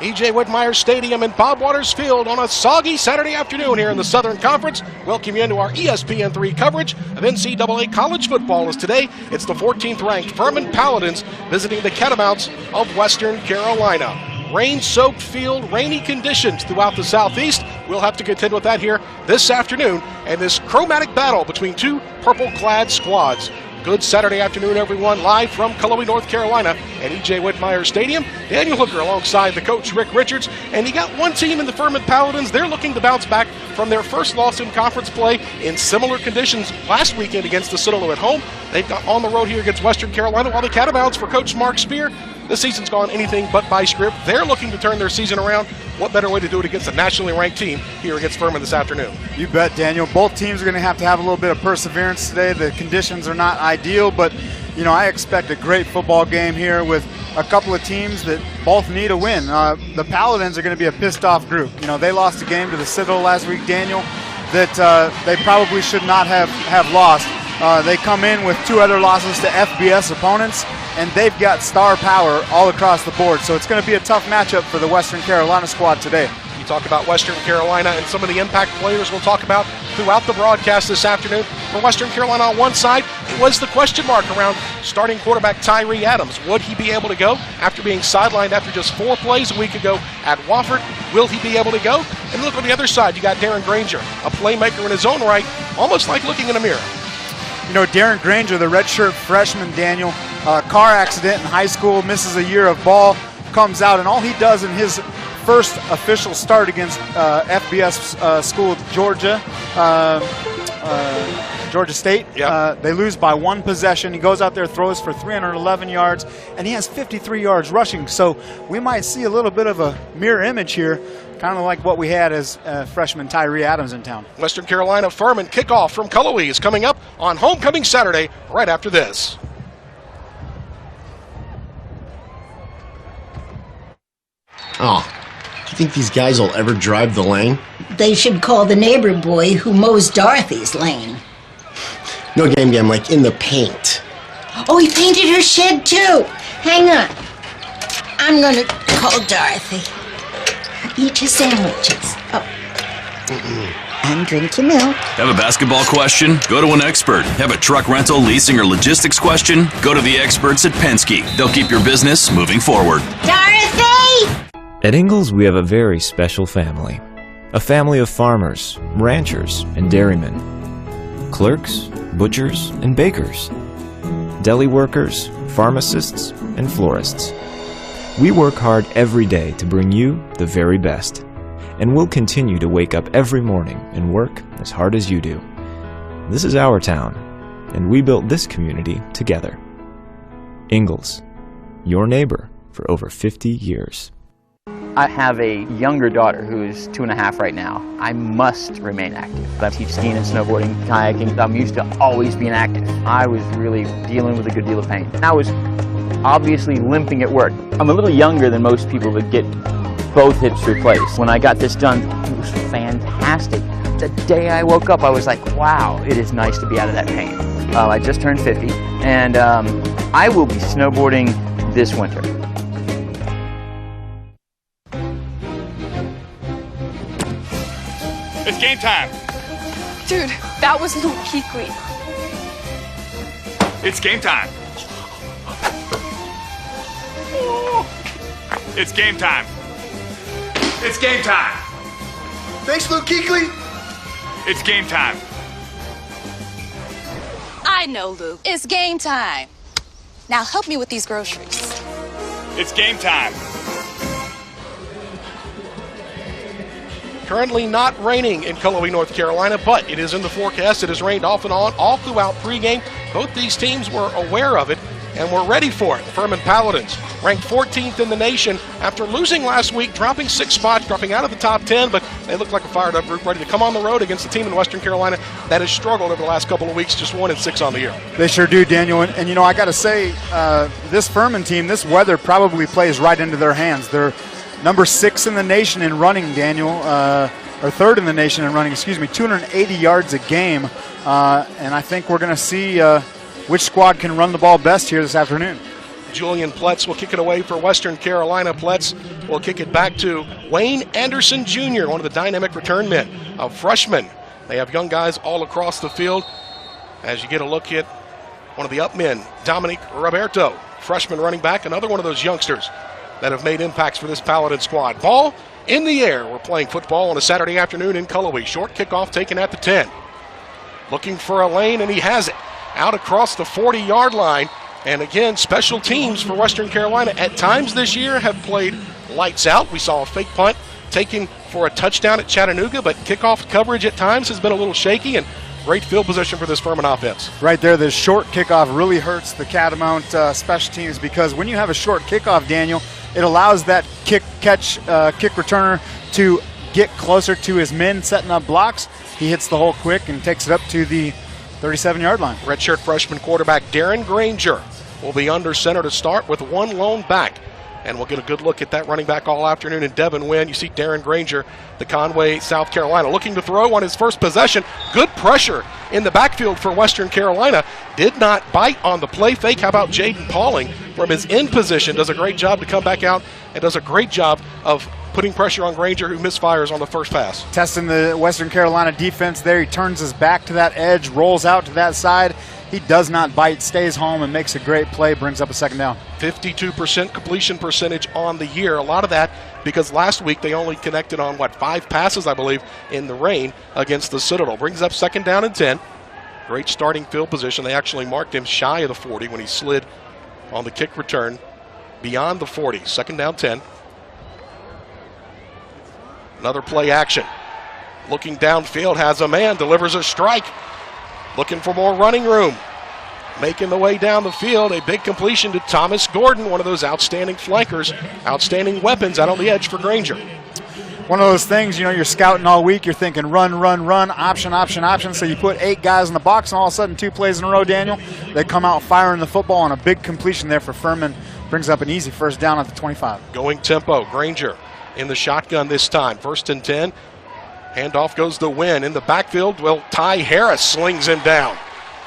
E.J. Whitmire Stadium and Bob Waters Field on a soggy Saturday afternoon here in the Southern Conference. Welcome you into our ESPN3 coverage of NCAA college football, as today it's the 14th ranked Furman Paladins visiting the Catamounts of Western Carolina. Rain-soaked field, rainy conditions throughout the southeast. We'll have to contend with that here this afternoon, and this chromatic battle between two purple-clad squads. Good Saturday afternoon, everyone, live from Cullowhee, North Carolina at E.J. Whitmire Stadium. Daniel Hooker alongside the coach, Rick Richards, and you got one team in the Furman Paladins. They're looking to bounce back from their first loss in conference play in similar conditions last weekend against the Citadel at home. They've got on the road here against Western Carolina, while the Catamounts for Coach Mark Spear, the season's gone anything but by script. They're looking to turn their season around. What better way to do it against a nationally ranked team here against Furman this afternoon? You bet, Daniel. Both teams are going to have a little bit of perseverance today. The conditions are not ideal, but I expect a great football game here with a couple of teams that both need a win. The Paladins are going to be a pissed off group. They lost a game to the Citadel last week, Daniel, that they probably should not have lost. They come in with two other losses to FBS opponents, and they've got star power all across the board. So it's going to be a tough matchup for the Western Carolina squad today. You talk about Western Carolina and some of the impact players we'll talk about throughout the broadcast this afternoon. For Western Carolina on one side, it was the question mark around starting quarterback Tyree Adams. Would he be able to go after being sidelined after just 4 plays a week ago at Wofford? Will he be able to go? And look on the other side, you got Darren Granger, a playmaker in his own right, almost like looking in a mirror. Darren Granger, the redshirt freshman, Daniel, car accident in high school, misses a year of ball, comes out, and all he does in his first official start against FBS school Georgia, Georgia State, they lose by 1 possession. He goes out there, throws for 311 yards, and he has 53 yards rushing. So we might see a little bit of a mirror image here, kind of like what we had as freshman Tyree Adams in town. Western Carolina Furman kickoff from Cullowhee is coming up on homecoming Saturday right after this. Oh, do you think these guys will ever drive the lane? They should call the neighbor boy who mows Dorothy's lane. No game, like in the paint. Oh, he painted her shed too. Hang on. I'm gonna call Dorothy. Eat your sandwiches. Oh. And drink your milk. Have a basketball question? Go to an expert. Have a truck rental, leasing, or logistics question? Go to the experts at Penske. They'll keep your business moving forward. Dorothy! At Ingalls, we have a very special family. A family of farmers, ranchers, and dairymen. Clerks, butchers, and bakers. Deli workers, pharmacists, and florists. We work hard every day to bring you the very best. And we'll continue to wake up every morning and work as hard as you do. This is our town, and we built this community together. Ingalls, your neighbor for over 50 years. I have a younger daughter who is 2.5 right now. I must remain active. I teach skiing and snowboarding, kayaking. I'm used to always being active. I was really dealing with a good deal of pain. I was obviously limping at work. I'm a little younger than most people that get both hips replaced. When I got this done, it was fantastic. The day I woke up, I was like, wow, it is nice to be out of that pain. I just turned 50, and I will be snowboarding this winter. It's game time. Dude, that was Luke Kuechly. It's game time. It's game time. It's game time. Thanks, Luke Kuechly. It's game time. I know, Luke. It's game time. Now help me with these groceries. It's game time. Currently not raining in Cullowhee, North Carolina, but it is in the forecast. It has rained off and on all throughout pregame. Both these teams were aware of it and were ready for it. Furman Paladins ranked 14th in the nation after losing last week, dropping 6 spots, dropping out of the top 10, but they look like a fired-up group ready to come on the road against a team in Western Carolina that has struggled over the last couple of weeks, just 1-6 on the year. They sure do, Daniel. And I got to say, this Furman team, this weather probably plays right into their hands. They're number 6 in the nation in running, Daniel, or 3rd in the nation in running, 280 yards a game. And I think we're going to see which squad can run the ball best here this afternoon. Julian Pletz will kick it away for Western Carolina. Pletz will kick it back to Wayne Anderson Jr., one of the dynamic return men, a freshman. They have young guys all across the field. As you get a look at one of the up men, Dominic Roberto, freshman running back, another one of those youngsters that have made impacts for this Paladin squad. Ball in the air. We're playing football on a Saturday afternoon in Cullowhee. Short kickoff taken at the 10. Looking for a lane, and he has it. Out across the 40-yard line. And again, special teams for Western Carolina at times this year have played lights out. We saw a fake punt taken for a touchdown at Chattanooga, but kickoff coverage at times has been a little shaky, and great field position for this Furman offense. Right there, the short kickoff really hurts the Catamount special teams, because when you have a short kickoff, Daniel, it allows that kick returner to get closer to his men setting up blocks. He hits the hole quick and takes it up to the 37-yard line. Redshirt freshman quarterback Darren Granger will be under center to start with one lone back. And we'll get a good look at that running back all afternoon in Devin Wynn. You see Darren Granger, the Conway, South Carolina, looking to throw on his first possession. Good pressure in the backfield for Western Carolina. Did not bite on the play fake. How about Jaden Pauling from his end position? Does a great job to come back out and does a great job of putting pressure on Granger, who misfires on the first pass. Testing the Western Carolina defense there. He turns his back to that edge, rolls out to that side. He does not bite, stays home, and makes a great play, brings up a second down. 52% completion percentage on the year. A lot of that because last week they only connected on, 5 passes, I believe, in the rain against the Citadel. Brings up second down and 10. Great starting field position. They actually marked him shy of the 40 when he slid on the kick return beyond the 40. Second down, 10. Another play action. Looking downfield, has a man, delivers a strike. Looking for more running room. Making the way down the field, a big completion to Thomas Gordon, one of those outstanding flankers, outstanding weapons out on the edge for Granger. One of those things, you're scouting all week, you're thinking run, option. So you put 8 guys in the box, and all of a sudden 2 plays in a row, Daniel, they come out firing the football, and a big completion there for Furman brings up an easy first down at the 25. Going tempo, Granger in the shotgun this time. First and 10. Handoff goes to Wynn. In the backfield, Ty Harris slings him down.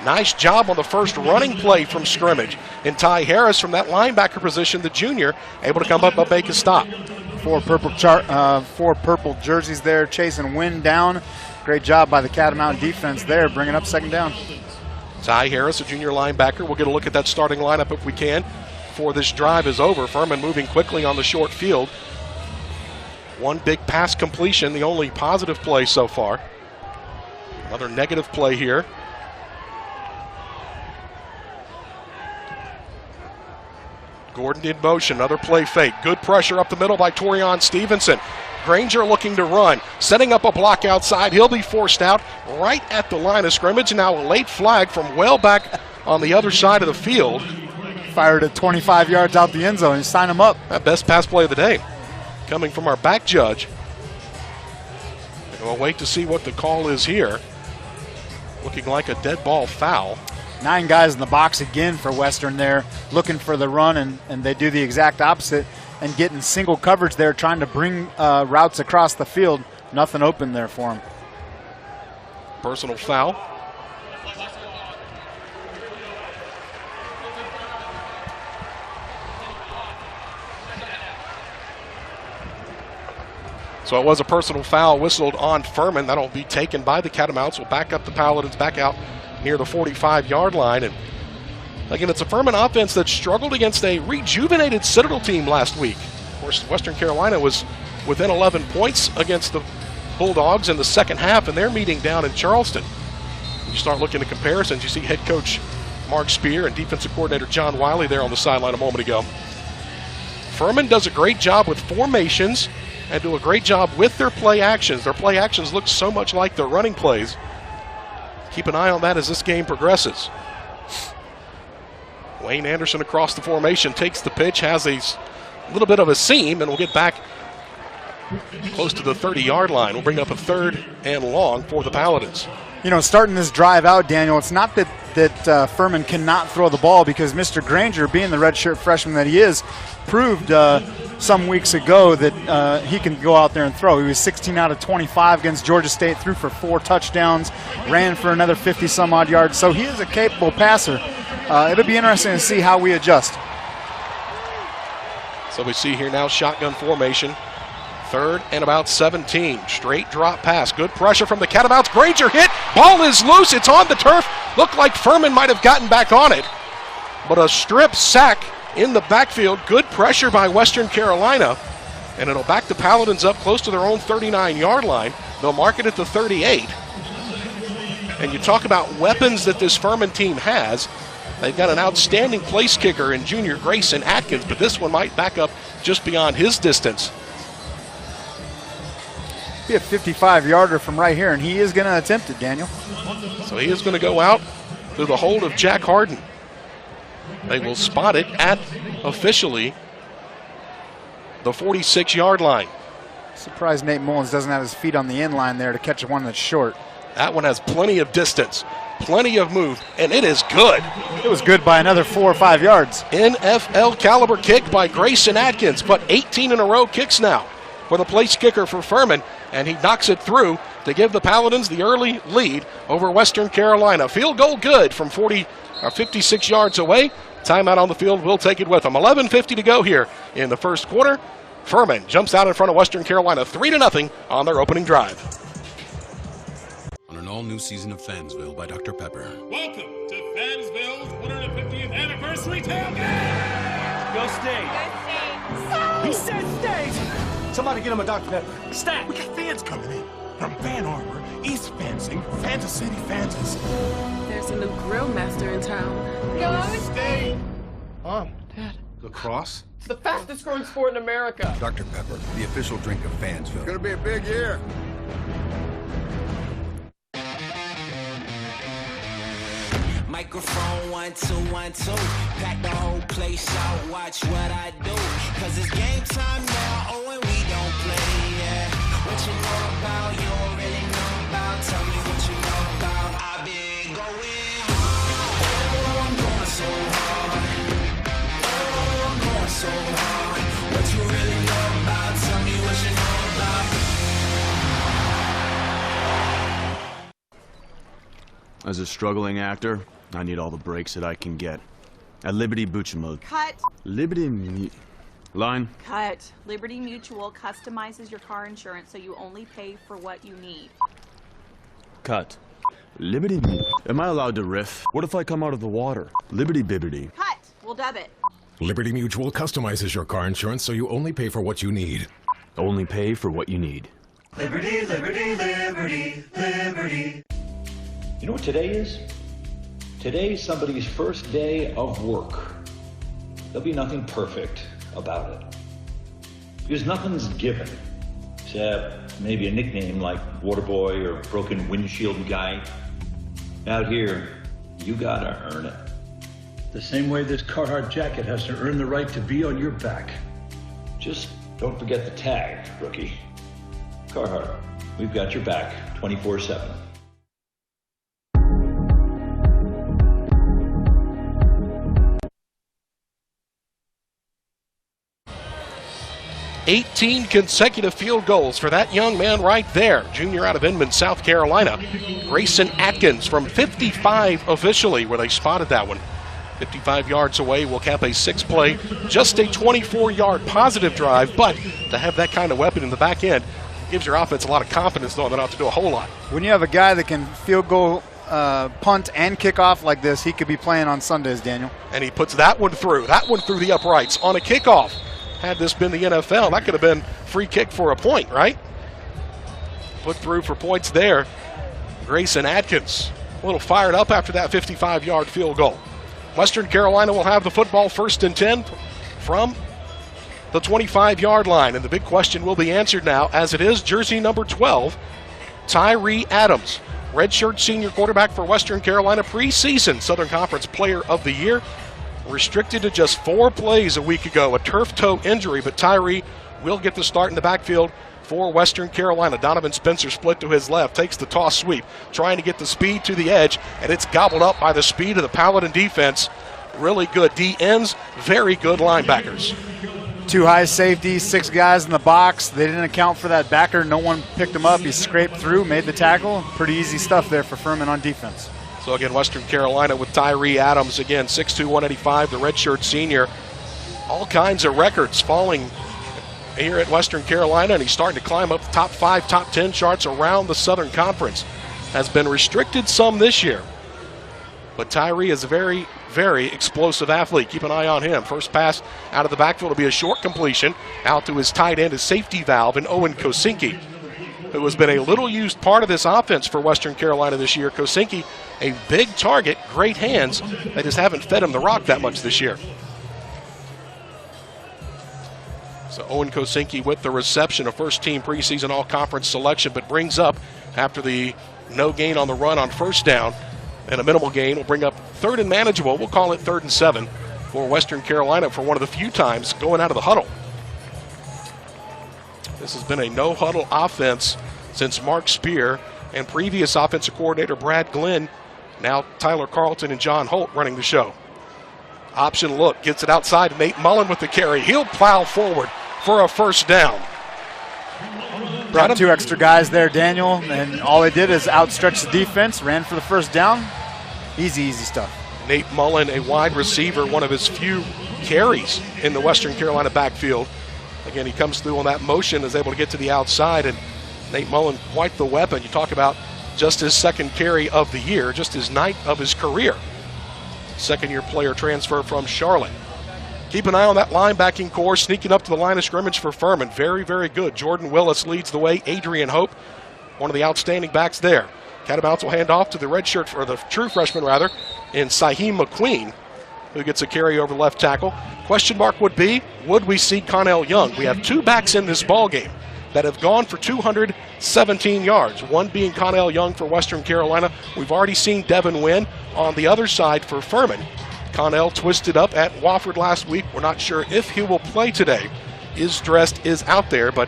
Nice job on the first running play from scrimmage. And Ty Harris from that linebacker position, the junior, able to come up and make a stop. 4 purple jerseys there, chasing Wynn down. Great job by the Catamount defense there, bringing up second down. Ty Harris, a junior linebacker. We'll get a look at that starting lineup if we can before this drive is over. Furman moving quickly on the short field. One big pass completion, the only positive play so far. Another negative play here. Gordon in motion, another play fake. Good pressure up the middle by Torian Stevenson. Granger looking to run, setting up a block outside. He'll be forced out right at the line of scrimmage. Now a late flag from well back on the other side of the field. Fired at 25 yards out the end zone. You sign him up. That best pass play of the day coming from our back judge. And we'll wait to see what the call is here. Looking like a dead ball foul. 9 guys in the box again for Western there, looking for the run, and they do the exact opposite and getting single coverage there, trying to bring routes across the field. Nothing open there for them. Personal foul. So it was a personal foul whistled on Furman. That'll be taken by the Catamounts. We'll back up the Paladins back out near the 45-yard line. And again, it's a Furman offense that struggled against a rejuvenated Citadel team last week. Of course, Western Carolina was within 11 points against the Bulldogs in the second half, and they're meeting down in Charleston. You start looking at comparisons, you see head coach Mark Spear and defensive coordinator John Wiley there on the sideline a moment ago. Furman does a great job with formations and do a great job with their play actions. Their play actions look so much like their running plays. Keep an eye on that as this game progresses. Wayne Anderson across the formation, takes the pitch, has a little bit of a seam, and we'll get back close to the 30-yard line. We'll bring up a 3rd and long for the Paladins. Starting this drive out, Daniel, it's not that Furman cannot throw the ball, because Mr. Granger, being the redshirt freshman that he is, proved some weeks ago that he can go out there and throw. He was 16 out of 25 against Georgia State, threw for 4 touchdowns, ran for another 50-some-odd yards. So he is a capable passer. It'll be interesting to see how we adjust. So we see here now shotgun formation. 3rd and about 17. Straight drop pass. Good pressure from the Catamounts. Granger hit. Ball is loose. It's on the turf. Looked like Furman might have gotten back on it. But a strip sack in the backfield. Good pressure by Western Carolina. And it'll back the Paladins up close to their own 39-yard line. They'll mark it at the 38. And you talk about weapons that this Furman team has. They've got an outstanding place kicker in junior Grayson Atkins, but this one might back up just beyond his distance. Be a 55-yarder from right here, and he is going to attempt it, Daniel. So he is going to go out through the hold of Jack Harden. They will spot it at officially the 46-yard line. Surprised Nate Mullins doesn't have his feet on the end line there to catch one that's short. That one has plenty of distance, plenty of move, and it is good. It was good by another 4 or 5 yards. NFL caliber kick by Grayson Atkins, but 18 in a row kicks now for the place kicker for Furman, and he knocks it through to give the Paladins the early lead over Western Carolina. Field goal good from 56 yards away. Timeout on the field, we'll take it with them. 11:50 to go here in the first quarter. Furman jumps out in front of Western Carolina 3-0 on their opening drive. On an all-new season of Fansville by Dr. Pepper. Welcome to Fansville's 150th anniversary tailgate! Go State! Go State! He said State! Somebody get him a Dr. Pepper. Stat! We got fans coming in from Van Arbor, East Fencing, Fanta City, Fantas. There's a new grill master in town. Go State! Mom, Dad. Lacrosse? It's the fastest growing sport in America. Dr. Pepper, the official drink of Fansville. It's gonna be a big year. Microphone 1 2 1 2. Pack the whole place out. Watch what I do. 'Cause it's game time now. Oh, and we don't play. Yeah. What you know about? You don't really know about. Tell me what you know about. I've been going hard. Oh, I'm going so hard. Oh, I'm going so hard. What you really know about? Tell me what you know about. As a struggling actor, I need all the breaks that I can get. At Liberty Mutual. Cut. Line. Cut. Liberty Mutual customizes your car insurance so you only pay for what you need. Cut. Liberty. Am I allowed to riff? What if I come out of the water? Liberty Bibbity. Cut. We'll dub it. Liberty Mutual customizes your car insurance so you only pay for what you need. Only pay for what you need. Liberty, liberty, liberty, liberty. You know what today is? Today's somebody's first day of work. There'll be nothing perfect about it. Because nothing's given, except maybe a nickname like Waterboy or Broken Windshield Guy. Out here, you gotta earn it. The same way this Carhartt jacket has to earn the right to be on your back. Just don't forget the tag, rookie. Carhartt, we've got your back 24/7. 18 consecutive field goals for that young man right there. Junior out of Inman, South Carolina. Grayson Atkins from 55 officially where they spotted that one. 55 yards away will cap a 6-play, just a 24-yard positive drive, but to have that kind of weapon in the back end gives your offense a lot of confidence knowing they don't have to do a whole lot. When you have a guy that can field goal, punt, and kick off like this, he could be playing on Sundays, Daniel. And he puts that one through the uprights on a kickoff. Had this been the NFL, that could have been free kick for a point, right? Put through for points there. Grayson Atkins, a little fired up after that 55-yard field goal. Western Carolina will have the football 1st and 10 from the 25-yard line. And the big question will be answered now, as it is jersey number 12, Tyree Adams. Redshirt senior quarterback for Western Carolina, preseason Southern Conference Player of the Year. Restricted to just 4 plays a week ago, a turf toe injury, but Tyree will get the start in the backfield for Western Carolina. Donovan Spencer split to his left, takes the toss sweep, trying to get the speed to the edge, and it's gobbled up by the speed of the Paladin defense. Really good D ends, very good linebackers. 2 high safeties, 6 guys in the box. They didn't account for that backer. No one picked him up. He scraped through, made the tackle. Pretty easy stuff there for Furman on defense. So again, Western Carolina with Tyree Adams, again, 6'2", 185, the redshirt senior. all kinds of records falling here at Western Carolina, and he's starting to climb up the top 5, top 10 charts around the Southern Conference. Has been restricted some this year, but Tyree is a very, very explosive athlete. Keep an eye on him. First pass out of the backfield will be a short completion out to his tight end, his safety valve, and Owen Kosinski, who has been a little used part of this offense for Western Carolina this year. Kosinski, a big target, great hands. They just haven't fed him the rock that much this year. So Owen Kosinski with the reception, a first-team preseason all-conference selection, but brings up after the no gain on the run on first down and a minimal gain will bring up third and manageable. We'll call it 3rd and 7 for Western Carolina for one of the few times going out of the huddle. This has been a no-huddle offense since Mark Spear and previous offensive coordinator Brad Glenn. Now Tyler Carlton and John Holt running the show. Option look, gets it outside. Nate Mullen with the carry. He'll plow forward for a first down. Brought 2 extra guys there, Daniel, and all they did is outstretch the defense, ran for the first down. Easy stuff. Nate Mullen, a wide receiver, one of his few carries in the Western Carolina backfield. Again, he comes through on that motion, is able to get to the outside, and Nate Mullen, quite the weapon. You talk about just his 2nd carry of the year, just his 9th of his career. 2nd-year player transfer from Charlotte. Keep an eye on that linebacking core sneaking up to the line of scrimmage for Furman. Very, very good. Jordan Willis leads the way. Adrian Hope, one of the outstanding backs there. Catamounts will hand off to the redshirt, or the true freshman rather, in Saheem McQueen, who gets a carry over left tackle. Question mark would be, would we see Connell Young? We have 2 backs in this ball game that have gone for 217 yards, one being Connell Young for Western Carolina. We've already seen Devin Wynn on the other side for Furman. Connell twisted up at Wofford last week. We're not sure if he will play today. Is dressed, is out there, but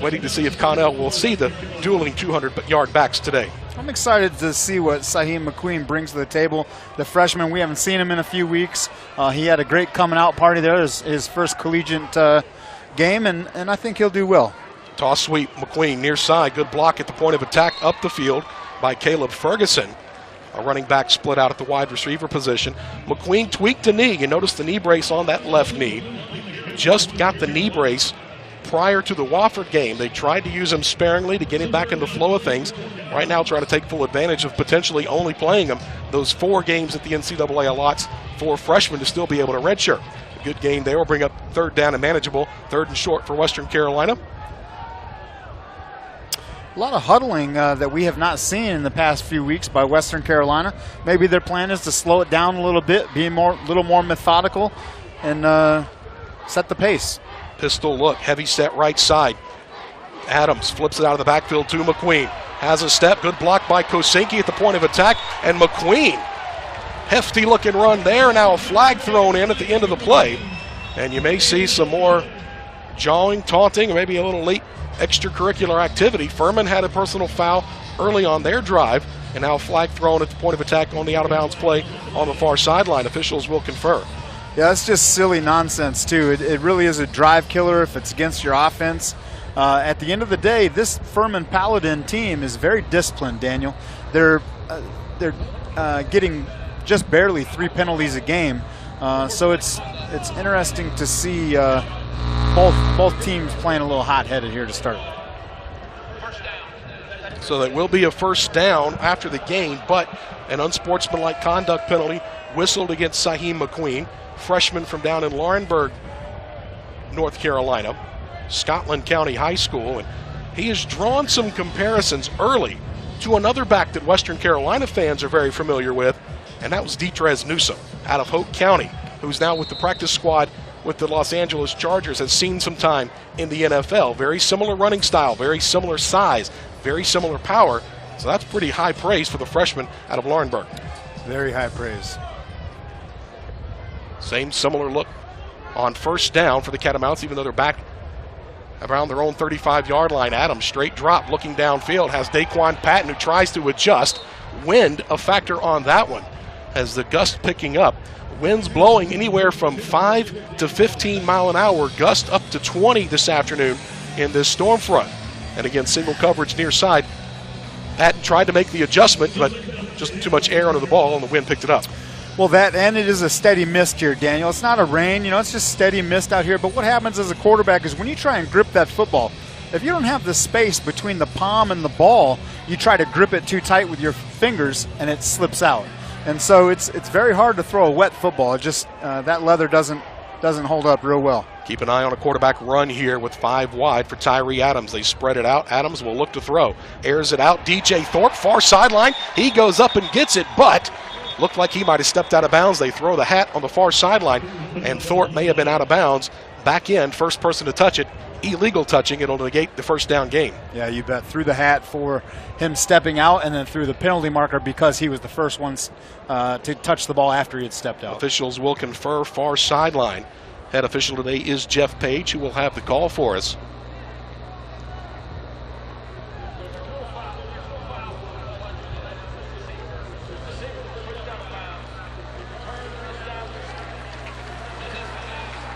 waiting to see if Connell will see the dueling 200-yard backs today. I'm excited to see what Saheem McQueen brings to the table. The freshman, we haven't seen him in a few weeks. He had a great coming-out party there, his first collegiate game, and I think he'll do well. Toss sweep, McQueen near side. Good block at the point of attack up the field by Caleb Ferguson. A running back split out at the wide receiver position. McQueen tweaked a knee. You notice the knee brace on that left knee. Just got the knee brace prior to the Wofford game. They tried to use him sparingly to get him back in the flow of things. Right now trying to take full advantage of potentially only playing him those 4 games that the NCAA allots for freshmen to still be able to redshirt. A good gain there will bring up 3rd down and manageable. 3rd and short for Western Carolina. A lot of huddling that we have not seen in the past few weeks by Western Carolina. Maybe their plan is to slow it down a little bit, be a little more methodical, and set the pace. Pistol look, heavy set right side. Adams flips it out of the backfield to McQueen. Has a step, good block by Kosinski at the point of attack, and McQueen. Hefty looking run there, now a flag thrown in at the end of the play. And you may see some more jawing, taunting, or maybe a little late extracurricular activity. Furman had a personal foul early on their drive, and now a flag thrown at the point of attack on the out-of-bounds play on the far sideline. Officials will confer. Yeah, that's just silly nonsense, too. It really is a drive killer if it's against your offense. At the end of the day, this Furman Paladin team is very disciplined, Daniel. They're getting just barely 3 penalties a game, so it's interesting to see both teams playing a little hot-headed here to start. So that will be a first down after the game, but an unsportsmanlike conduct penalty whistled against Saheem McQueen, freshman from down in Laurinburg, North Carolina, Scotland County High School, and he has drawn some comparisons early to another back that Western Carolina fans are very familiar with, and that was Detrez Newsom out of Hope County, who's now with the practice squad with the Los Angeles Chargers, has seen some time in the NFL. Very similar running style, very similar size, very similar power. So that's pretty high praise for the freshman out of Laurinburg. Very high praise. Same similar look on first down for the Catamounts, even though they're back around their own 35-yard line. Adams, straight drop, looking downfield, has Daquan Patton, who tries to adjust. Wind a factor on that one as the gust picking up. Winds blowing anywhere from 5 to 15 mile an hour, gust up to 20 this afternoon in this storm front. And again, single coverage near side. Patton tried to make the adjustment, but just too much air under the ball, and the wind picked it up. Well, that, and it is a steady mist here, Daniel. It's not a rain, it's just steady mist out here. But what happens as a quarterback is when you try and grip that football, if you don't have the space between the palm and the ball, you try to grip it too tight with your fingers and it slips out. And so it's very hard to throw a wet football. It just that leather doesn't hold up real well. Keep an eye on a quarterback run here with 5 wide for Tyree Adams. They spread it out. Adams will look to throw. Airs it out. DJ Thorpe, far sideline. He goes up and gets it, but looked like he might have stepped out of bounds. They throw the hat on the far sideline, and Thorpe may have been out of bounds. Back in, first person to touch it. Illegal touching. It'll negate the first down game. Yeah, you bet. Threw the hat for him stepping out, and then threw the penalty marker because he was the first one to touch the ball after he had stepped out. Officials will confer far sideline. Head official today is Jeff Page, who will have the call for us.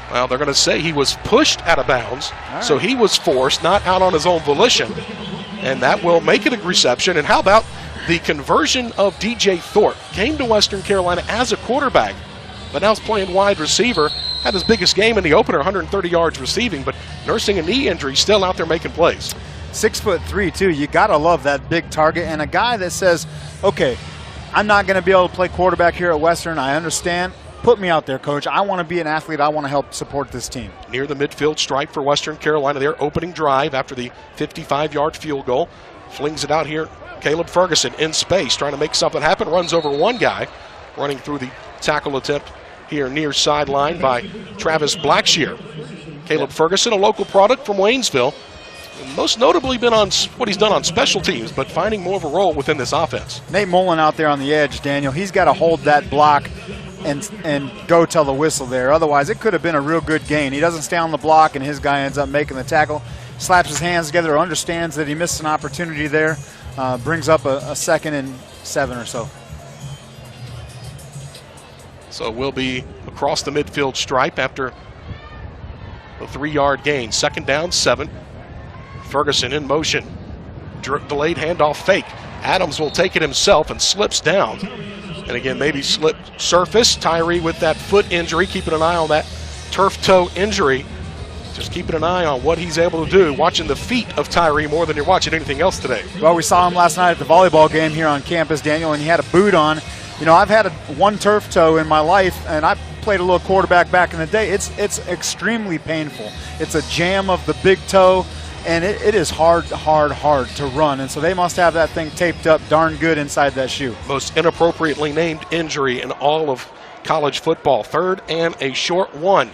Well, they're going to say he was pushed out of bounds, so he was forced, not out on his own volition. And that will make it a reception. And how about the conversion of DJ Thorpe? Came to Western Carolina as a quarterback, but now he's playing wide receiver. Had his biggest game in the opener, 130 yards receiving, but nursing a knee injury, still out there making plays. 6'3", too. You got to love that big target. And a guy that says, okay, I'm not going to be able to play quarterback here at Western. I understand. Put me out there, coach. I want to be an athlete. I want to help support this team. Near the midfield stripe for Western Carolina, their opening drive after the 55-yard field goal. Flings it out here. Caleb Ferguson in space, trying to make something happen. Runs over one guy, running through the tackle attempt here near sideline by Travis Blackshear. Caleb Ferguson, a local product from Waynesville. Most notably been on what he's done on special teams, but finding more of a role within this offense. Nate Mullen out there on the edge, Daniel. He's got to hold that block and go till the whistle there. Otherwise, it could have been a real good gain. He doesn't stay on the block, and his guy ends up making the tackle. Slaps his hands together, understands that he missed an opportunity there. Brings up a 2nd and 7 or so. So we'll be across the midfield stripe after a 3-yard gain. 2nd down, 7. Ferguson in motion. Delayed handoff fake. Adams will take it himself and slips down. And again, maybe slip surface. Tyree with that foot injury, keeping an eye on that turf toe injury. Just keeping an eye on what he's able to do. Watching the feet of Tyree more than you're watching anything else today. Well, we saw him last night at the volleyball game here on campus, Daniel, and he had a boot on. I've had one turf toe in my life, and I played a little quarterback back in the day. It's extremely painful. It's a jam of the big toe, and it is hard to run. And so they must have that thing taped up darn good inside that shoe. Most inappropriately named injury in all of college football. 3rd and a short 1.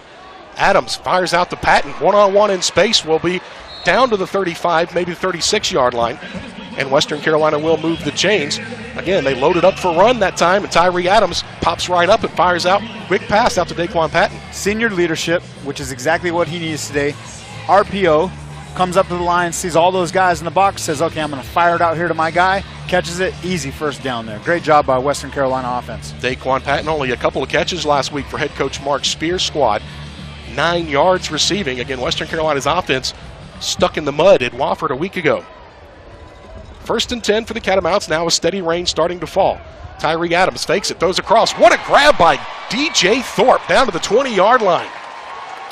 Adams fires out to Patton. One-on-one in space, will be down to the 35, maybe 36-yard line. And Western Carolina will move the chains. Again, they loaded up for run that time, and Tyree Adams pops right up and fires out. Quick pass out to Daquan Patton. Senior leadership, which is exactly what he needs today. RPO, comes up to the line, sees all those guys in the box, says, okay, I'm going to fire it out here to my guy. Catches it, easy first down there. Great job by Western Carolina offense. Daquan Patton, only a couple of catches last week for head coach Mark Spear's squad. 9 yards receiving. Again, Western Carolina's offense stuck in the mud at Wofford a week ago. 1st and 10 for the Catamounts. Now a steady rain starting to fall. Tyree Adams fakes it, throws across. What a grab by DJ Thorpe down to the 20-yard line.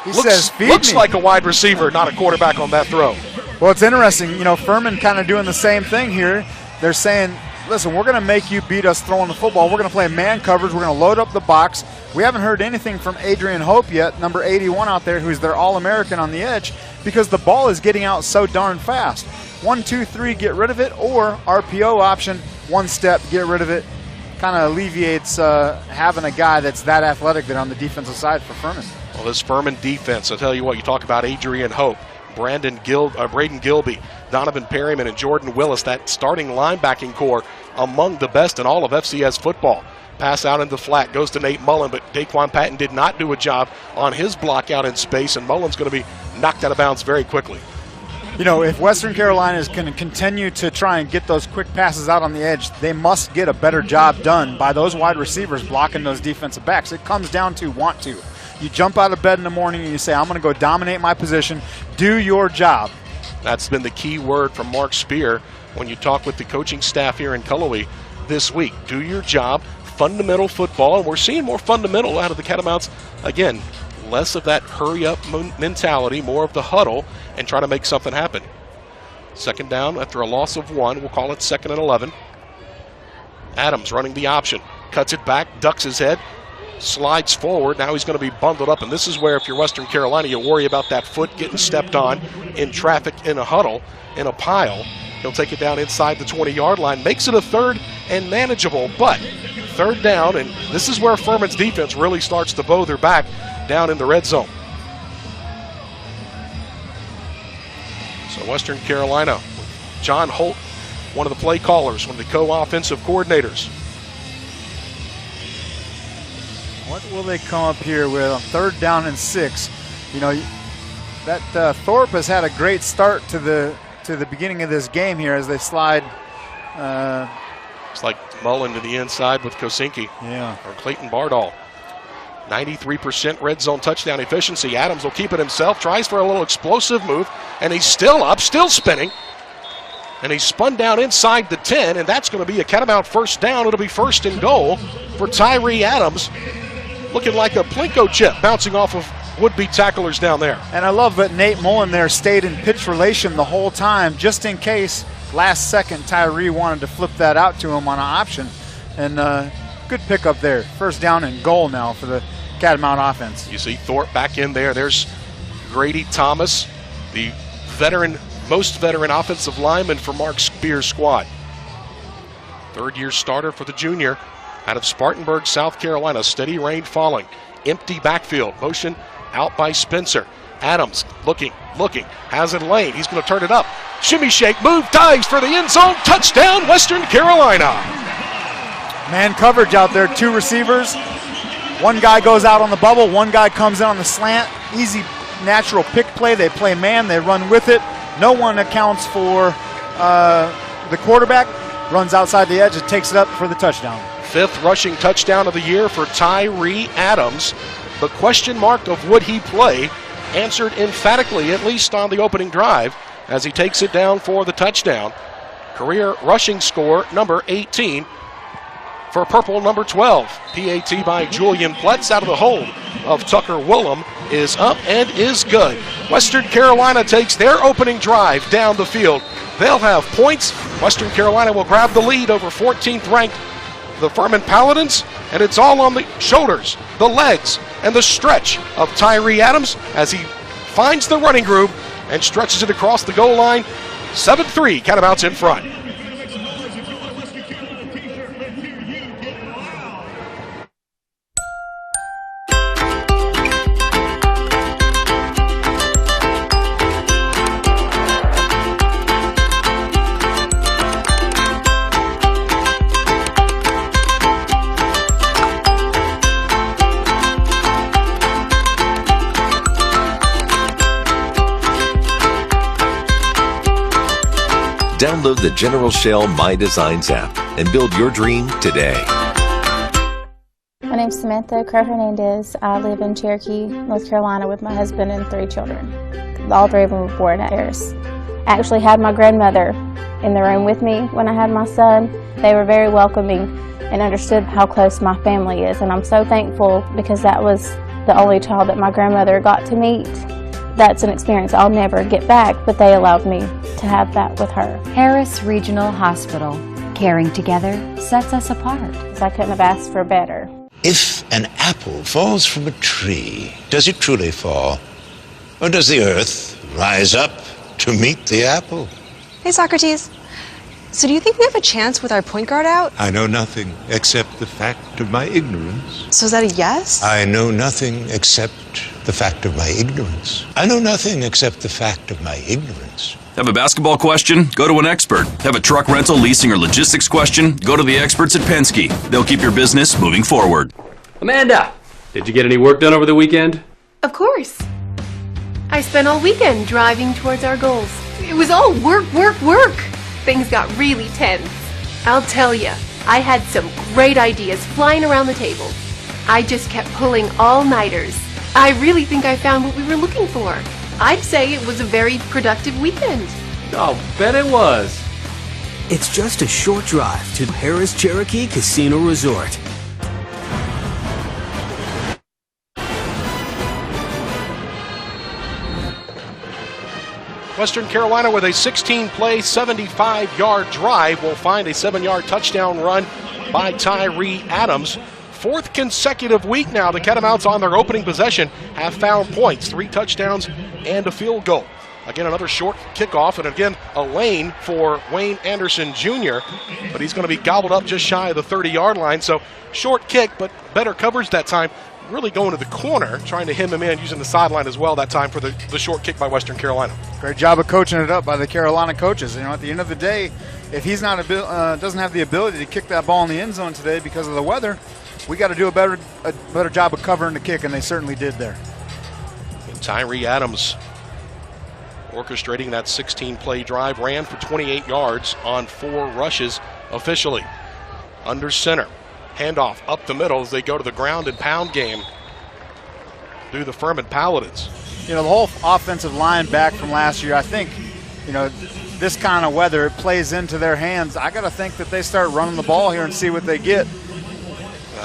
He says, feed looks me. like a wide receiver, not a quarterback on that throw. Well, it's interesting. Furman kind of doing the same thing here. They're saying, listen, we're going to make you beat us throwing the football. We're going to play man coverage. We're going to load up the box. We haven't heard anything from Adrian Hope yet, number 81 out there, who's their All-American on the edge, because the ball is getting out so darn fast. 1, 2, 3, get rid of it, or RPO option, 1 step, get rid of it. Kind of alleviates having a guy that's that athletic there on the defensive side for Furman. Well, this Furman defense, I'll tell you what, you talk about Adrian Hope, Braden Gilby, Donovan Perryman, and Jordan Willis, that starting linebacking core among the best in all of FCS football. Pass out into the flat, goes to Nate Mullen, but Daquan Patton did not do a job on his block out in space, and Mullen's going to be knocked out of bounds very quickly. If Western Carolina is going to continue to try and get those quick passes out on the edge, they must get a better job done by those wide receivers blocking those defensive backs. It comes down to want to. You jump out of bed in the morning and you say, I'm going to go dominate my position. Do your job. That's been the key word from Mark Spear when you talk with the coaching staff here in Cullowhee this week. Do your job, fundamental football, and we're seeing more fundamental out of the Catamounts. Again, less of that hurry-up mentality, more of the huddle, and try to make something happen. Second down after a loss of 1. We'll call it 2nd and 11. Adams running the option. Cuts it back, ducks his head, slides forward. Now he's going to be bundled up, and this is where, if you're Western Carolina, you worry about that foot getting stepped on in traffic, in a huddle, in a pile. He'll take it down inside the 20-yard line. Makes it a 3rd and manageable, but 3rd down, and this is where Furman's defense really starts to bow their back down in the red zone. So Western Carolina, John Holt, one of the play callers, one of the co-offensive coordinators. What will they come up here with on 3rd down and 6? You know, that Thorpe has had a great start to the beginning of this game here as they slide. It's like Mullen to the inside with Kosinski. Yeah. Or Clayton Bardall. 93% red zone touchdown efficiency. Adams will keep it himself, tries for a little explosive move, and he's still up, still spinning. And he's spun down inside the 10, and that's going to be a Catamount 1st down. It'll be 1st and goal for Tyree Adams. Looking like a Plinko chip bouncing off of would-be tacklers down there. And I love that Nate Mullen there stayed in pitch relation the whole time, just in case last second Tyree wanted to flip that out to him on an option. And good pickup there. 1st down and goal now for the Catamount offense. You see Thorpe back in there. There's Grady Thomas, the veteran, most veteran offensive lineman for Mark Spear's squad. 3rd-year starter for the junior out of Spartanburg, South Carolina. Steady rain falling. Empty backfield. Motion out by Spencer. Adams looking, has it lane. He's going to turn it up. Shimmy shake, move, dives for the end zone. Touchdown, Western Carolina. Man coverage out there, 2 receivers. One guy goes out on the bubble, one guy comes in on the slant. Easy, natural pick play. They play man, they run with it. No one accounts for the quarterback. Runs outside the edge and takes it up for the touchdown. 5th rushing touchdown of the year for Tyree Adams. The question mark of would he play answered emphatically, at least on the opening drive, as he takes it down for the touchdown. Career rushing score number 18 for Purple number 12. PAT by Julian Pletz out of the hold of Tucker Willem is up and is good. Western Carolina takes their opening drive down the field. They'll have points. Western Carolina will grab the lead over 14th ranked the Furman Paladins, and it's all on the shoulders, the legs, and the stretch of Tyree Adams as he finds the running groove and stretches it across the goal line. 7-3, Catamounts in front. Download the General Shell My Designs app and build your dream today. My name's Samantha Crow Hernandez. I live in Cherokee, North Carolina with my husband and 3 children. All 3 of them were born at Harris. I actually had my grandmother in the room with me when I had my son. They were very welcoming and understood how close my family is, and I'm so thankful because that was the only child that my grandmother got to meet. That's an experience I'll never get back, but they allowed me to have that with her. Harris Regional Hospital. Caring together sets us apart. I couldn't have asked for better. If an apple falls from a tree, does it truly fall? Or does the earth rise up to meet the apple? Hey, Socrates. So do you think we have a chance with our point guard out? I know nothing except the fact of my ignorance. So is that a yes? I know nothing except the fact of my ignorance. I know nothing except the fact of my ignorance. Have a basketball question? Go to an expert. Have a truck rental, leasing, or logistics question? Go to the experts at Penske. They'll keep your business moving forward. Amanda, did you get any work done over the weekend? Of course. I spent all weekend driving towards our goals. It was all work, work, work. Things got really tense. I'll tell ya, I had some great ideas flying around the table. I just kept pulling all-nighters. I really think I found what we were looking for. I'd say it was a very productive weekend. I'll bet it was. It's just a short drive to Harris Cherokee Casino Resort. Western Carolina with a 16-play, 75-yard drive will find a 7-yard touchdown run by Tyree Adams. 4th consecutive week now the Catamounts on their opening possession have found points, 3 touchdowns and a field goal. Again, another short kickoff, and again, a lane for Wayne Anderson Jr., but he's going to be gobbled up just shy of the 30-yard line. So short kick, but better coverage that time. Really going to the corner, trying to hem him in, using the sideline as well that time for the short kick by Western Carolina. Great job of coaching it up by the Carolina coaches. You know, at the end of the day, if he's not doesn't have the ability to kick that ball in the end zone today because of the weather, we got to do a better job of covering the kick, and they certainly did there. And Tyree Adams, orchestrating that 16-play drive, ran for 28 yards on 4 rushes officially. Under center, handoff up the middle as they go to the ground and pound game through the Furman Paladins. You know, the whole offensive line back from last year, I think, you know, this kind of weather, it plays into their hands. I got to think that they start running the ball here and see what they get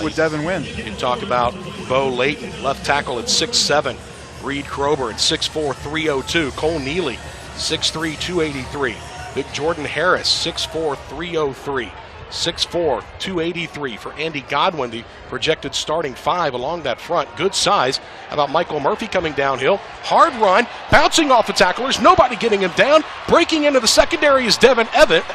with Devin Wynn. You talk about Bo Layton, left tackle at 6'7". Reed Krober at 6'4", 302. Cole Neely, 6'3", 283. Big Jordan Harris, 6'4", 303. 6'4", 283 for Andy Godwin, the projected starting 5 along that front. Good size. How about Michael Murphy coming downhill? Hard run, bouncing off the tacklers, nobody getting him down. Breaking into the secondary is Devin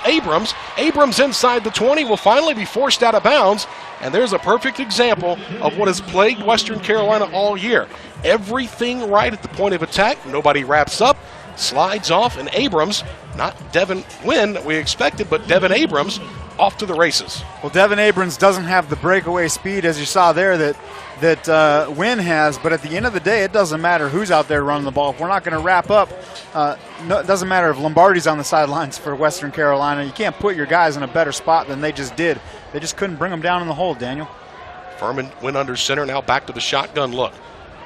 Abrams. Abrams inside the 20 will finally be forced out of bounds. And there's a perfect example of what has plagued Western Carolina all year. Everything right at the point of attack. Nobody wraps up, slides off, and Abrams, not Devin Wynn that we expected, but Devin Abrams, off to the races. Well, Devin Abrams doesn't have the breakaway speed, as you saw there, that Wynn has, but at the end of the day, it doesn't matter who's out there running the ball. If we're not going to wrap up, it doesn't matter if Lombardi's on the sidelines for Western Carolina. You can't put your guys in a better spot than they just did. They just couldn't bring them down in the hole, Daniel. Furman went under center, now back to the shotgun look.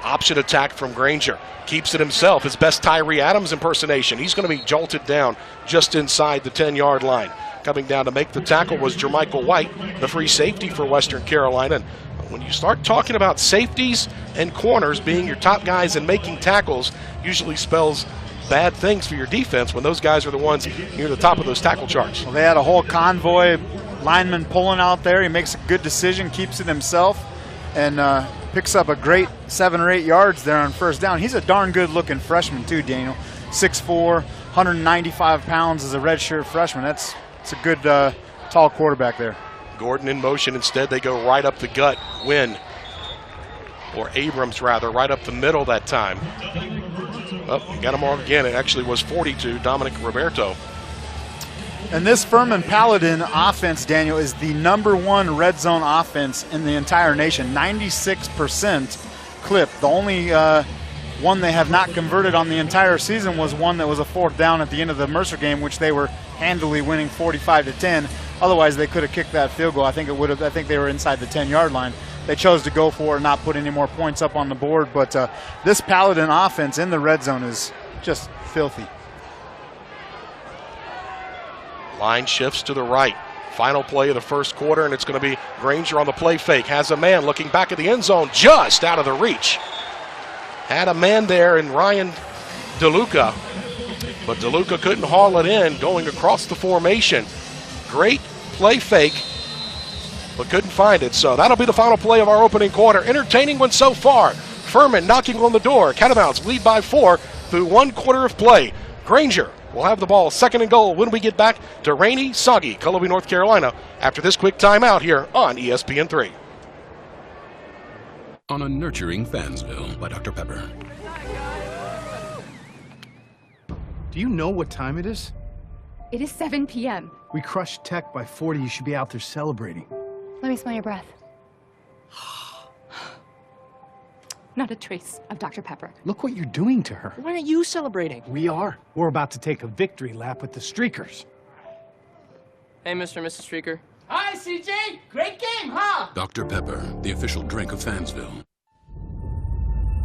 Option attack from Granger. Keeps it himself, his best Tyree Adams impersonation. He's going to be jolted down just inside the 10-yard line. Coming down to make the tackle was Jermichael White, the free safety for Western Carolina. And when you start talking about safeties and corners being your top guys and making tackles, usually spells bad things for your defense when those guys are the ones near the top of those tackle charts. Well, they had a whole convoy lineman pulling out there. He makes a good decision, keeps it himself, and picks up a great 7 or 8 yards there on first down. He's a darn good-looking freshman too, Daniel. 6'4", 195 pounds as a redshirt freshman. It's a good, tall quarterback there. Gordon in motion instead. They go right up the gut. Wynn, or Abrams rather, right up the middle that time. Oh, got him all again. It actually was 42, Dominic Roberto. And this Furman Paladin offense, Daniel, is the #1 red zone offense in the entire nation. 96% clip. The only one they have not converted on the entire season was one that was a 4th down at the end of the Mercer game, which they were handily winning 45-10. Otherwise, they could have kicked that field goal. I think they were inside the 10-yard line. They chose to go for it and not put any more points up on the board. But this Paladin offense in the red zone is just filthy. Line shifts to the right. Final play of the first quarter, and it's going to be Granger on the play fake. Has a man looking back at the end zone, just out of the reach. Had a man there in Ryan DeLuca, but DeLuca couldn't haul it in, going across the formation. Great play fake, but couldn't find it. So that'll be the final play of our opening quarter. Entertaining one so far. Furman knocking on the door. Catamounts lead by 4 through 1 quarter of play. Granger will have the ball 2nd and goal when we get back to rainy, soggy Cullowhee, North Carolina after this quick timeout here on ESPN3. On a nurturing Fansville by Dr. Pepper. Do you know what time it is? It is 7 p.m. We crushed Tech by 40. You should be out there celebrating. Let me smell your breath. Not a trace of Dr. Pepper. Look what you're doing to her. Why aren't you celebrating? We are. We're about to take a victory lap with the Streakers. Hey, Mr. and Mrs. Streaker. Hi, CJ. Great game, huh? Dr. Pepper, the official drink of Fansville.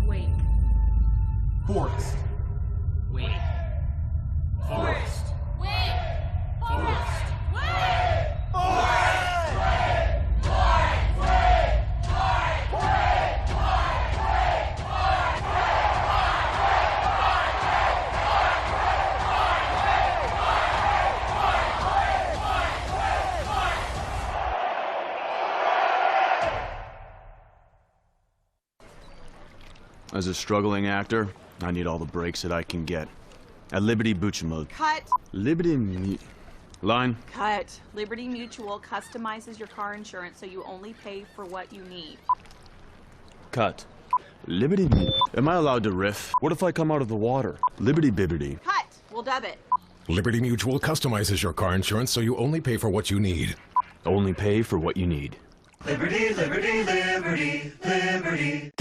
Wait. Forest. Wait. Forest. Wait. Forest. Wait. Forest. As a struggling actor, I need all the breaks that I can get. At Liberty Mutual. Cut. Line. Cut. Liberty Mutual customizes your car insurance so you only pay for what you need. Cut. Liberty. Am I allowed to riff? What if I come out of the water? Liberty bibbity. Cut. We'll dub it. Liberty Mutual customizes your car insurance so you only pay for what you need. Only pay for what you need. Liberty, liberty, liberty, liberty.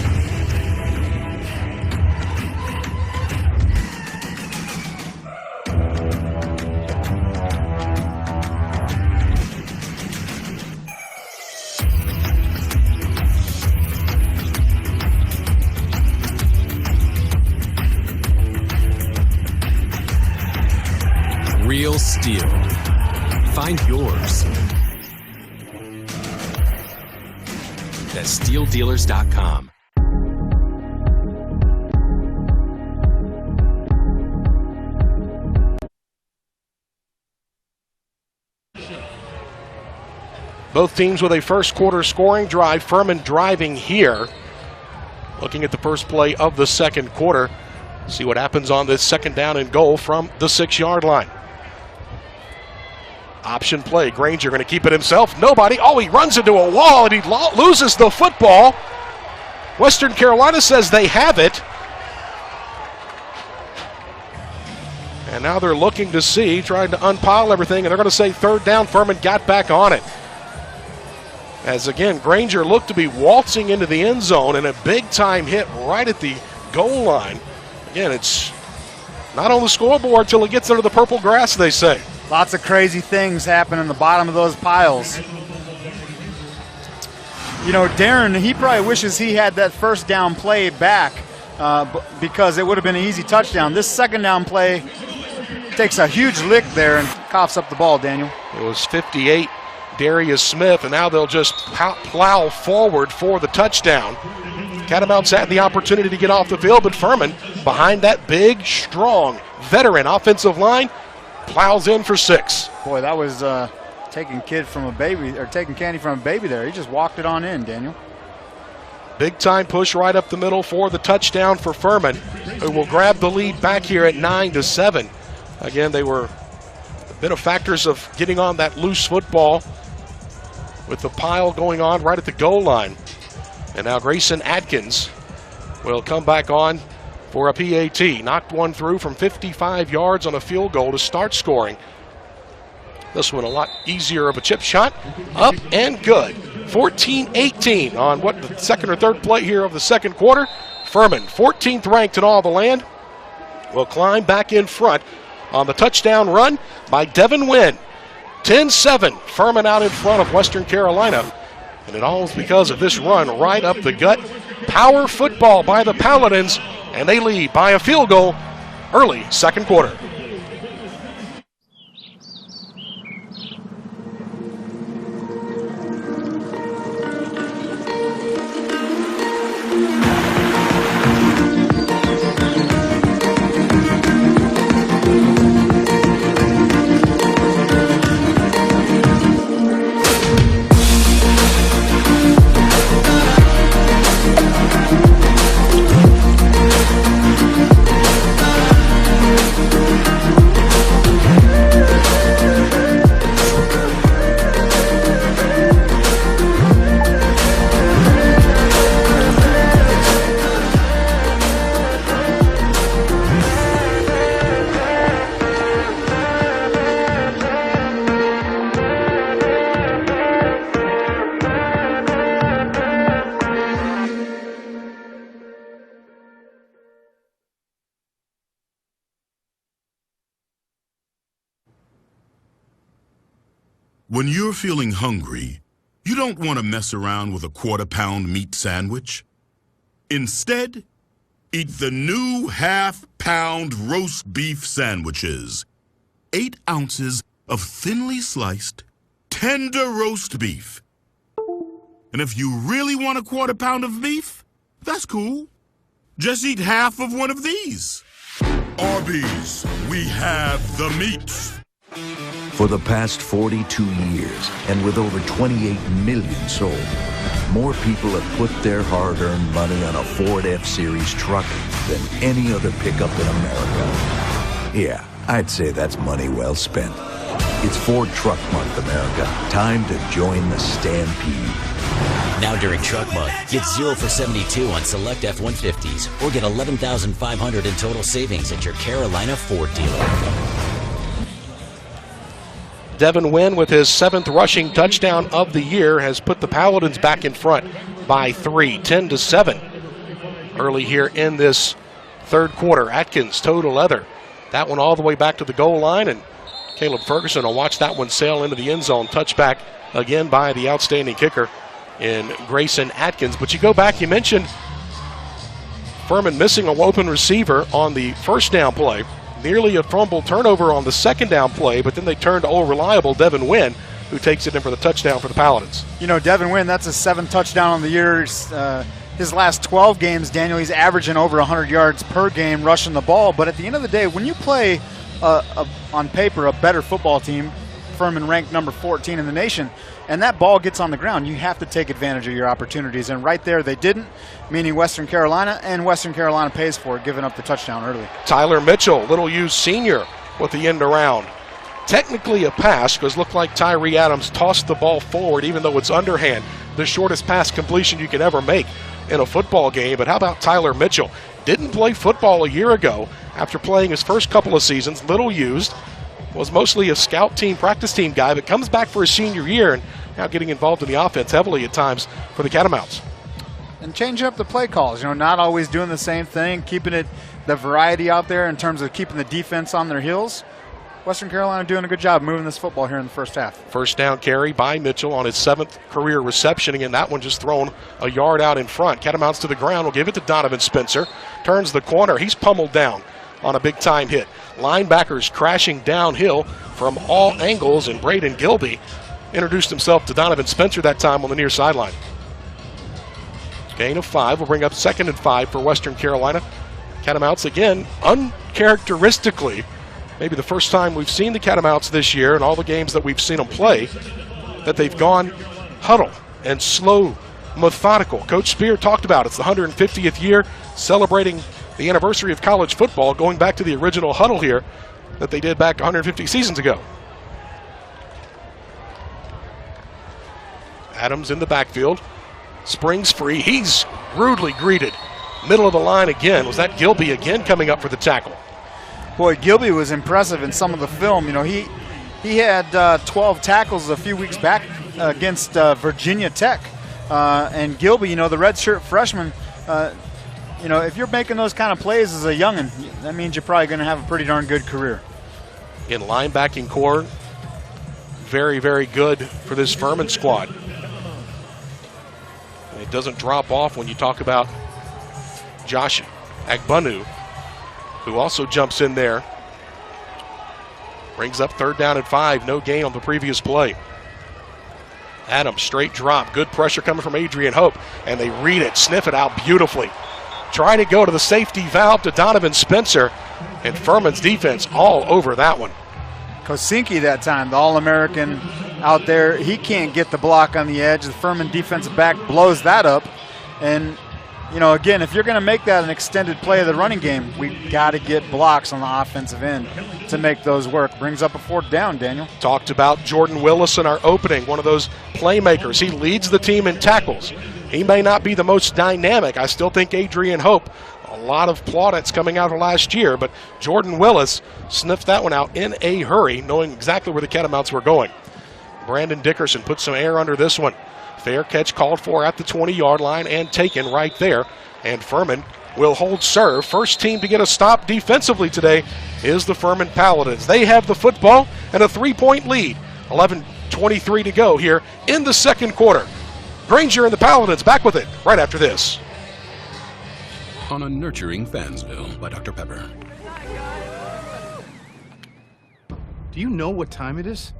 Real steel. Find yours at steeldealers.com. Both teams with a first quarter scoring drive. Furman driving here. Looking at the first play of the second quarter. See what happens on this second down and goal from the 6-yard line. Option play. Granger going to keep it himself. Nobody. Oh, he runs into a wall and he loses the football. Western Carolina says they have it. And now they're looking to see, trying to unpile everything, and they're going to say third down. Furman got back on it. As again, Granger looked to be waltzing into the end zone and a big-time hit right at the goal line. Again, it's not on the scoreboard till it gets under the purple grass, they say. Lots of crazy things happen in the bottom of those piles. You know, Darren, he probably wishes he had that first down play back because it would have been an easy touchdown. This second down play takes a huge lick there and coughs up the ball, Daniel. It was 58, Darius Smith, and now they'll just plow forward for the touchdown. Catamounts had the opportunity to get off the field, but Furman, behind that big, strong, veteran offensive line, plows in for 6. Boy, that was taking candy from a baby there. He just walked it on in, Daniel. Big time push right up the middle for the touchdown for Furman, who will grab the lead back here at 9-7. Again, they were a bit of factors of getting on that loose football with the pile going on right at the goal line. And now Grayson Atkins will come back on for a PAT. Knocked one through from 55 yards on a field goal to start scoring. This one a lot easier of a chip shot. Up and good. 14-18 on what, the second or third play here of the second quarter. Furman, 14th ranked in all the land, will climb back in front on the touchdown run by Devin Wynn. 10-7, Furman out in front of Western Carolina. And it all is because of this run right up the gut. Power football by the Paladins, and they lead by a field goal early second quarter. When you're feeling hungry, you don't want to mess around with a quarter-pound meat sandwich. Instead, eat the new half-pound roast beef sandwiches. 8 ounces of thinly sliced, tender roast beef. And if you really want a quarter pound of beef, that's cool. Just eat half of one of these. Arby's, we have the meats. For the past 42 years, and with over 28 million sold, More people have put their hard-earned money on a Ford F-Series truck than any other pickup in America. Yeah, I'd say that's money well spent. It's Ford Truck Month, America. Time to join the stampede. Now during Truck Month, get 0 for 72 on select F-150s or get $11,500 in total savings at your Carolina Ford dealer. Devin Wynn, with his 7th rushing touchdown of the year, has put the Paladins back in front by 3, 10-7. Early here in this third quarter, Atkins toe to leather. That one all the way back to the goal line, and Caleb Ferguson will watch that one sail into the end zone. Touchback again by the outstanding kicker in Grayson Atkins. But you go back, you mentioned Furman missing a open receiver on the first down play. Nearly a fumble turnover on the second down play, but then they turned to old reliable Devin Wynn, who takes it in for the touchdown for the Paladins. You know, Devin Wynn, that's his 7th touchdown on the year. His last 12 games, Daniel, he's averaging over 100 yards per game rushing the ball. But at the end of the day, when you play on paper a better football team, Furman ranked number 14 in the nation, and that ball gets on the ground, you have to take advantage of your opportunities. And right there they didn't, meaning Western Carolina, and Western Carolina pays for it, giving up the touchdown early. Tyler Mitchell, little used senior, with the end around. Technically a pass, because looked like Tyree Adams tossed the ball forward even though it's underhand. The shortest pass completion you can ever make in a football game. But how about Tyler Mitchell? Didn't play football a year ago after playing his first couple of seasons, little used, was mostly a scout team, practice team guy, but comes back for his senior year and now getting involved in the offense heavily at times for the Catamounts. And changing up the play calls, you know, not always doing the same thing, keeping it the variety out there in terms of keeping the defense on their heels. Western Carolina doing a good job moving this football here in the first half. First down carry by Mitchell on his 7th career reception, and that one just thrown a yard out in front. Catamounts to the ground will give it to Donovan Spencer. Turns the corner. He's pummeled down on a big-time hit. Linebackers crashing downhill from all angles, and Braden Gilby introduced himself to Donovan Spencer that time on the near sideline. Gain of 5 will bring up 2nd and 5 for Western Carolina. Catamounts, again, uncharacteristically, maybe the first time we've seen the Catamounts this year in all the games that we've seen them play, that they've gone huddle and slow, methodical. Coach Spear talked about it's the 150th year, celebrating the anniversary of college football, going back to the original huddle here that they did back 150 seasons ago. Adams in the backfield, springs free. He's rudely greeted. Middle of the line again. Was that Gilby again coming up for the tackle? Boy, Gilby was impressive in some of the film. You know, he had 12 tackles a few weeks back against Virginia Tech. And Gilby, you know, the redshirt freshman, you know, if you're making those kind of plays as a youngin', that means you're probably going to have a pretty darn good career. In linebacking core, very, very good for this Furman squad. And it doesn't drop off when you talk about Josh Agbanu, who also jumps in there. Brings up 3rd down and 5. No gain on the previous play. Adams, straight drop. Good pressure coming from Adrian Hope. And they read it, sniff it out beautifully. Trying to go to the safety valve to Donovan Spencer. And Furman's defense all over that one. Kosinski that time, the All-American out there, he can't get the block on the edge. The Furman defensive back blows that up. And, you know, again, if you're going to make that an extended play of the running game, we've got to get blocks on the offensive end to make those work. Brings up a 4th down, Daniel. Talked about Jordan Willis in our opening, one of those playmakers. He leads the team in tackles. He may not be the most dynamic. I still think Adrian Hope, a lot of plaudits coming out of last year, but Jordan Willis sniffed that one out in a hurry, knowing exactly where the Catamounts were going. Brandon Dickerson put some air under this one. Fair catch called for at the 20-yard line and taken right there. And Furman will hold serve. First team to get a stop defensively today is the Furman Paladins. They have the football and a 3-point lead. 11:23 to go here in the second quarter. Granger and the Paladins back with it right after this. On a nurturing Fansville by Dr. Pepper. Do you know what time it is?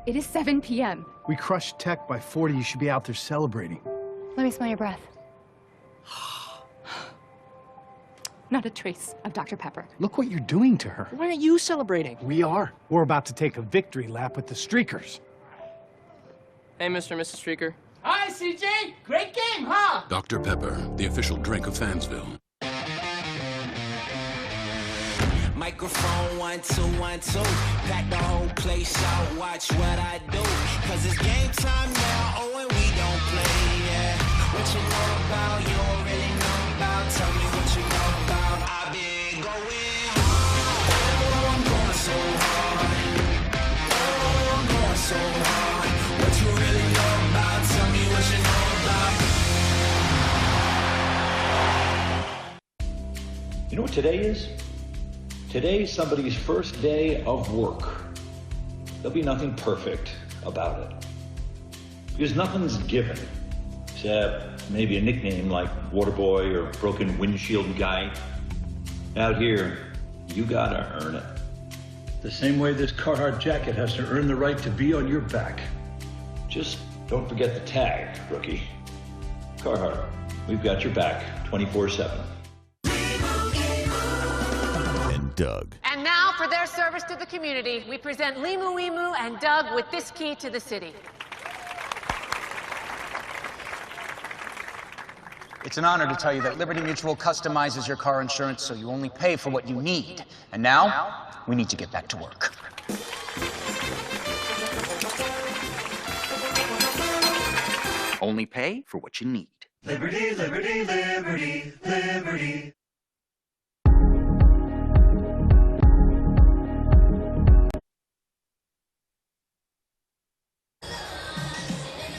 It is 7 p.m. We crushed Tech by 40. You should be out there celebrating. Let me smell your breath. Not a trace of Dr. Pepper. Look what you're doing to her. Why aren't you celebrating? We are. We're about to take a victory lap with the Streakers. Hey, Mr. and Mrs. Streaker. Hi, CJ. Great game, huh? Dr. Pepper, the official drink of Fansville. Microphone 1, 2, 1, 2. Pack the whole place out, watch what I do. Cause it's game time now, oh, and we don't play, yeah. What you know about, you don't really know about. Tell me what you know about. I've been going hard. Oh, I'm going so hard. Oh, I'm going so hard. What you really know about, tell me what you know about. You know what today is? Today's somebody's first day of work. There'll be nothing perfect about it. Because nothing's given, except maybe a nickname like Waterboy or Broken Windshield Guy. Out here, you gotta earn it. The same way this Carhartt jacket has to earn the right to be on your back. Just don't forget the tag, rookie. Carhartt, we've got your back 24/7. Doug. And now for their service to the community, we present Limu Emu and Doug with this key to the city. It's an honor to tell you that Liberty Mutual customizes your car insurance so you only pay for what you need. And now, we need to get back to work. Only pay for what you need. Liberty, liberty, liberty, liberty.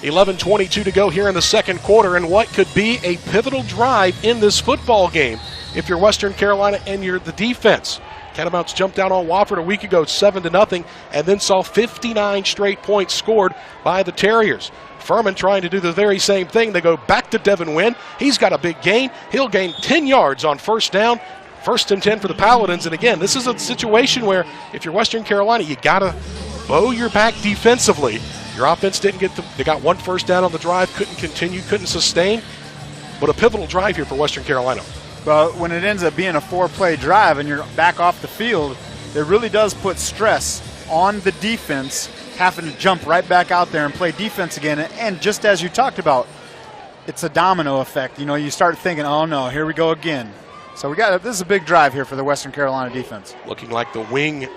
11:22 to go here in the second quarter, and what could be a pivotal drive in this football game if you're Western Carolina and you're the defense. Catamounts jumped out on Wofford a week ago 7-0 and then saw 59 straight points scored by the Terriers. Furman trying to do the very same thing. They go back to Devin Wynn. He's got a big gain. He'll gain 10 yards on first down. 1st and 10 for the Paladins. And again, this is a situation where if you're Western Carolina, you got to bow your back defensively. Your offense didn't get they got 1 first down on the drive, couldn't continue, couldn't sustain. But a pivotal drive here for Western Carolina. Well, when it ends up being a 4-play drive and you're back off the field, it really does put stress on the defense, having to jump right back out there and play defense again. And just as you talked about, it's a domino effect. You know, you start thinking, oh no, here we go again. So this is a big drive here for the Western Carolina defense. Looking like the wing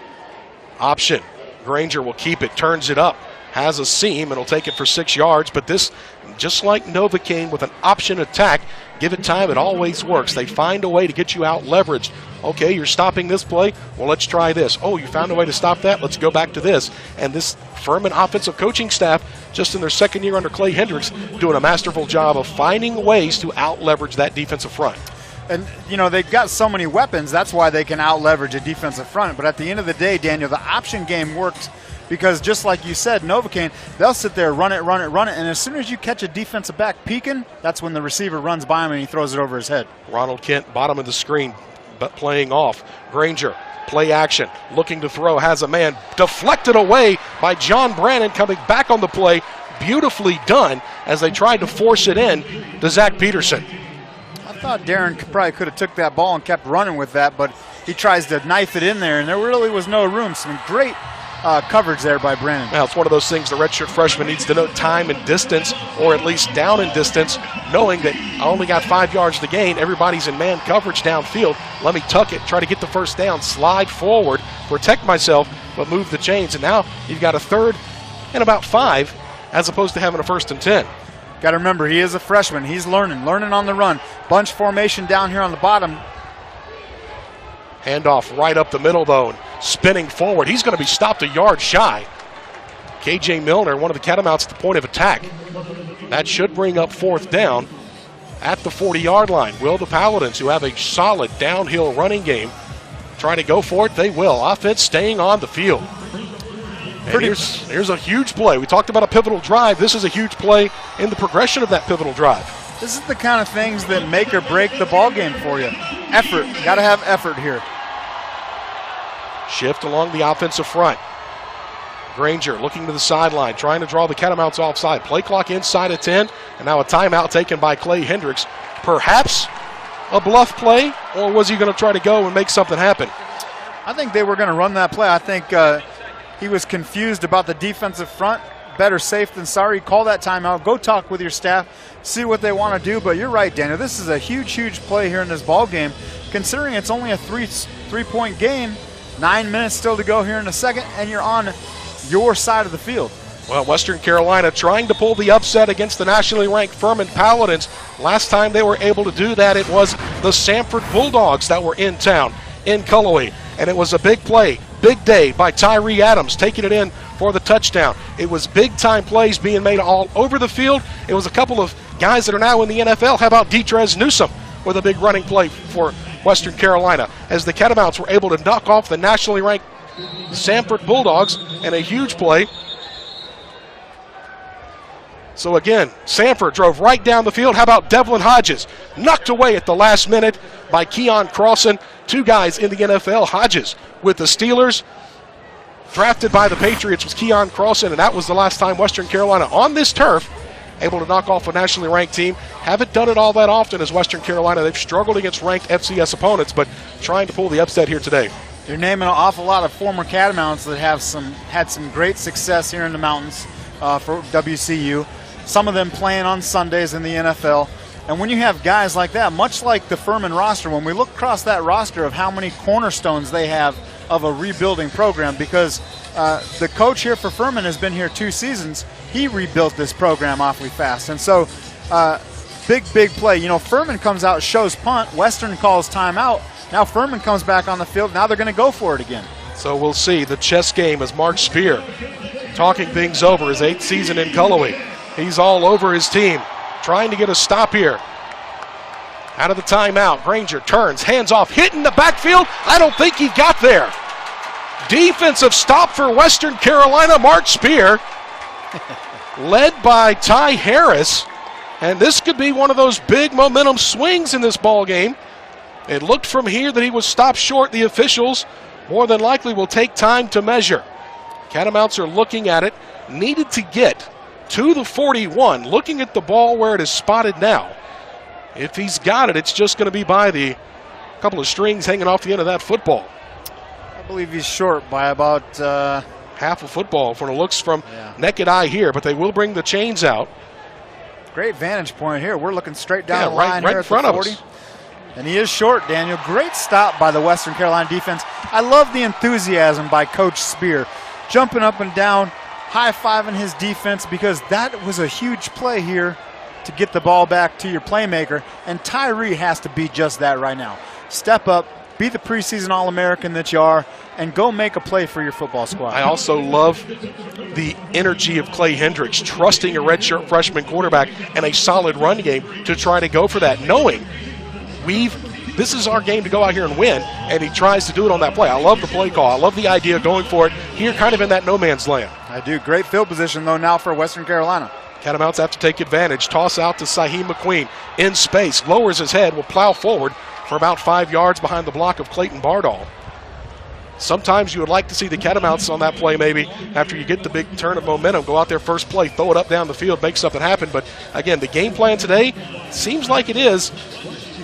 option. Granger will keep it, turns it up, has a seam, and will take it for 6 yards. But this, just like Novocaine with an option attack, give it time, it always works. They find a way to get you out leveraged. Okay, you're stopping this play. Well, let's try this. Oh, you found a way to stop that. Let's go back to this. And this Furman offensive coaching staff, just in their second year under Clay Hendricks, doing a masterful job of finding ways to out leverage that defensive front. And, you know, they've got so many weapons, that's why they can out-leverage a defensive front. But at the end of the day, Daniel, the option game works because just like you said, Novocaine, they'll sit there, run it, and as soon as you catch a defensive back peeking, that's when the receiver runs by him and he throws it over his head. Ronald Kent, bottom of the screen, but playing off. Granger, play action, looking to throw, has a man, deflected away by John Brannon, coming back on the play. Beautifully done as they tried to force it in to Zach Peterson. I thought Darren probably could have took that ball and kept running with that, but he tries to knife it in there, and there really was no room. Some great coverage there by Brennan. Well, it's one of those things the redshirt freshman needs to know time and distance, or at least down in distance, knowing that I only got 5 yards to gain. Everybody's in man coverage downfield. Let me tuck it, try to get the first down, slide forward, protect myself, but move the chains. And now you've got a 3rd and about 5 as opposed to having a 1st and 10. Got to remember, he is a freshman. He's learning on the run. Bunch formation down here on the bottom. Handoff right up the middle, though, and spinning forward. He's going to be stopped a yard shy. KJ Milner, one of the Catamounts at the point of attack. That should bring up 4th down at the 40-yard line. Will the Paladins, who have a solid downhill running game, try to go for it? They will. Offense staying on the field. And here's a huge play. We talked about a pivotal drive. This is a huge play in the progression of that pivotal drive. This is the kind of things that make or break the ball game for you. Effort. Got to have effort here. Shift along the offensive front. Granger looking to the sideline, trying to draw the Catamounts offside. Play clock inside of 10, and now a timeout taken by Clay Hendricks. Perhaps a bluff play, or was he going to try to go and make something happen? I think they were going to run that play. I think he was confused about the defensive front better safe than sorry. Call that timeout. Go talk with your staff, see what they want to do. But you're right, Daniel. This is a huge play here in this ball game, considering it's only a three-point game. 9 minutes still to go here in the second, and you're on your side of the field. Well, Western Carolina trying to pull the upset against the nationally ranked Furman Paladins. Last time they were able to do that, it was the Sanford Bulldogs that were in town in Cullowhee. And it was a big play, big day by Tyree Adams taking it in for the touchdown. It was big-time plays being made all over the field. It was a couple of guys that are now in the NFL. How about Detrez Newsome with a big running play for Western Carolina as the Catamounts were able to knock off the nationally ranked Sanford Bulldogs in a huge play. So again, Sanford drove right down the field. How about Devlin Hodges? Knocked away at the last minute by Keon Crossan. 2 guys in the NFL. Hodges with the Steelers. Drafted by the Patriots was Keon Crossan, and that was the last time Western Carolina on this turf able to knock off a nationally ranked team. Haven't done it all that often as Western Carolina. They've struggled against ranked FCS opponents, but trying to pull the upset here today. You're naming an awful lot of former Catamounts that have had some great success here in the mountains for WCU. Some of them playing on Sundays in the NFL. And when you have guys like that, much like the Furman roster, when we look across that roster of how many cornerstones they have of a rebuilding program, because the coach here for Furman has been here 2 seasons, he rebuilt this program awfully fast. And so big play. You know, Furman comes out, shows punt, Western calls timeout. Now Furman comes back on the field. Now they're going to go for it again. So we'll see the chess game as Mark Spear talking things over his 8th season in Cullowhee. He's all over his team, trying to get a stop here. Out of the timeout, Granger turns, hands off, hit in the backfield. I don't think he got there. Defensive stop for Western Carolina. Mark Spear, led by Ty Harris. And this could be one of those big momentum swings in this ball game. It looked from here that he was stopped short. The officials more than likely will take time to measure. Catamounts are looking at it. Needed to get to the 41, looking at the ball where it is spotted now. If he's got it, it's just going to be by the couple of strings hanging off the end of that football. I believe he's short by about half a football from the looks from naked eye here, but they will bring the chains out. Great vantage point here. We're looking straight down the line right here in front of of us. us. And he is short, Daniel. Great stop by the Western Carolina defense. I love the enthusiasm by Coach Spear, jumping up and down, high-fiving his defense, because that was a huge play here to get the ball back to your playmaker. And Tyree has to be just that right now. Step up, be the preseason All-American that you are, and go make a play for your football squad. I also love the energy of Clay Hendricks, trusting a redshirt freshman quarterback and a solid run game to try to go for that, knowing this is our game to go out here and win, and he tries to do it on that play. I love the play call. I love the idea of going for it here kind of in that no man's land. I do. Great field position, though, now for Western Carolina. Catamounts have to take advantage. Toss out to Saheem McQueen in space. Lowers his head. Will plow forward for about 5 yards behind the block of Clayton Bardall. Sometimes you would like to see the Catamounts on that play maybe after you get the big turn of momentum. Go out there first play, throw it up down the field, make something happen. But, again, the game plan today seems like it is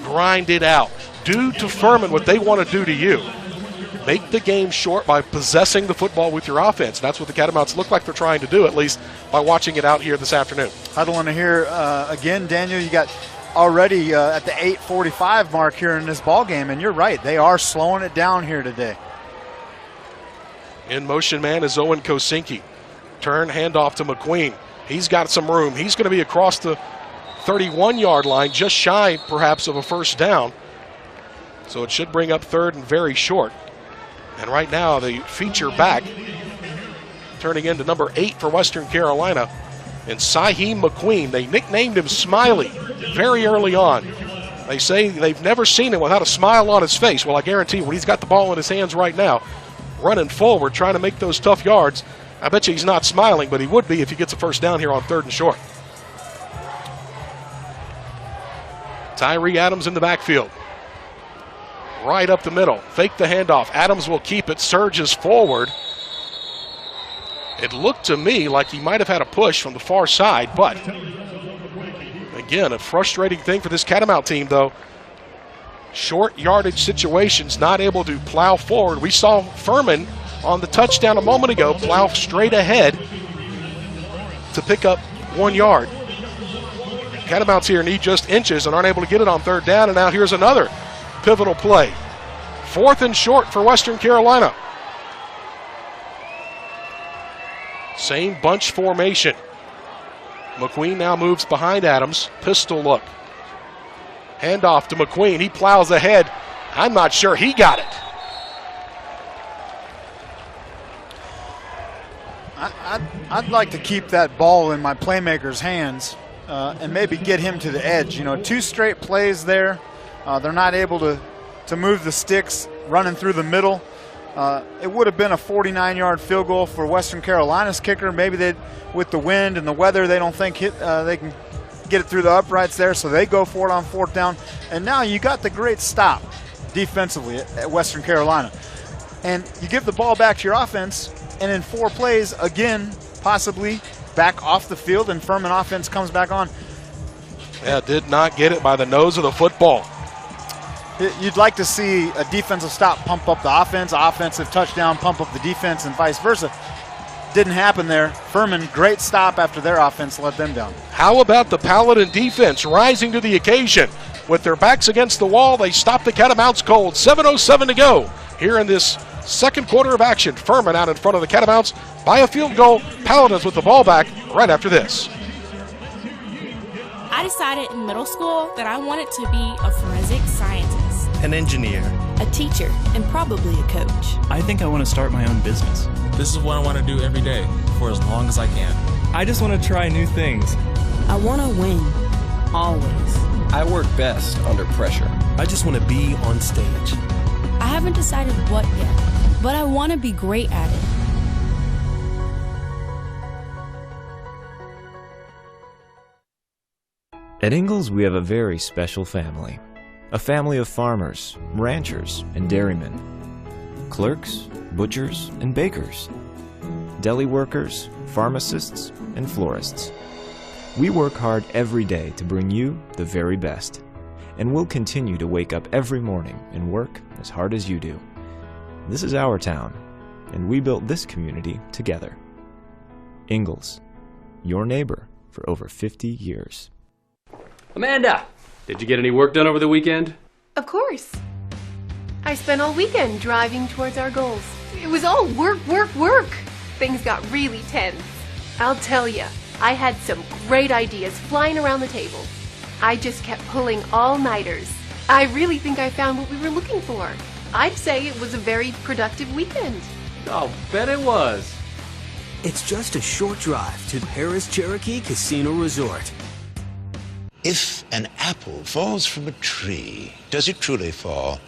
grind it out. Do to Furman what they want to do to you. Make the game short by possessing the football with your offense. That's what the Catamounts look like they're trying to do, at least by watching it out here this afternoon. Huddling here again, Daniel. You got already at the 8:45 mark here in this ball game, and you're right. They are slowing it down here today. In motion man is Owen Kosinski. Turn, handoff to McQueen. He's got some room. He's going to be across the 31-yard line, just shy perhaps of a first down. So it should bring up third and very short. And right now the feature back turning into number 8 for Western Carolina. And Saheem McQueen, they nicknamed him Smiley very early on. They say they've never seen him without a smile on his face. Well, I guarantee when he's got the ball in his hands right now, running forward, trying to make those tough yards, I bet you he's not smiling, but he would be if he gets a first down here on third and short. Tyree Adams in the backfield. Right up the middle. Fake the handoff. Adams will keep it. Surges forward. It looked to me like he might have had a push from the far side, but again, a frustrating thing for this Catamount team, though. Short yardage situations, not able to plow forward. We saw Furman on the touchdown a moment ago plow straight ahead. to pick up 1 yard. Catamounts here need just inches and aren't able to get it on third down, and now here's another pivotal play. 4th and short for Western Carolina. Same bunch formation. McQueen now moves behind Adams. Pistol look. Handoff to McQueen. He plows ahead. I'm not sure he got it. I'd like to keep that ball in my playmaker's hands and maybe get him to the edge. 2 straight plays there. They're not able to move the sticks running through the middle. It would have been a 49-yard field goal for Western Carolina's kicker. Maybe with the wind and the weather, they don't think they can get it through the uprights there, so they go for it on 4th down. And now you got the great stop defensively at Western Carolina. And you give the ball back to your offense, and in 4 plays, again, possibly back off the field, and Furman offense comes back on. Yeah, did not get it by the nose of the football. You'd like to see a defensive stop pump up the offense, offensive touchdown pump up the defense, and vice versa. Didn't happen there. Furman, great stop after their offense let them down. How about the Paladin defense rising to the occasion? With their backs against the wall, they stop the Catamounts cold. 7:07 to go here in this second quarter of action. Furman out in front of the Catamounts by a field goal. Paladins with the ball back right after this. I decided in middle school that I wanted to be a forensic scientist, an engineer, a teacher, and probably a coach. I think I want to start my own business. This is what I want to do every day for as long as I can. I just want to try new things. I want to win, always. I work best under pressure. I just want to be on stage. I haven't decided what yet, but I want to be great at it. At Ingalls, we have a very special family. A family of farmers, ranchers, and dairymen. Clerks, butchers, and bakers. Deli workers, pharmacists, and florists. We work hard every day to bring you the very best. And we'll continue to wake up every morning and work as hard as you do. This is our town, and we built this community together. Ingalls, your neighbor for over 50 years. Amanda, did you get any work done over the weekend? Of course. I spent all weekend driving towards our goals. It was all work, work, work. Things got really tense. I'll tell ya, I had some great ideas flying around the table. I just kept pulling all-nighters. I really think I found what we were looking for. I'd say it was a very productive weekend. I'll bet it was. It's just a short drive to Harris Cherokee Casino Resort. If an apple falls from a tree, does it truly fall?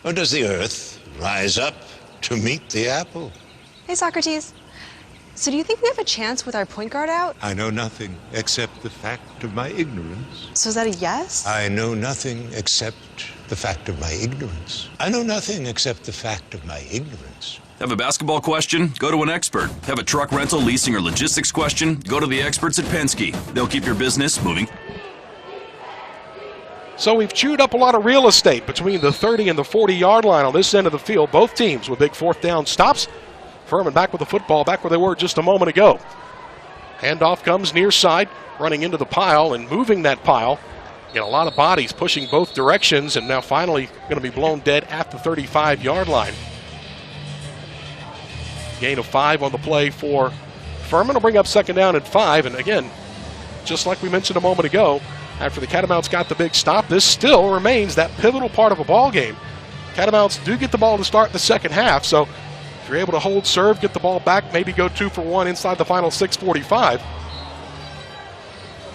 Or does the earth rise up to meet the apple? Hey, Socrates. So do you think we have a chance with our point guard out? I know nothing except the fact of my ignorance. So is that a yes? I know nothing except the fact of my ignorance. I know nothing except the fact of my ignorance. Have a basketball question? Go to an expert. Have a truck rental, leasing, or logistics question? Go to the experts at Penske. They'll keep your business moving. So we've chewed up a lot of real estate between the 30 and the 40-yard line on this end of the field. Both teams with big 4th down stops. Furman back with the football, back where they were just a moment ago. Handoff comes near side, running into the pile and moving that pile. Get a lot of bodies pushing both directions, and now finally going to be blown dead at the 35-yard line. Gain of 5 on the play for Furman will bring up 2nd down and 5. And again, just like we mentioned a moment ago, after the Catamounts got the big stop, this still remains that pivotal part of a ball game. Catamounts do get the ball to start the second half, so if you're able to hold serve, get the ball back, maybe go 2 for 1 inside the final 6:45,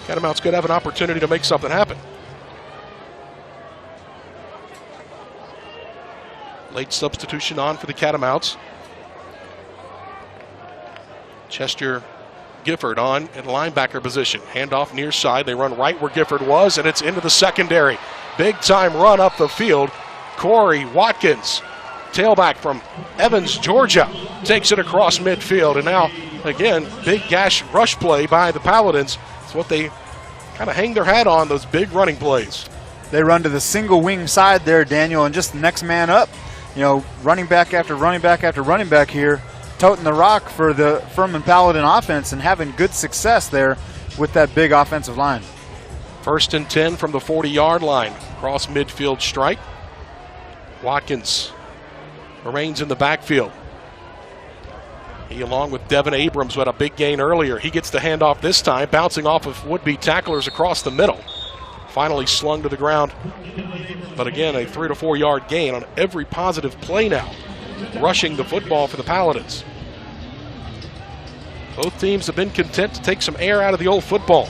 Catamounts could have an opportunity to make something happen. Late substitution on for the Catamounts. Chester Gifford on at linebacker position. Handoff near side. They run right where Gifford was, and it's into the secondary. Big time run up the field. Corey Watkins, tailback from Evans, Georgia, takes it across midfield. And now, again, big gash rush play by the Paladins. It's what they kind of hang their hat on, those big running plays. They run to the single wing side there, Daniel, and just the next man up. You know, running back after running back after running back here. toting the rock for the Furman Paladin offense and having good success there with that big offensive line. 1st and 10 from the 40-yard line. Cross midfield strike. Watkins remains in the backfield. He, along with Devin Abrams, who had a big gain earlier, he gets the handoff this time, bouncing off of would-be tacklers across the middle. Finally slung to the ground. But again, a 3 to 4 yard gain on every positive play now, rushing the football for the Paladins. Both teams have been content to take some air out of the old football.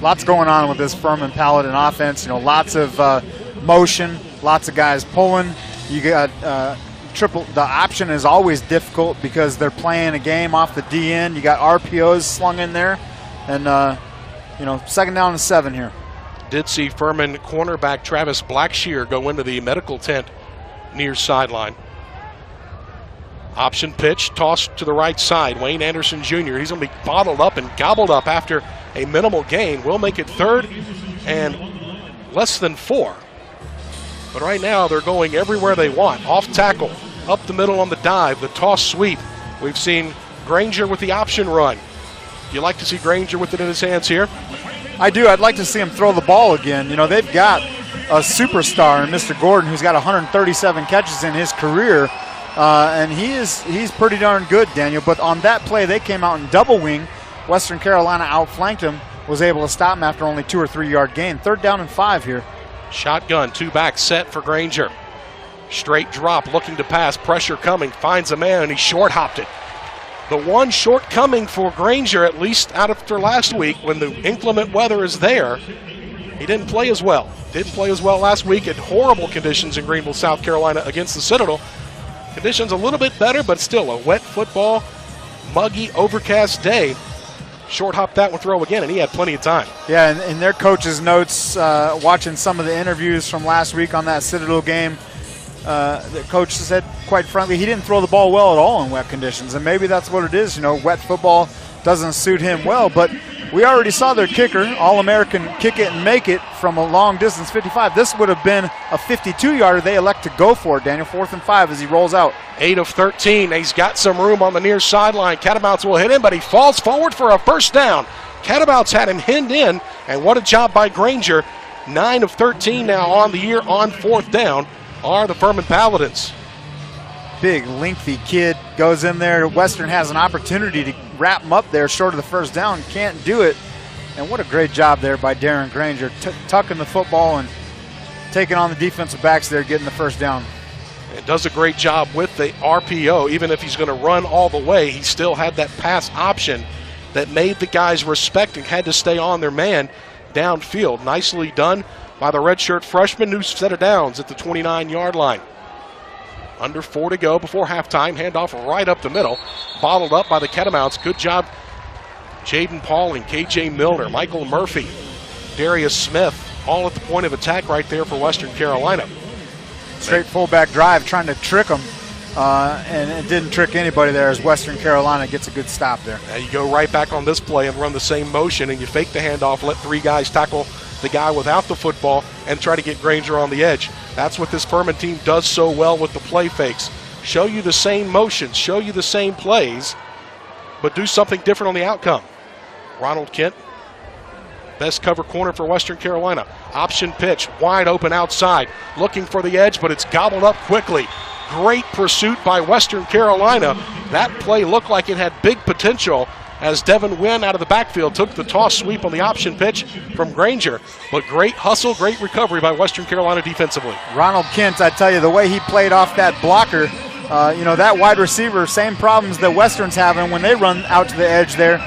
Lots going on with this Furman Paladin offense. Lots of motion, lots of guys pulling. You got triple. The option is always difficult because they're playing a game off the D end. You got RPOs slung in there, and 2nd down and 7 here. Did see Furman cornerback Travis Blackshear go into the medical tent near sideline. Option pitch, tossed to the right side. Wayne Anderson Jr., he's going to be bottled up and gobbled up after a minimal gain. We'll make it 3rd and less than 4. But right now they're going everywhere they want. Off tackle, up the middle on the dive, the toss sweep. We've seen Granger with the option run. You like to see Granger with it in his hands here? I do. I'd like to see him throw the ball again. They've got a superstar in Mr. Gordon, who's got 137 catches in his career. And he's pretty darn good, Daniel. But on that play, they came out in double wing. Western Carolina outflanked him, was able to stop him after only 2 or 3 yard gain. 3rd down and 5 here. Shotgun, 2 back set for Granger. Straight drop, looking to pass, pressure coming, finds a man, and he short hopped it. The one shortcoming for Granger, at least out after last week, when the inclement weather is there, he didn't play as well. Didn't play as well last week at horrible conditions in Greenville, South Carolina against the Citadel. Conditions a little bit better, but still a wet football, muggy, overcast day. Short hop that one throw again, and he had plenty of time. Yeah, and in their coach's notes, watching some of the interviews from last week on that Citadel game, the coach said, quite frankly, he didn't throw the ball well at all in wet conditions, and maybe that's what it is. Wet football doesn't suit him well, but we already saw their kicker, All-American kick it and make it from a long distance, 55. This would have been a 52-yarder. They elect to go for it, Daniel. 4th and 5 as he rolls out. 8 of 13. He's got some room on the near sideline. Catamounts will hit him, but he falls forward for a 1st down. Catamounts had him hemmed in, and what a job by Granger. 9 of 13 now on the year on 4th down are the Furman Paladins. Big, lengthy kid goes in there. Western has an opportunity to wrap him up there short of the 1st down. Can't do it. And what a great job there by Darren Granger, tucking the football and taking on the defensive backs there, getting the 1st down. It does a great job with the RPO. Even if he's going to run all the way, he still had that pass option that made the guys respect and had to stay on their man downfield. Nicely done by the redshirt freshman, new set of downs at the 29-yard line. Under 4 to go before halftime. Handoff right up the middle. Bottled up by the Catamounts. Good job, Jaden Pauling, KJ Milner, Michael Murphy, Darius Smith, all at the point of attack right there for Western Carolina. Straight fullback drive, trying to trick them, and it didn't trick anybody there as Western Carolina gets a good stop there. Now you go right back on this play and run the same motion, and you fake the handoff, let 3 guys tackle the guy without the football and try to get Granger on the edge. That's what this Furman team does so well with the play fakes. Show you the same motions, show you the same plays, but do something different on the outcome. Ronald Kent, best cover corner for Western Carolina. Option pitch, wide open outside, looking for the edge, but it's gobbled up quickly. Great pursuit by Western Carolina. That play looked like it had big potential as Devin Wynn out of the backfield took the toss sweep on the option pitch from Granger. But great hustle, great recovery by Western Carolina defensively. Ronald Kent, I tell you, the way he played off that blocker, that wide receiver, same problems that Western's having when they run out to the edge there.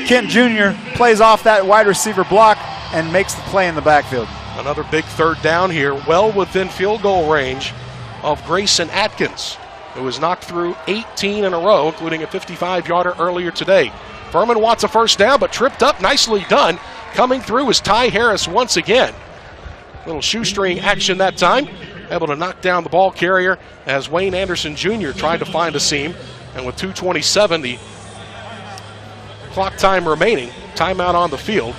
Kent Jr. plays off that wide receiver block and makes the play in the backfield. Another big 3rd down here, well within field goal range of Grayson Atkins, who was knocked through 18 in a row, including a 55-yarder earlier today. Furman wants a 1st down, but tripped up, nicely done. Coming through is Ty Harris once again. Little shoestring action that time. Able to knock down the ball carrier as Wayne Anderson Jr. tried to find a seam. And with 2:27, the clock time remaining, timeout on the field.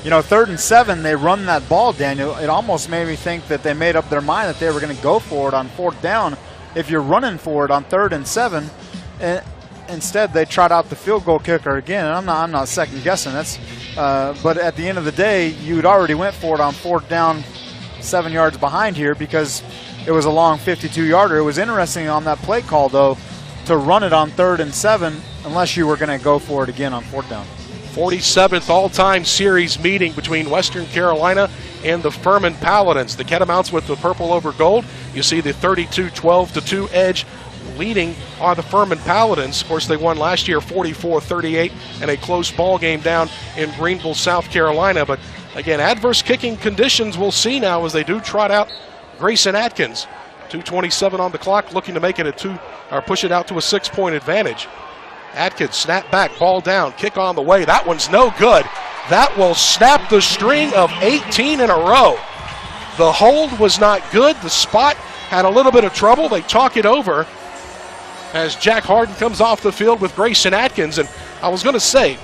3rd and 7, they run that ball, Daniel. It almost made me think that they made up their mind that they were going to go for it on 4th down if you're running for it on 3rd and 7, instead they trot out the field goal kicker again. And I'm not second guessing. But at the end of the day, you'd already went for it on 4th down, 7 yards behind here because it was a long 52-yarder. It was interesting on that play call, though, to run it on 3rd and 7 unless you were going to go for it again on 4th down. 47th all-time series meeting between Western Carolina and the Furman Paladins. The Catamounts with the purple over gold. You see the 32-12-2 edge leading are the Furman Paladins. Of course, they won last year 44-38 in a close ball game down in Greenville, South Carolina. But again, adverse kicking conditions we'll see now as they do trot out Grayson Atkins. 2:27 on the clock, looking to make it push it out to a 6-point advantage. Atkins, snap back, ball down, kick on the way. That one's no good. That will snap the string of 18 in a row. The hold was not good. The spot had a little bit of trouble. They talk it over as Jack Harden comes off the field with Grayson Atkins. And I was going to say,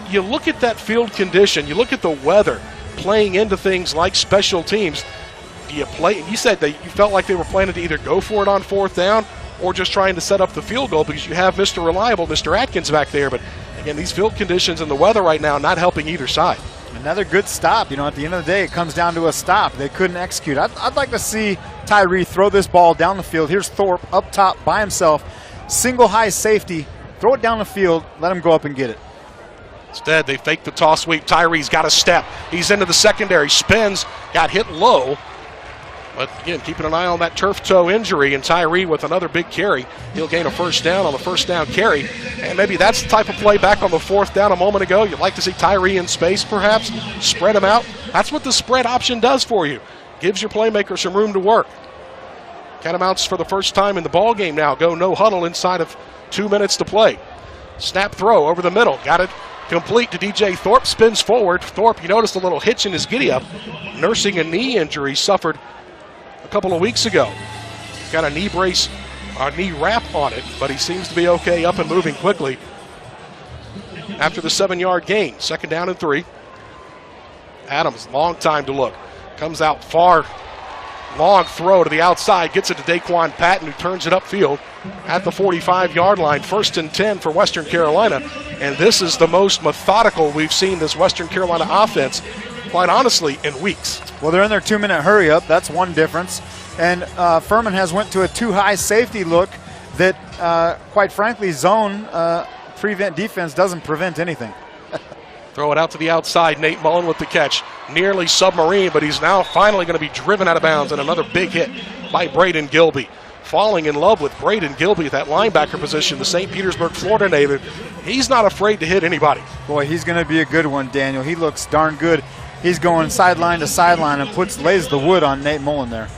you look at that field condition, you look at the weather playing into things like special teams. Do you play? You said that you felt like they were planning to either go for it on 4th down or just trying to set up the field goal because you have Mr. Reliable, Mr. Atkins back there. But again, these field conditions and the weather right now not helping either side. Another good stop. At the end of the day, it comes down to a stop. They couldn't execute. I'd like to see Tyree throw this ball down the field. Here's Thorpe up top by himself. Single high safety. Throw it down the field. Let him go up and get it. Instead, they fake the toss sweep. Tyree's got a step. He's into the secondary. Spins. Got hit low. But again, keeping an eye on that turf toe injury, and Tyree with another big carry. He'll gain a 1st down on the 1st down carry. And maybe that's the type of play back on the 4th down a moment ago. You'd like to see Tyree in space, perhaps. Spread him out. That's what the spread option does for you. Gives your playmaker some room to work. Catamounts for the first time in the ball game now go no huddle inside of 2 minutes to play. Snap throw over the middle. Got it complete to DJ Thorpe. Spins forward. Thorpe, you noticed a little hitch in his giddy-up. Nursing a knee injury suffered a couple of weeks ago. Got a knee brace, a knee wrap on it, but he seems to be okay, up and moving quickly after the 7-yard gain. 2nd down and 3. Adams, long time to look. Comes out far. Long throw to the outside. Gets it to Daquan Patton, who turns it upfield at the 45-yard line. 1st and 10 for Western Carolina. And this is the most methodical we've seen this Western Carolina offense, quite honestly, in weeks. Well, they're in their 2-minute hurry-up. That's one difference. And Furman has went to a too-high safety look that, quite frankly, zone prevent defense doesn't prevent anything. Throw it out to the outside. Nate Mullen with the catch. Nearly submarine, but he's now finally going to be driven out of bounds. And another big hit by Braden Gilby. Falling in love with Braden Gilby at that linebacker position, the St. Petersburg, Florida native. He's not afraid to hit anybody. Boy, he's going to be a good one, Daniel. He looks darn good. He's going sideline to sideline and lays the wood on Nate Mullen there.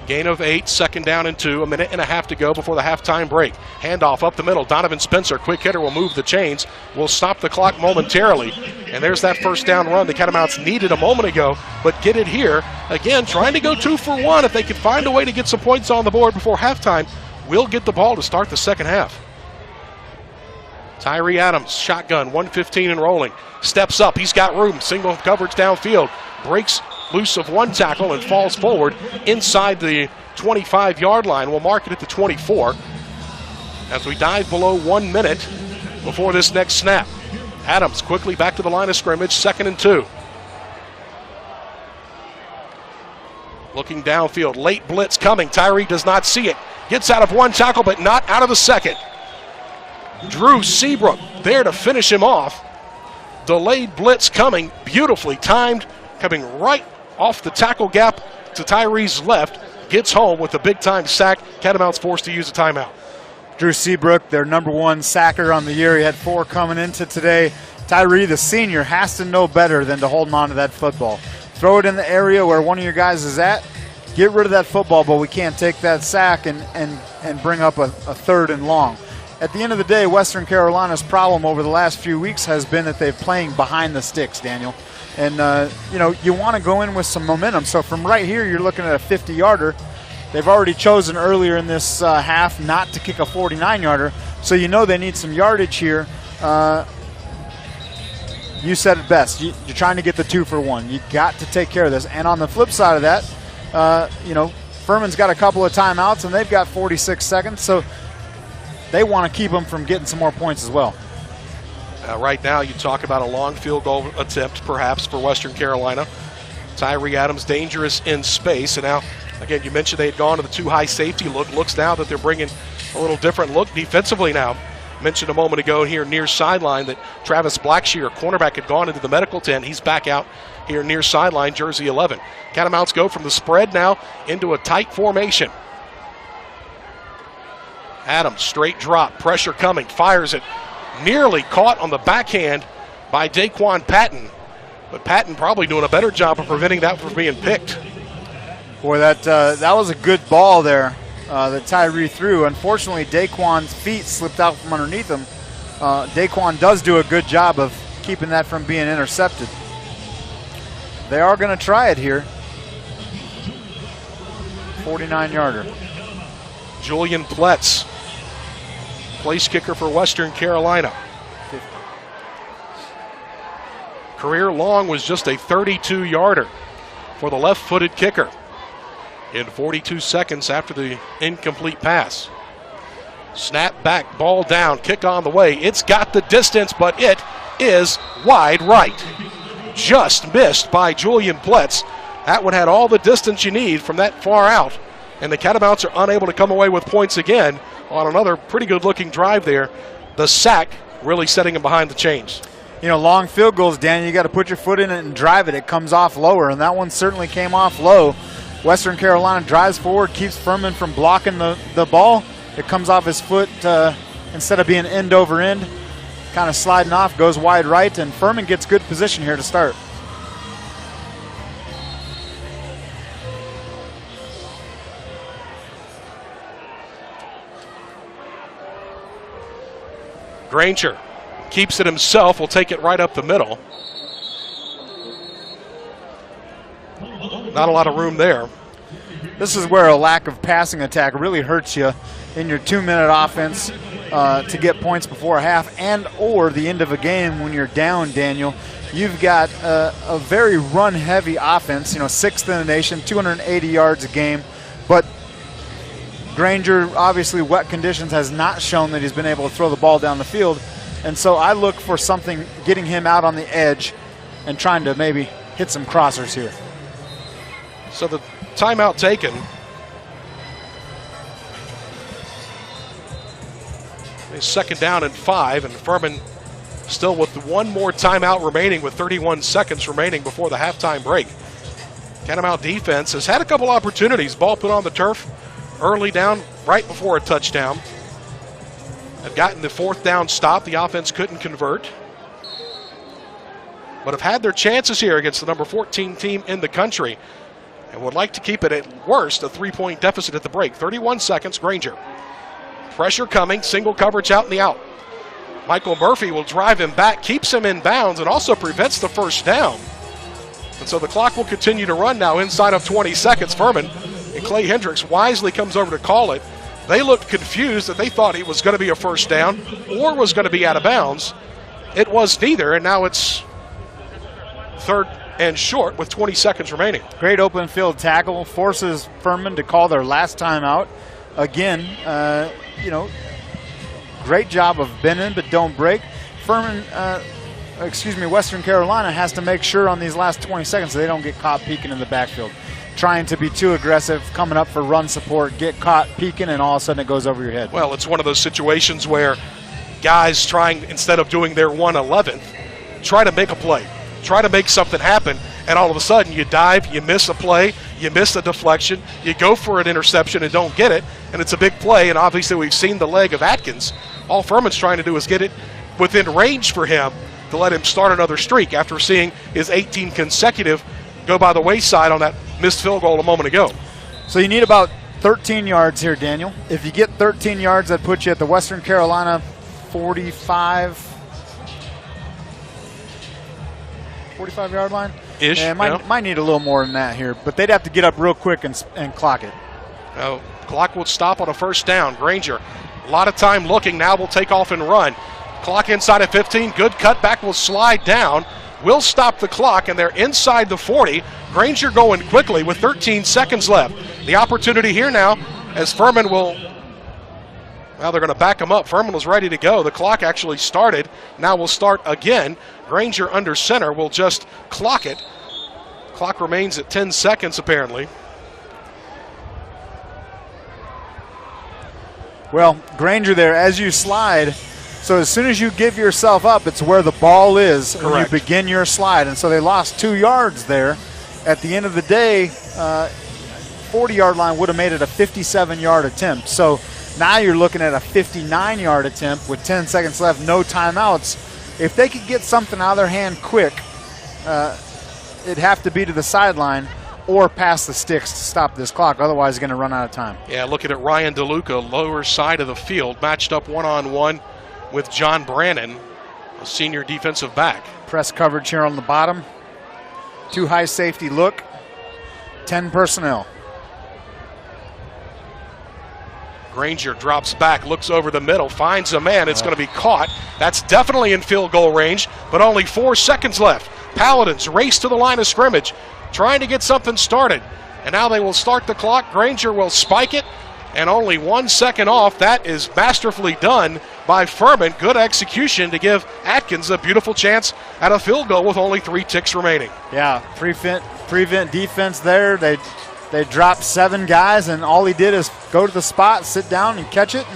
Gain of 8, 2nd down and 2, a minute and a half to go before the halftime break. Handoff up the middle. Donovan Spencer, quick hitter, will move the chains. Will stop the clock momentarily. And there's that 1st down run the Catamounts needed a moment ago, but get it here. Again, trying to go 2 for 1. If they can find a way to get some points on the board before halftime, we'll get the ball to start the 2nd half. Tyree Adams, shotgun, 1:15 and rolling. Steps up, he's got room, single coverage downfield. Breaks loose of one tackle and falls forward inside the 25-yard line. We'll mark it at the 24 as we dive below 1 minute before this next snap. Adams quickly back to the line of scrimmage, 2nd and 2. Looking downfield, late blitz coming. Tyree does not see it. Gets out of one tackle, but not out of the second. Drew Seabrook there to finish him off. Delayed blitz coming, beautifully timed, coming right off the tackle gap to Tyree's left. Gets home with a big-time sack. Catamounts forced to use a timeout. Drew Seabrook, their #1 sacker on the year. He had 4 coming into today. Tyree, the senior, has to know better than to hold on to that football. Throw it in the area where one of your guys is at. Get rid of that football, but we can't take that sack and bring up a 3rd and long. At the end of the day, Western Carolina's problem over the last few weeks has been that they're playing behind the sticks, Daniel. And, you want to go in with some momentum. So from right here, you're looking at a 50-yarder. They've already chosen earlier in this half not to kick a 49-yarder. So you know they need some yardage here. You said it best. You're trying to get the 2 for 1. You got to take care of this. And on the flip side of that, Furman's got a couple of timeouts, and they've got 46 seconds, so they want to keep them from getting some more points as well. Right now, you talk about a long field goal attempt, perhaps, for Western Carolina. Tyree Adams dangerous in space, and now, again, you mentioned they had gone to the too high safety look. Looks now that they're bringing a little different look defensively now. Mentioned a moment ago here near sideline that Travis Blackshear, cornerback, had gone into the medical tent. He's back out here near sideline, jersey 11. Catamounts go from the spread now into a tight formation. Adams, straight drop, pressure coming, fires it. Nearly caught on the backhand by Daquan Patton. But Patton probably doing a better job of preventing that from being picked. Boy, that was a good ball there that Tyree threw. Unfortunately, Daquan's feet slipped out from underneath him. Daquan does do a good job of keeping that from being intercepted. They are going to try it here. 49-yarder. Julian Pletz, place kicker for Western Carolina. 50. Career long was just a 32-yarder for the left-footed kicker in 42 seconds after the incomplete pass. Snap back, ball down, kick on the way. It's got the distance, but it is wide right. Just missed by Julian Pletz. That one had all the distance you need from that far out. And the Catamounts are unable to come away with points again on another pretty good-looking drive there. The sack really setting them behind the chains. You know, long field goals, Dan, you got to put your foot in it and drive it. It comes off lower, and that one certainly came off low. Western Carolina drives forward, keeps Furman from blocking the ball. It comes off his foot instead of being end over end, kind of sliding off, goes wide right, and Furman gets good position here to start. Granger keeps it himself, will take it right up the middle. Not a lot of room there. This is where a lack of passing attack really hurts you in your 2-minute offense to get points before half and or the end of a game when you're down, Daniel. You've got a very run-heavy offense, 6th in the nation, 280 yards a game, but Granger, obviously wet conditions, has not shown that he's been able to throw the ball down the field. And so I look for something, getting him out on the edge and trying to maybe hit some crossers here. So the timeout taken. It's 2nd down and 5, and Furman still with one more timeout remaining with 31 seconds remaining before the halftime break. Catamount defense has had a couple opportunities. Ball put on the turf early down, right before a touchdown. Have gotten the 4th down stop. The offense couldn't convert. But have had their chances here against the number 14 team in the country and would like to keep it at worst a 3-point deficit at the break. 31 seconds, Granger. Pressure coming, single coverage out in the out. Michael Murphy will drive him back, keeps him in bounds, and also prevents the first down. And so the clock will continue to run now inside of 20 seconds. Furman and Clay Hendricks wisely comes over to call it. They looked confused that they thought it was going to be a first down or was going to be out of bounds. It was neither, and now it's 3rd and short with 20 seconds remaining. Great open field tackle, forces Furman to call their last timeout. Again, great job of bending but don't break. Western Carolina has to make sure on these last 20 seconds they don't get caught peeking in the backfield. Trying to be too aggressive, coming up for run support, get caught peeking, and all of a sudden it goes over your head. Well, it's one of those situations where guys trying, instead of doing their 1/11th, try to make a play, try to make something happen, and all of a sudden you dive, you miss a play, you miss a deflection, you go for an interception and don't get it, and it's a big play, and obviously we've seen the leg of Atkins. All Furman's trying to do is get it within range for him to let him start another streak after seeing his 18 consecutive go by the wayside on that missed field goal a moment ago. So you need about 13 yards here, Daniel. If you get 13 yards, that puts you at the Western Carolina 45-yard line. Ish. Yeah, might need a little more than that here, but they'd have to get up real quick and clock it. Clock would stop on a first down. Granger, a lot of time looking, now will take off and run. Clock inside of 15, good cutback will slide down. will stop the clock, and they're inside the 40. Granger going quickly with 13 seconds left. The opportunity here now as Furman will, well, they're going to back him up. Furman was ready to go. The clock actually started. Now we'll start again. Granger under center will just clock it. Clock remains at 10 seconds apparently. Well, Granger there, as you slide, so as soon as you give yourself up, it's where the ball is. Correct. When you begin your slide. And so they lost 2 yards there. At the end of the day, 40-yard line would have made it a 57-yard attempt. So now you're looking at a 59-yard attempt with 10 seconds left, no timeouts. If they could get something out of their hand quick, it'd have to be to the sideline or past the sticks to stop this clock. Otherwise, it's going to run out of time. Yeah, looking at Ryan DeLuca, lower side of the field, matched up one-on-one with John Brannon, a senior defensive back. Press coverage here on the bottom. 2 high safety look. 10 personnel. Granger drops back, looks over the middle, finds a man. It's going to be caught. That's definitely in field goal range, but only 4 seconds left. Paladins race to the line of scrimmage, trying to get something started. And now they will start the clock. Granger will spike it, and only 1 second off. That is masterfully done by Furman. Good execution to give Atkins a beautiful chance at a field goal with only 3 ticks remaining. Yeah, prevent defense there. They dropped 7 guys, and all he did is go to the spot, sit down, and catch it.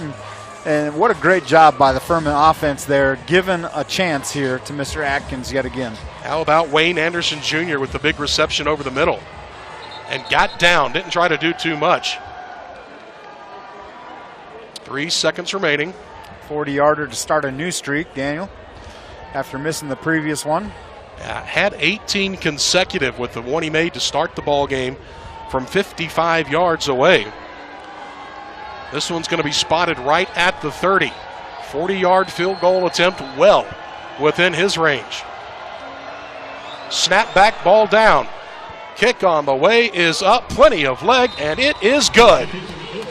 And what a great job by the Furman offense there, giving a chance here to Mr. Atkins yet again. How about Wayne Anderson Jr. with the big reception over the middle? And got down, didn't try to do too much. 3 seconds remaining. 40-yarder to start a new streak, Daniel, after missing the previous one. Had 18 consecutive with the one he made to start the ball game from 55 yards away. This one's going to be spotted right at the 30. 40-yard field goal attempt well within his range. Snap back, ball down. Kick on the way is up, plenty of leg, and it is good.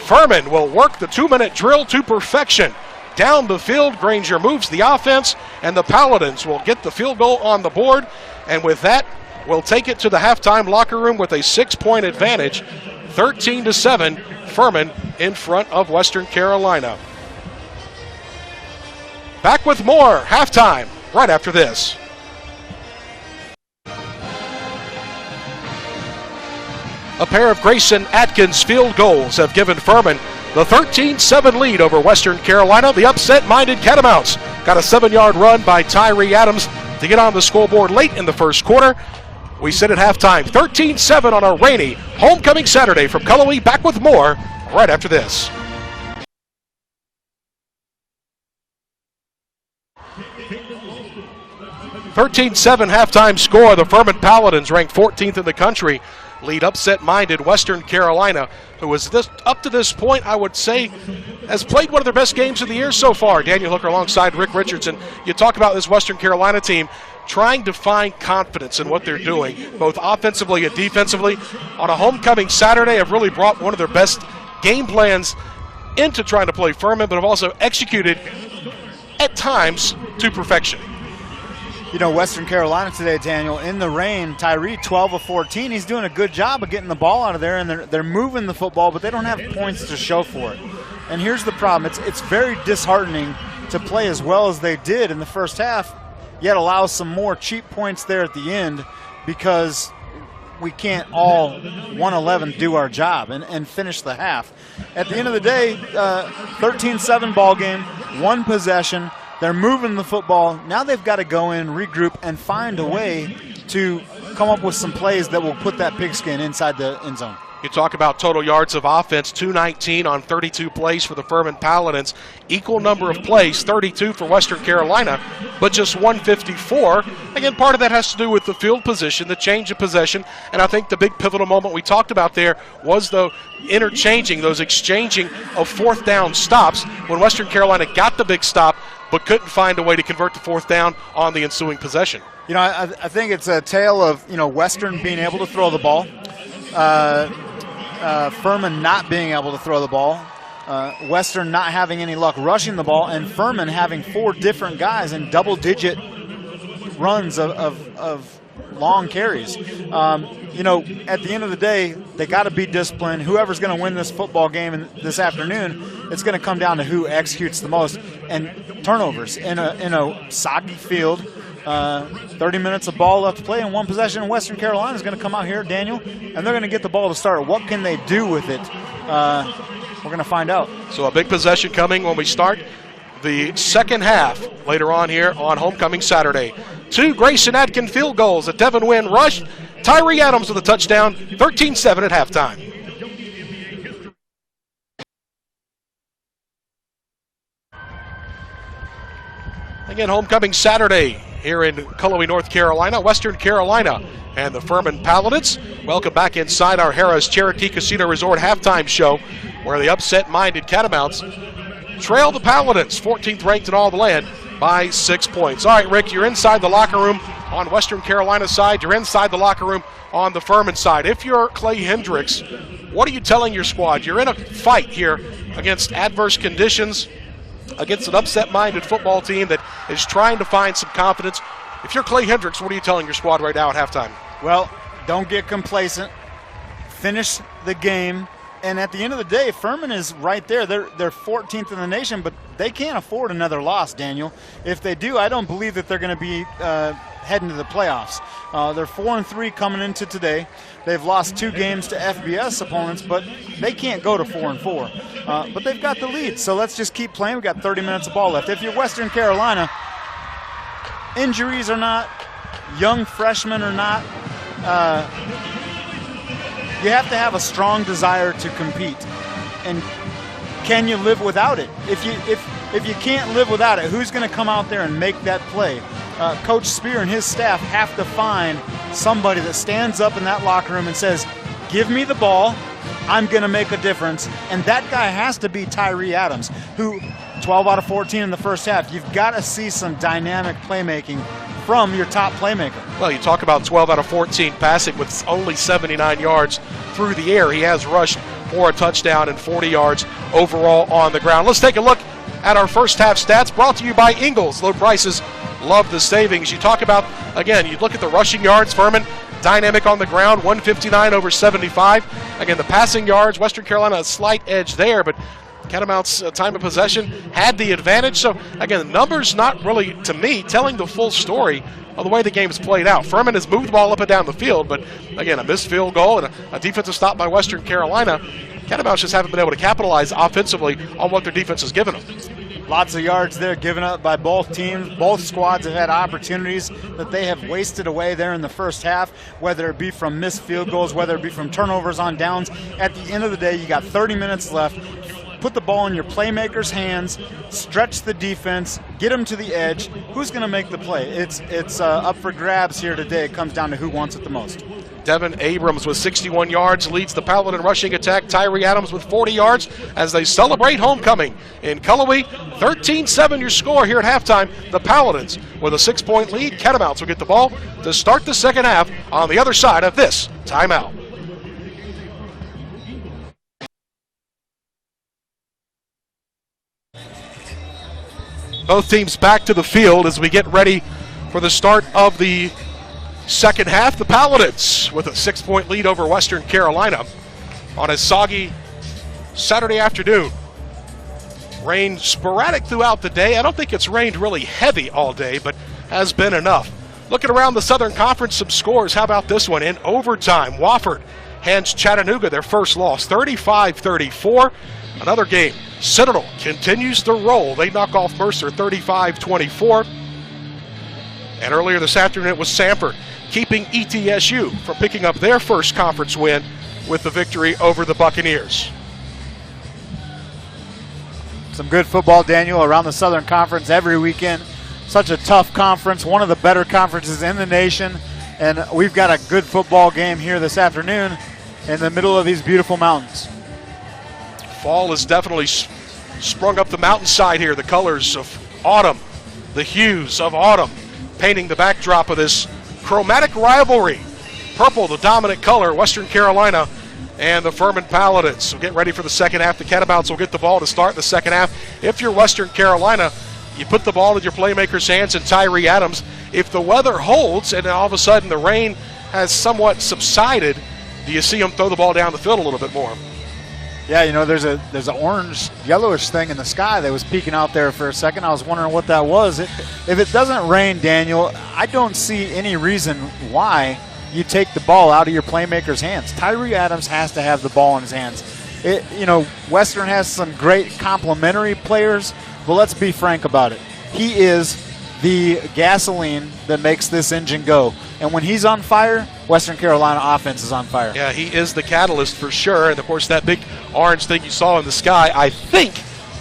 Furman will work the 2-minute drill to perfection. Down the field, Granger moves the offense, and the Paladins will get the field goal on the board. And with that, we'll take it to the halftime locker room with a 6-point advantage. 13-7, Furman in front of Western Carolina. Back with more halftime right after this. A pair of Grayson Atkins field goals have given Furman the 13-7 lead over Western Carolina. The upset-minded Catamounts got a 7-yard run by Tyree Adams to get on the scoreboard late in the first quarter. We sit at halftime, 13-7 on a rainy homecoming Saturday from Cullowhee. Back with more right after this. (13-7) halftime score. The Furman Paladins, ranked 14th in the country, lead upset-minded Western Carolina, who was up to this point, I would say, has played one of their best games of the year so far. Daniel Hooker alongside Rick Richardson. You talk about this Western Carolina team trying to find confidence in what they're doing, both offensively and defensively. On a homecoming Saturday, have really brought one of their best game plans into trying to play Furman, but have also executed at times to perfection. You know, Western Carolina today, Daniel, in the rain, Tyree 12 of 14. He's doing a good job of getting the ball out of there, and they're moving the football, but they don't have points to show for it. And here's the problem. It's very disheartening to play as well as they did in the first half, yet allow some more cheap points there at the end because we can't all 111 do our job and finish the half. At the end of the day, 13-7 ball game, 1 possession. They're moving the football. Now they've got to go in, regroup, and find a way to come up with some plays that will put that pigskin inside the end zone. You talk about total yards of offense, 219 on 32 plays for the Furman Paladins. Equal number of plays, 32 for Western Carolina, but just 154. Again, part of that has to do with the field position, the change of possession, and I think the big pivotal moment we talked about there was the exchanging of fourth down stops when Western Carolina got the big stop but couldn't find a way to convert the fourth down on the ensuing possession. You know, I think it's a tale of, Western being able to throw the ball, Furman not being able to throw the ball, Western not having any luck rushing the ball, and Furman having 4 different guys in double-digit runs of long carries. You know, at the end of the day, they got to be disciplined. Whoever's going to win this football game this afternoon, it's going to come down to who executes the most. And turnovers in a soggy field. 30 minutes of ball left to play in one possession. Western Carolina is going to come out here, Daniel, and they're going to get the ball to start. What can they do with it? We're going to find out. So a big possession coming when we start the second half later on here on Homecoming Saturday. 2 Grayson Atkin field goals. A Devin Wynn rushed. Tyree Adams with a touchdown. 13-7 at halftime. Again, Homecoming Saturday here in Cullowhee, North Carolina. Western Carolina and the Furman Paladins. Welcome back inside our Harrah's Cherokee Casino Resort halftime show, where the upset-minded Catamounts trail the Paladins, 14th ranked in all the land, by 6 points. All right, Rick, you're inside the locker room on Western Carolina's side. You're inside the locker room on the Furman side. If you're Clay Hendricks, what are you telling your squad? You're in a fight here against adverse conditions, against an upset-minded football team that is trying to find some confidence. If you're Clay Hendricks, what are you telling your squad right now at halftime? Well, don't get complacent. Finish the game. And at the end of the day, Furman is right there. They're 14th in the nation, but they can't afford another loss, Daniel. If they do, I don't believe that they're going to be heading to the playoffs. They're 4-3 coming into today. They've lost 2 games to FBS opponents, but they can't go to 4-4. But they've got the lead, so let's just keep playing. We've got 30 minutes of ball left. If you're Western Carolina, injuries or not, young freshmen or not, you have to have a strong desire to compete. And can you live without it? If you can't live without it, who's going to come out there and make that play? Coach Spear and his staff have to find somebody that stands up in that locker room and says, give me the ball, I'm going to make a difference. And that guy has to be Tyree Adams, who 12 out of 14 in the first half. You've got to see some dynamic playmaking from your top playmaker. Well, you talk about 12 out of 14 passing with only 79 yards through the air. He has rushed for a touchdown and 40 yards overall on the ground. Let's take a look at our first half stats, brought to you by Ingles. Low prices, love the savings. You talk about, again, you look at the rushing yards, Furman dynamic on the ground, 159 over 75. Again, the passing yards, Western Carolina a slight edge there, but Catamounts' time of possession had the advantage. So, again, the numbers not really, to me, telling the full story of the way the game's played out. Furman has moved the ball up and down the field, but, again, a missed field goal and a defensive stop by Western Carolina. Catamounts just haven't been able to capitalize offensively on what their defense has given them. Lots of yards there given up by both teams. Both squads have had opportunities that they have wasted away there in the first half, whether it be from missed field goals, whether it be from turnovers on downs. At the end of the day, you got 30 minutes left. Put the ball in your playmakers' hands, stretch the defense, get them to the edge. Who's going to make the play? It's up for grabs here today. It comes down to who wants it the most. Devin Abrams with 61 yards leads the Paladin rushing attack. Tyree Adams with 40 yards as they celebrate homecoming in Cullowhee. 13-7 your score here at halftime. The Paladins with a 6-point lead. Catamounts will get the ball to start the second half on the other side of this timeout. Both teams back to the field as we get ready for the start of the second half. The Paladins with a 6-point lead over Western Carolina on a soggy Saturday afternoon. Rain sporadic throughout the day. I don't think it's rained really heavy all day, but has been enough. Looking around the Southern Conference, some scores. How about this one? In overtime, Wofford hands Chattanooga their first loss, 35-34. Another game, Citadel continues to roll. They knock off Mercer 35-24. And earlier this afternoon it was Sanford keeping ETSU from picking up their first conference win with the victory over the Buccaneers. Some good football, Daniel, around the Southern Conference every weekend. Such a tough conference, one of the better conferences in the nation. And we've got a good football game here this afternoon in the middle of these beautiful mountains. Fall has definitely sprung up the mountainside here. The colors of autumn, the hues of autumn, painting the backdrop of this chromatic rivalry. Purple, the dominant color, Western Carolina and the Furman Paladins. So get ready for the second half. The Catamounts will get the ball to start the second half. If you're Western Carolina, you put the ball in your playmaker's hands and Tyree Adams. If the weather holds and all of a sudden the rain has somewhat subsided, do you see him throw the ball down the field a little bit more? Yeah, you know, there's an orange, yellowish thing in the sky that was peeking out there for a second. I was wondering what that was. If it doesn't rain, Daniel, I don't see any reason why you take the ball out of your playmaker's hands. Tyree Adams has to have the ball in his hands. Western has some great complementary players, but let's be frank about it. He is the gasoline that makes this engine go. And when he's on fire, Western Carolina offense is on fire. Yeah, he is the catalyst for sure. And, of course, that big orange thing you saw in the sky, I think,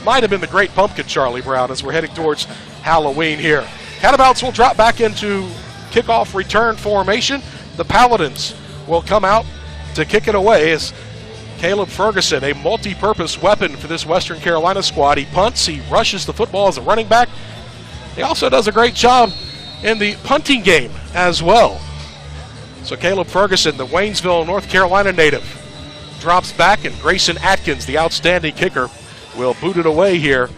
might have been the Great Pumpkin, Charlie Brown, as we're heading towards Halloween here. Catamounts will drop back into kickoff return formation. The Paladins will come out to kick it away as Caleb Ferguson, a multi-purpose weapon for this Western Carolina squad. He punts, he rushes the football as a running back. He also does a great job in the punting game as well. So Caleb Ferguson, the Waynesville, North Carolina native, drops back, and Grayson Atkins, the outstanding kicker, will boot it away here.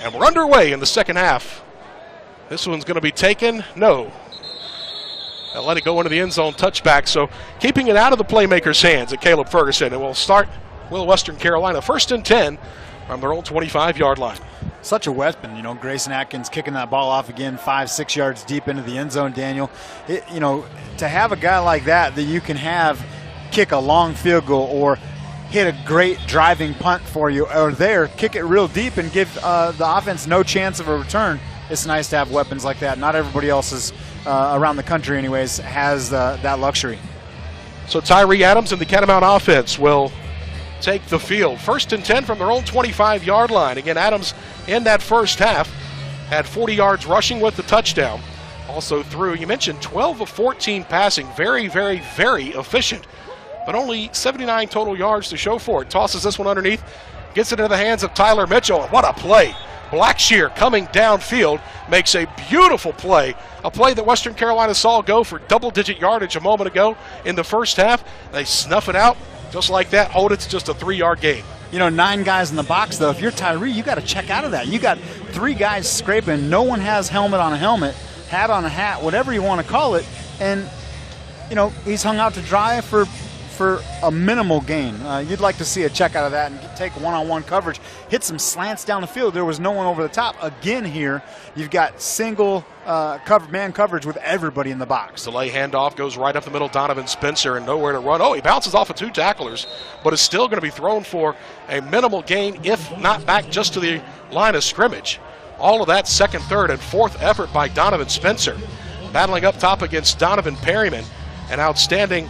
And we're underway in the second half. This one's going to be taken. No. They'll let it go into the end zone touchback. So keeping it out of the playmaker's hands at Caleb Ferguson. And we'll start with Western Carolina. 1st and 10 from their own 25-yard line. Such a weapon, Grayson Atkins kicking that ball off again 5-6 yards deep into the end zone, Daniel. To have a guy like that you can have kick a long field goal or hit a great driving punt for you, or kick it real deep and give the offense no chance of a return. It's nice to have weapons like that. Not everybody else is around the country anyways has that luxury. So Tyree Adams and the Catamount offense will take the field. 1st and 10 from their own 25-yard line. Again, Adams in that first half had 40 yards rushing with the touchdown. Also threw, you mentioned 12 of 14 passing. Very, very, very efficient. But only 79 total yards to show for it. Tosses this one underneath. Gets it into the hands of Tyler Mitchell. What a play. Blackshear coming downfield makes a beautiful play. A play that Western Carolina saw go for double-digit yardage a moment ago in the first half. They snuff it out just like that. Hold it to just a 3-yard gain. 9 guys in the box, though. If you're Tyree, you got to check out of that. You got 3 guys scraping. No one has helmet on a helmet, hat on a hat, whatever you want to call it. And, he's hung out to dry for a minimal gain. You'd like to see a check out of that and take one-on-one coverage, hit some slants down the field. There was no one over the top. Again here, you've got single man coverage with everybody in the box. Delay handoff goes right up the middle. Donovan Spencer and nowhere to run. Oh, he bounces off of 2 tacklers, but is still going to be thrown for a minimal gain, if not back just to the line of scrimmage. All of that second, third, and fourth effort by Donovan Spencer. Battling up top against Donovan Perryman, an outstanding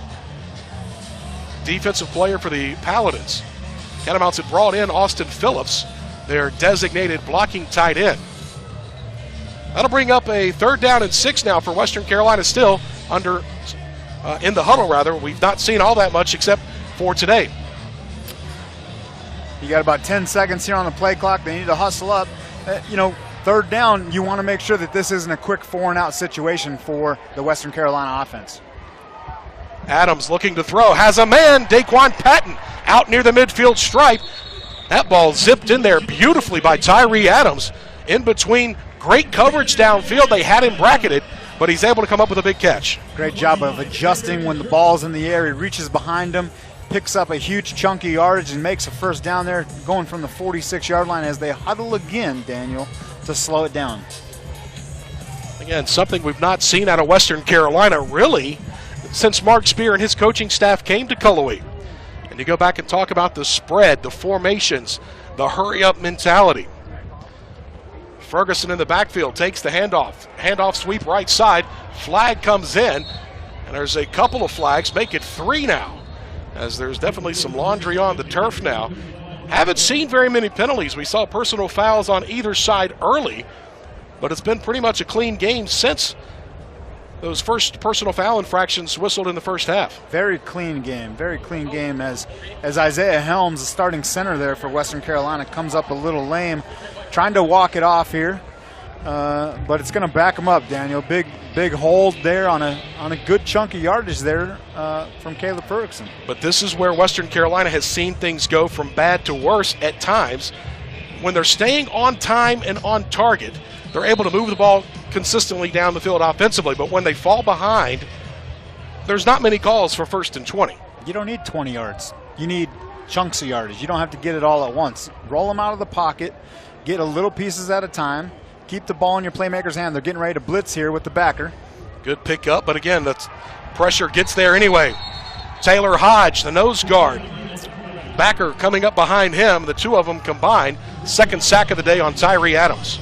defensive player for the Paladins. Catamounts had brought in Austin Phillips, their designated blocking tight end. That'll bring up a 3rd down and 6 now for Western Carolina, still in the huddle rather. We've not seen all that much except for today. You got about 10 seconds here on the play clock. They need to hustle up. 3rd down, you want to make sure that this isn't a quick 4-and-out situation for the Western Carolina offense. Adams looking to throw, has a man, Daquan Patton, out near the midfield stripe. That ball zipped in there beautifully by Tyree Adams. In between, great coverage downfield. They had him bracketed, but he's able to come up with a big catch. Great job of adjusting when the ball's in the air. He reaches behind him, picks up a huge chunky yardage, and makes a 1st down there, going from the 46-yard line as they huddle again, Daniel, to slow it down. Again, something we've not seen out of Western Carolina, really, since Mark Spear and his coaching staff came to Cullowhee. And you go back and talk about the spread, the formations, the hurry-up mentality. Ferguson in the backfield takes the handoff sweep right side. Flag comes in, and there's a couple of flags, make it 3 now, as there's definitely some laundry on the turf now. Haven't seen very many penalties. We saw personal fouls on either side early, but it's been pretty much a clean game since those first personal foul infractions whistled in the first half. Very clean game as Isaiah Helms, the starting center there for Western Carolina, comes up a little lame, trying to walk it off here, but it's going to back him up, Daniel. Big hold there on a good chunk of yardage there from Caleb Ferguson. But this is where Western Carolina has seen things go from bad to worse at times when they're staying on time and on target, they're able to move the ball consistently down the field offensively. But when they fall behind, there's not many calls for 1st and 20. You don't need 20 yards. You need chunks of yardage. You don't have to get it all at once. Roll them out of the pocket, get a little pieces at a time, keep the ball in your playmaker's hand. They're getting ready to blitz here with the backer. Good pickup, but again, the pressure gets there anyway. Taylor Hodge, the nose guard. Backer coming up behind him. The two of them combined. 2nd sack of the day on Tyree Adams.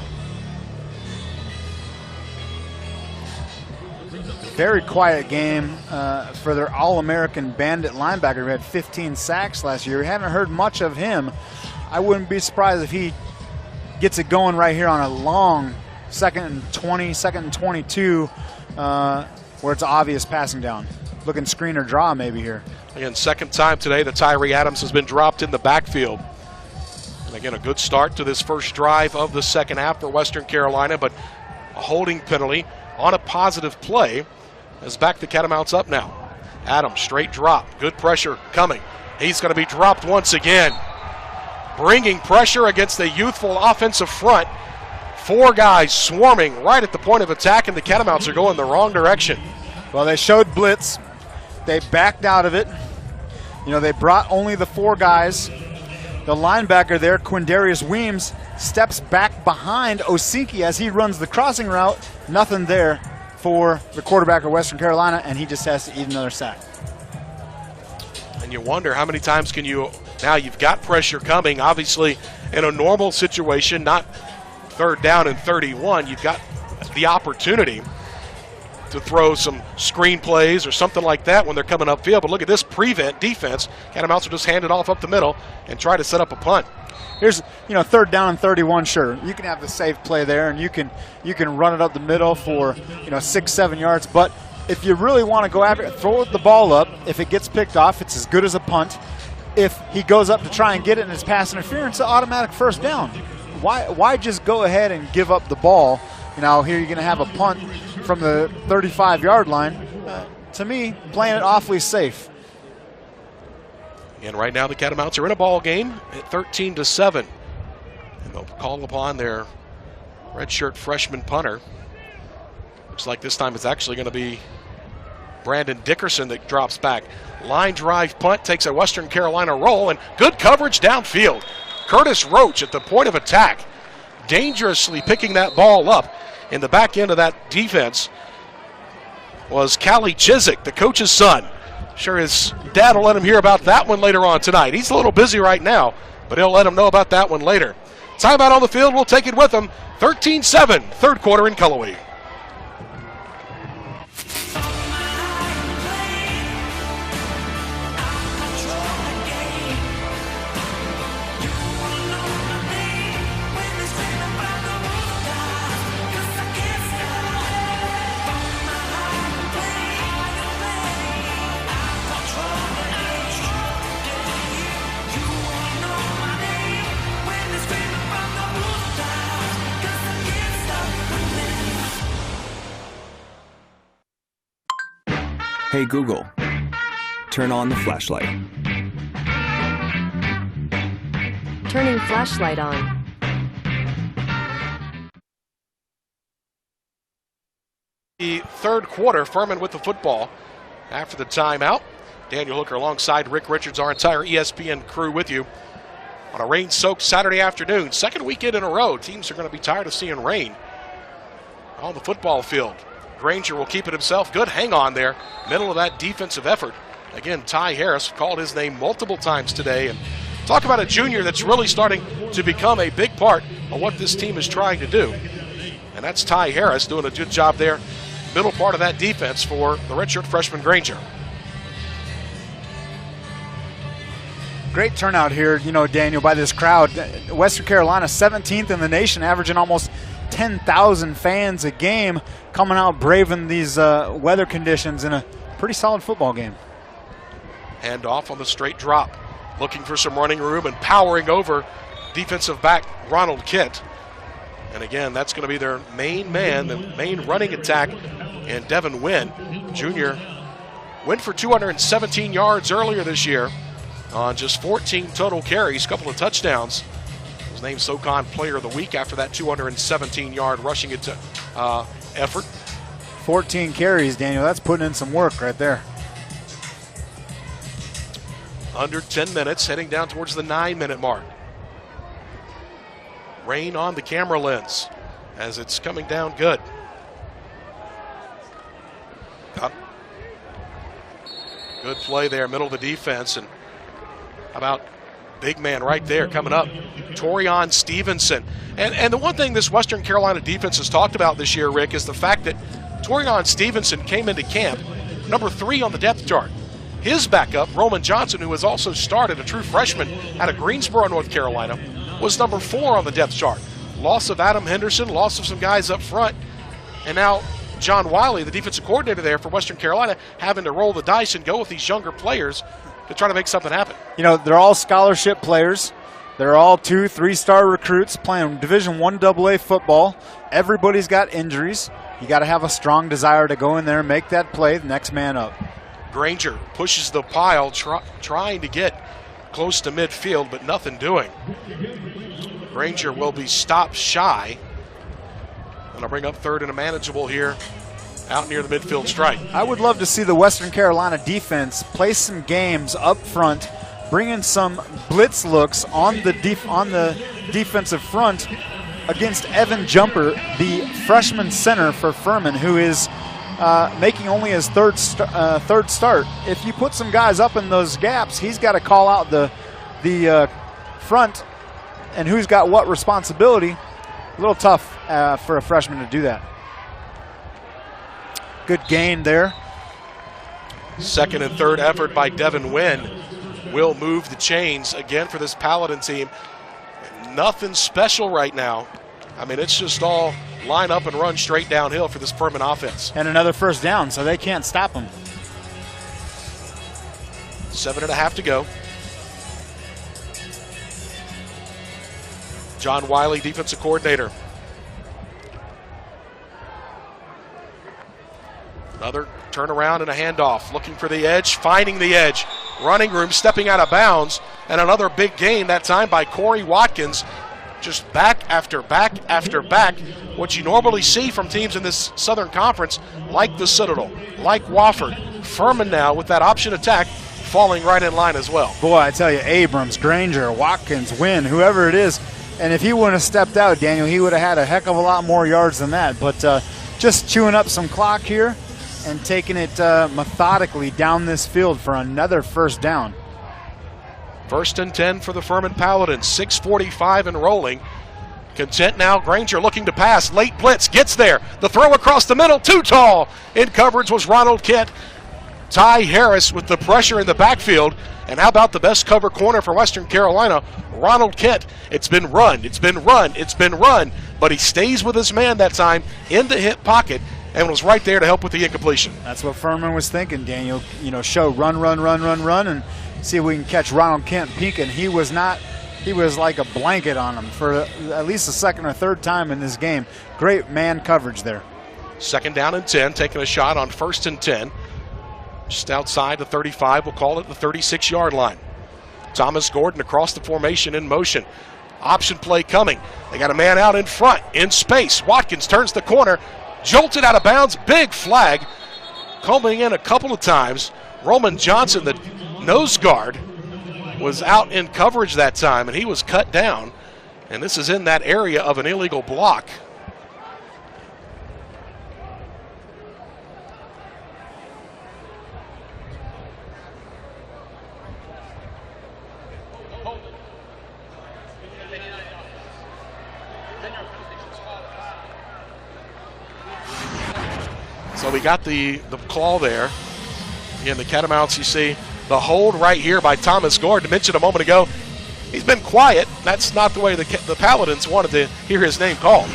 Very quiet game for their All-American Bandit linebacker who had 15 sacks last year. We haven't heard much of him. I wouldn't be surprised if he gets it going right here on a long 2nd and 20, 2nd and 22 where it's an obvious passing down. Looking screen or draw maybe here. Again, 2nd time today that Tyree Adams has been dropped in the backfield. And again, a good start to this first drive of the second half for Western Carolina, but a holding penalty on a positive play has backed the Catamounts up now. Adams, straight drop. Good pressure coming. He's going to be dropped once again. Bringing pressure against the youthful offensive front. 4 guys swarming right at the point of attack, and the Catamounts are going the wrong direction. Well, they showed blitz. They backed out of it. You know, they brought only the 4 guys. The linebacker there, Quindarius Weems, steps back behind Osinki as he runs the crossing route. Nothing there for the quarterback of Western Carolina, and he just has to eat another sack. And you wonder how many times can you, now you've got pressure coming, obviously in a normal situation, not 3rd down and 31, you've got the opportunity to throw some screen plays or something like that when they're coming upfield. But look at this prevent defense. Catamounts will just hand it off up the middle and try to set up a punt. Here's, 3rd down and 31, sure. You can have the safe play there, and you can run it up the middle for, 6-7 yards. But if you really want to go after it, throw the ball up. If it gets picked off, it's as good as a punt. If he goes up to try and get it and it's pass interference, it's an automatic 1st down. Why just go ahead and give up the ball? Here you're going to have a punt from the 35-yard line. To me, playing it awfully safe. And right now the Catamounts are in a ball game at 13-7. And they'll call upon their redshirt freshman punter. Looks like this time it's actually going to be Brandon Dickerson that drops back. Line drive punt takes a Western Carolina roll, and good coverage downfield. Curtis Roach at the point of attack, dangerously picking that ball up. In the back end of that defense was Callie Chiswick, the coach's son. Sure his dad will let him hear about that one later on tonight. He's a little busy right now, but he'll let him know about that one later. Timeout on the field, we'll take it with him. 13-7, 3rd quarter in Cullowhee. Hey Google, turn on the flashlight. Turning flashlight on. The 3rd quarter, Furman with the football after the timeout. Daniel Hooker alongside Rick Richards, our entire ESPN crew with you on a rain-soaked Saturday afternoon. 2nd weekend in a row. Teams are going to be tired of seeing rain on the football field. Granger will keep it himself. Good hang on there. Middle of that defensive effort. Again, Ty Harris called his name multiple times today. And talk about a junior that's really starting to become a big part of what this team is trying to do. And that's Ty Harris doing a good job there. Middle part of that defense for the redshirt freshman Granger. Great turnout here, Daniel, by this crowd. Western Carolina, 17th in the nation, averaging almost 10,000 fans a game, coming out braving these weather conditions in a pretty solid football game. Hand off on the straight drop, looking for some running room and powering over defensive back Ronald Kent. And again, that's going to be their main man, the main running attack, and Devin Wynn, junior, went for 217 yards earlier this year on just 14 total carries, a couple of touchdowns. named SoCon Player of the Week after that 217-yard rushing effort. 14 carries, Daniel. That's putting in some work right there. Under 10 minutes, heading down towards the 9-minute mark. Rain on the camera lens as it's coming down good. Good play there, middle of the defense, and how about big man right there coming up, Torian Stevenson. And the one thing this Western Carolina defense has talked about this year, Rick, is the fact that Torian Stevenson came into camp number 3 on the depth chart. His backup, Roman Johnson, who has also started, a true freshman out of Greensboro, North Carolina, was number 4 on the depth chart. Loss of Adam Henderson, loss of some guys up front, and now John Wiley, the defensive coordinator there for Western Carolina, having to roll the dice and go with these younger players to try to make something happen. You know, they're all scholarship players. They're all 2-, 3-star recruits playing Division I AA football. Everybody's got injuries. You got to have a strong desire to go in there and make that play, the next man up. Granger pushes the pile, trying to get close to midfield, but nothing doing. Granger will be stopped shy. And I'll bring up third and a manageable here out near the midfield stripe. I would love to see the Western Carolina defense play some games up front, bring in some blitz looks on the defensive front against Evan Jumper, the freshman center for Furman, who is making only his third start. If you put some guys up in those gaps, he's got to call out the front and who's got what responsibility. A little tough for a freshman to do that. Good gain there. Second and third effort by Devin Wynn will move the chains again for this Paladin team. Nothing special right now. I mean, it's just all line up and run straight downhill for this Furman offense. And another first down, so they can't stop them. 7.5 to go. John Wiley, defensive coordinator. Another turnaround and a handoff, looking for the edge, finding the edge. Running room, stepping out of bounds, and another big gain, that time by Corey Watkins. Just back after back after back. What you normally see from teams in this Southern Conference, like the Citadel, like Wofford. Furman now with that option attack falling right in line as well. Boy, I tell you, Abrams, Granger, Watkins, Wynn, whoever it is, and if he wouldn't have stepped out, Daniel, he would have had a heck of a lot more yards than that. But just chewing up some clock here and taking it methodically down this field for another first down. First and 10 for the Furman Paladins, 6:45 and rolling. Content now, Granger looking to pass, late blitz, gets there. The throw across the middle, too tall. In coverage was Ronald Kent. Ty Harris with the pressure in the backfield. And how about the best cover corner for Western Carolina, Ronald Kent. It's been run, it's been run, it's been run, but he stays with his man that time in the hip pocket and was right there to help with the incompletion. That's what Furman was thinking, Daniel. You know, show run, and see if we can catch Ronald Kent peeking. He was like a blanket on him for at least the second or third time in this game. Great man coverage there. Second down and 10, taking a shot on first and 10. Just outside the 35, we'll call it the 36-yard line. Thomas Gordon across the formation in motion. Option play coming. They got a man out in front, in space. Watkins turns the corner, jolted out of bounds, big flag. Coming in a couple of times. Roman Johnson, the nose guard, was out in coverage that time, and he was cut down. And this is in that area of an illegal block. So we got the call there. Again, the Catamounts, you see the hold right here by Thomas Gordon. I mentioned a moment ago, he's been quiet. That's not the way the Paladins wanted to hear his name called.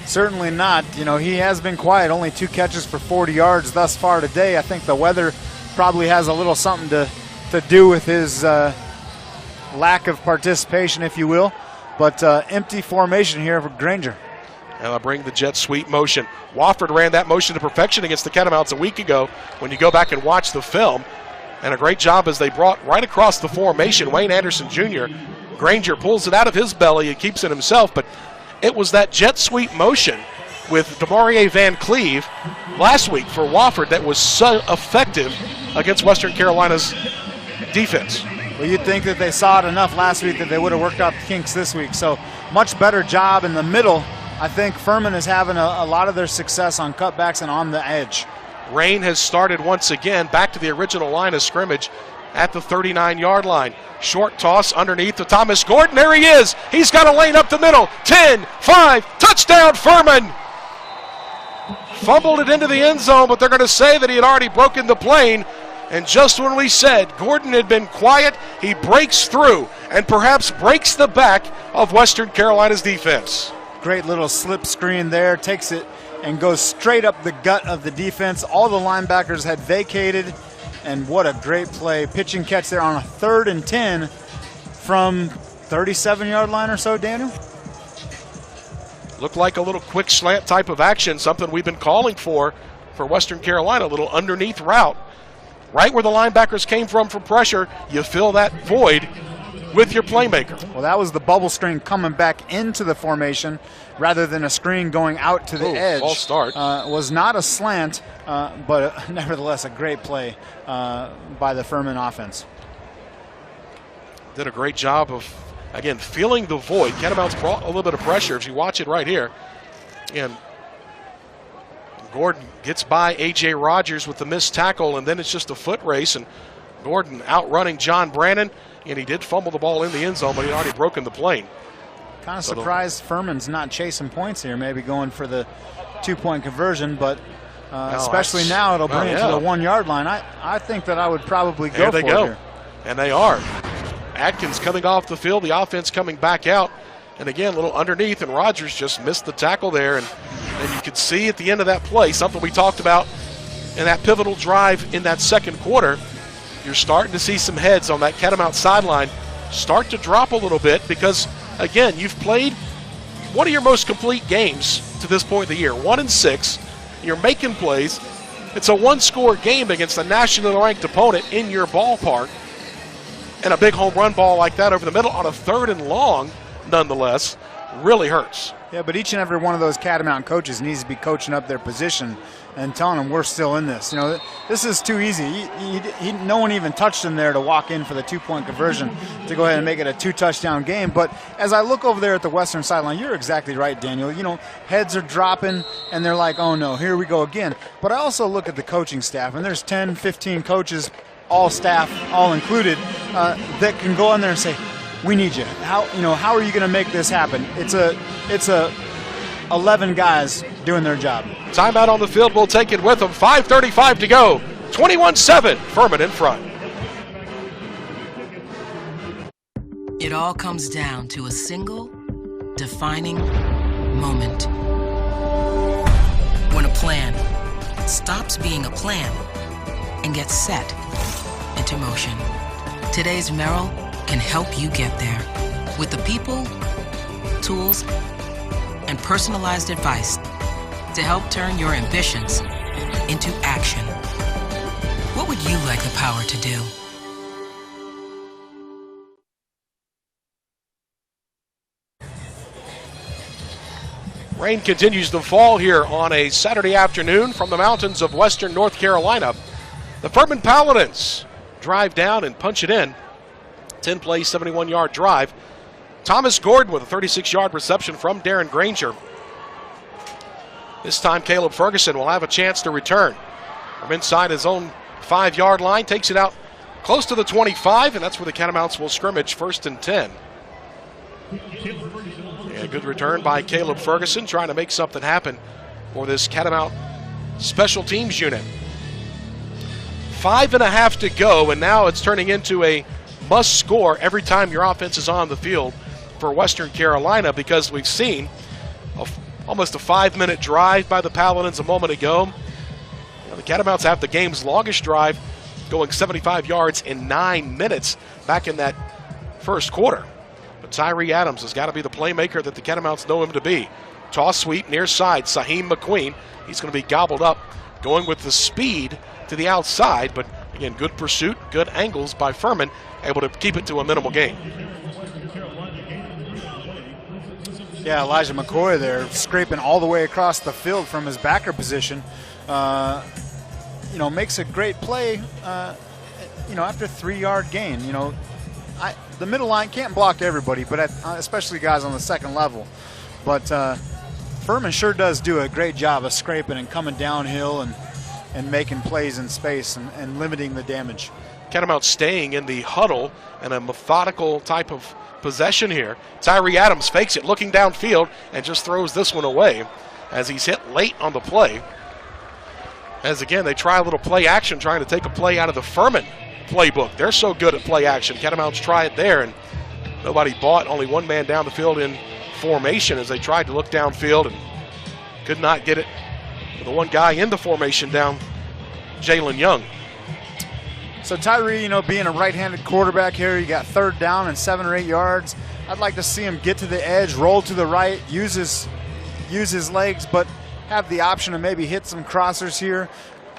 Certainly not. You know, he has been quiet. Only 2 catches for 40 yards thus far today. I think the weather probably has a little something to do with his lack of participation, if you will. But empty formation here for Granger. And I'll bring the jet sweep motion. Wofford ran that motion to perfection against the Catamounts a week ago. When you go back and watch the film, And a great job as they brought right across the formation. Wayne Anderson Jr. Granger pulls it out of his belly and keeps it himself, but it was that jet sweep motion with DeMaurier Van Cleve last week for Wofford that was so effective against Western Carolina's defense. Well, you'd think that they saw it enough last week that they would have worked out the kinks this week. So much better job in the middle. I think Furman is having a lot of their success on cutbacks and on the edge. Rain has started once again back to the original line of scrimmage at the 39-yard line. Short toss underneath to Thomas Gordon. There he is. He's got a lane up the middle. 10, 5, touchdown Furman. Fumbled it into the end zone, but they're going to say that he had already broken the plane. And just when we said Gordon had been quiet, he breaks through and perhaps breaks the back of Western Carolina's defense. Great little slip screen there. Takes it and goes straight up the gut of the defense. All the linebackers had vacated. And what a great play. Pitch and catch there on a 3rd and 10 from 37-yard line or so, Daniel. Looked like a little quick slant type of action, something we've been calling for Western Carolina, a little underneath route. Right where the linebackers came from for pressure, you fill that void with your playmaker. Well, that was the bubble screen coming back into the formation rather than a screen going out to the edge. False start. Was not a slant, but nevertheless a great play by the Furman offense. Did a great job of, again, filling the void. Catamounts brought a little bit of pressure if you watch it right here. And Gordon gets by A.J. Rogers with the missed tackle, and then it's just a foot race, and Gordon outrunning John Brannon, and he did fumble the ball in the end zone, but he'd already broken the plane. Kind of surprised Furman's not chasing points here, maybe going for the 2-point conversion, but especially now it'll bring it to the 1-yard line. I think that I would probably go for it here. And they are. Atkins coming off the field, the offense coming back out, and again, a little underneath, and Rogers just missed the tackle there, and you could see at the end of that play, something we talked about in that pivotal drive in that second quarter, you're starting to see some heads on that Catamount sideline start to drop a little bit because, again, you've played one of your most complete games to this point of the year, 1-6. You're making plays. It's a one-score game against a nationally ranked opponent in your ballpark, and a big home run ball like that over the middle on a 3rd and long, nonetheless, really hurts. Yeah, but each and every one of those Catamount coaches needs to be coaching up their position and telling them we're still in this. You know, this is too easy. No one even touched him there to walk in for the 2-point conversion to go ahead and make it a 2-touchdown game. But as I look over there at the western sideline, you're exactly right, Daniel. You know, heads are dropping, and they're like, oh, no, here we go again. But I also look at the coaching staff, and there's 10, 15 coaches, all staff, all included, that can go in there and say, we need you. How are you going to make this happen? It's a 11 guys doing their job. Timeout on the field. We'll take it with them. 5:35 to go. 21-7. Furman in front. It all comes down to a single defining moment. When a plan stops being a plan and gets set into motion. Today's Merrill can help you get there with the people, tools, and personalized advice to help turn your ambitions into action. What would you like the power to do? Rain continues to fall here on a Saturday afternoon from the mountains of western North Carolina. The Furman Paladins drive down and punch it in. 10-play, 71-yard drive. Thomas Gordon with a 36-yard reception from Darren Granger. This time Caleb Ferguson will have a chance to return from inside his own 5-yard line. Takes it out close to the 25, and that's where the Catamounts will scrimmage 1st and 10. And a good return by Caleb Ferguson, trying to make something happen for this Catamount special teams unit. 5.5 to go, and now it's turning into a must score every time your offense is on the field for Western Carolina, because we've seen almost a 5-minute drive by the Paladins a moment ago. The Catamounts have the game's longest drive, going 75 yards in 9 minutes back in that first quarter. But Tyree Adams has got to be the playmaker that the Catamounts know him to be. Toss sweep near side, Saheem McQueen. He's going to be gobbled up, going with the speed to the outside, but Again, good pursuit, good angles by Furman, able to keep it to a minimal gain. Yeah, Elijah McCoy there scraping all the way across the field from his backer position. Makes a great play, after 3-yard gain. The middle line can't block everybody, but especially guys on the second level. But Furman sure does do a great job of scraping and coming downhill and making plays in space and limiting the damage. Catamount staying in the huddle and a methodical type of possession here. Tyree Adams fakes it, looking downfield, and just throws this one away as he's hit late on the play. As again, they try a little play action, trying to take a play out of the Furman playbook. They're so good at play action. Catamounts try it there, and nobody bought. Only one man down the field in formation as they tried to look downfield and could not get it. The one guy in the formation down, Jalen Young. So Tyree, being a right-handed quarterback here, you got 3rd down and 7 or 8 yards. I'd like to see him get to the edge, roll to the right, use his legs, but have the option to maybe hit some crossers here.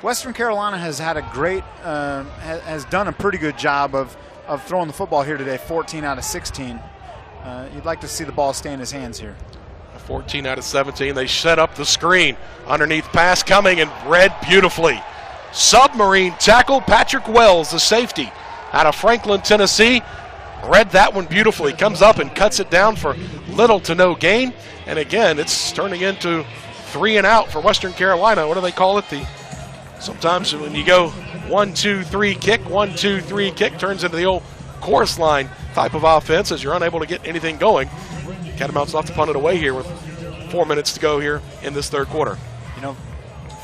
Western Carolina has had a great, has done a pretty good job of throwing the football here today, 14 out of 16. You'd like to see the ball stay in his hands here. 14 out of 17. They set up the screen. Underneath pass coming and read beautifully. Submarine tackle. Patrick Wells, the safety out of Franklin, Tennessee. Read that one beautifully. Comes up and cuts it down for little to no gain. And again, it's turning into 3 and out for Western Carolina. What do they call it? Sometimes when you go 1-2-3 kick, 1-2-3 kick, turns into the old chorus line type of offense as you're unable to get anything going. Catamounts will have to punt it away here with 4 minutes to go here in this third quarter.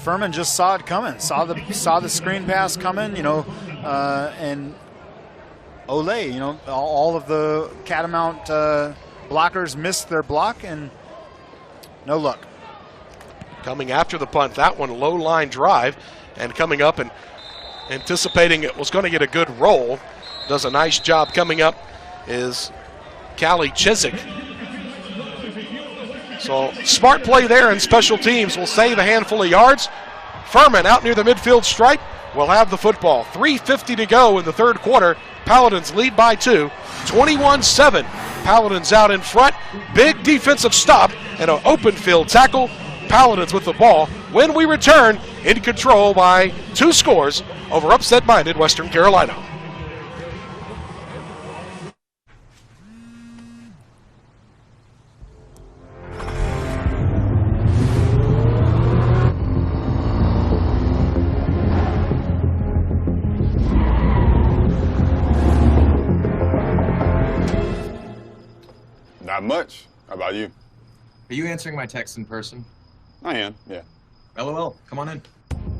Furman just saw it coming, saw the screen pass coming, and Ole, all of the Catamount blockers missed their block and no luck. Coming after the punt, that one low line drive, and coming up and anticipating it was going to get a good roll. Does a nice job coming up is Callie Chiswick. So smart play there, and special teams will save a handful of yards. Furman out near the midfield stripe will have the football. 3:50 to go in the third quarter. Paladins lead by 2, 21-7. Paladins out in front. Big defensive stop and an open field tackle. Paladins with the ball. When we return, in control by 2 scores over upset-minded Western Carolina. Not much. How about you? Are you answering my text in person? I am, yeah. LOL, come on in.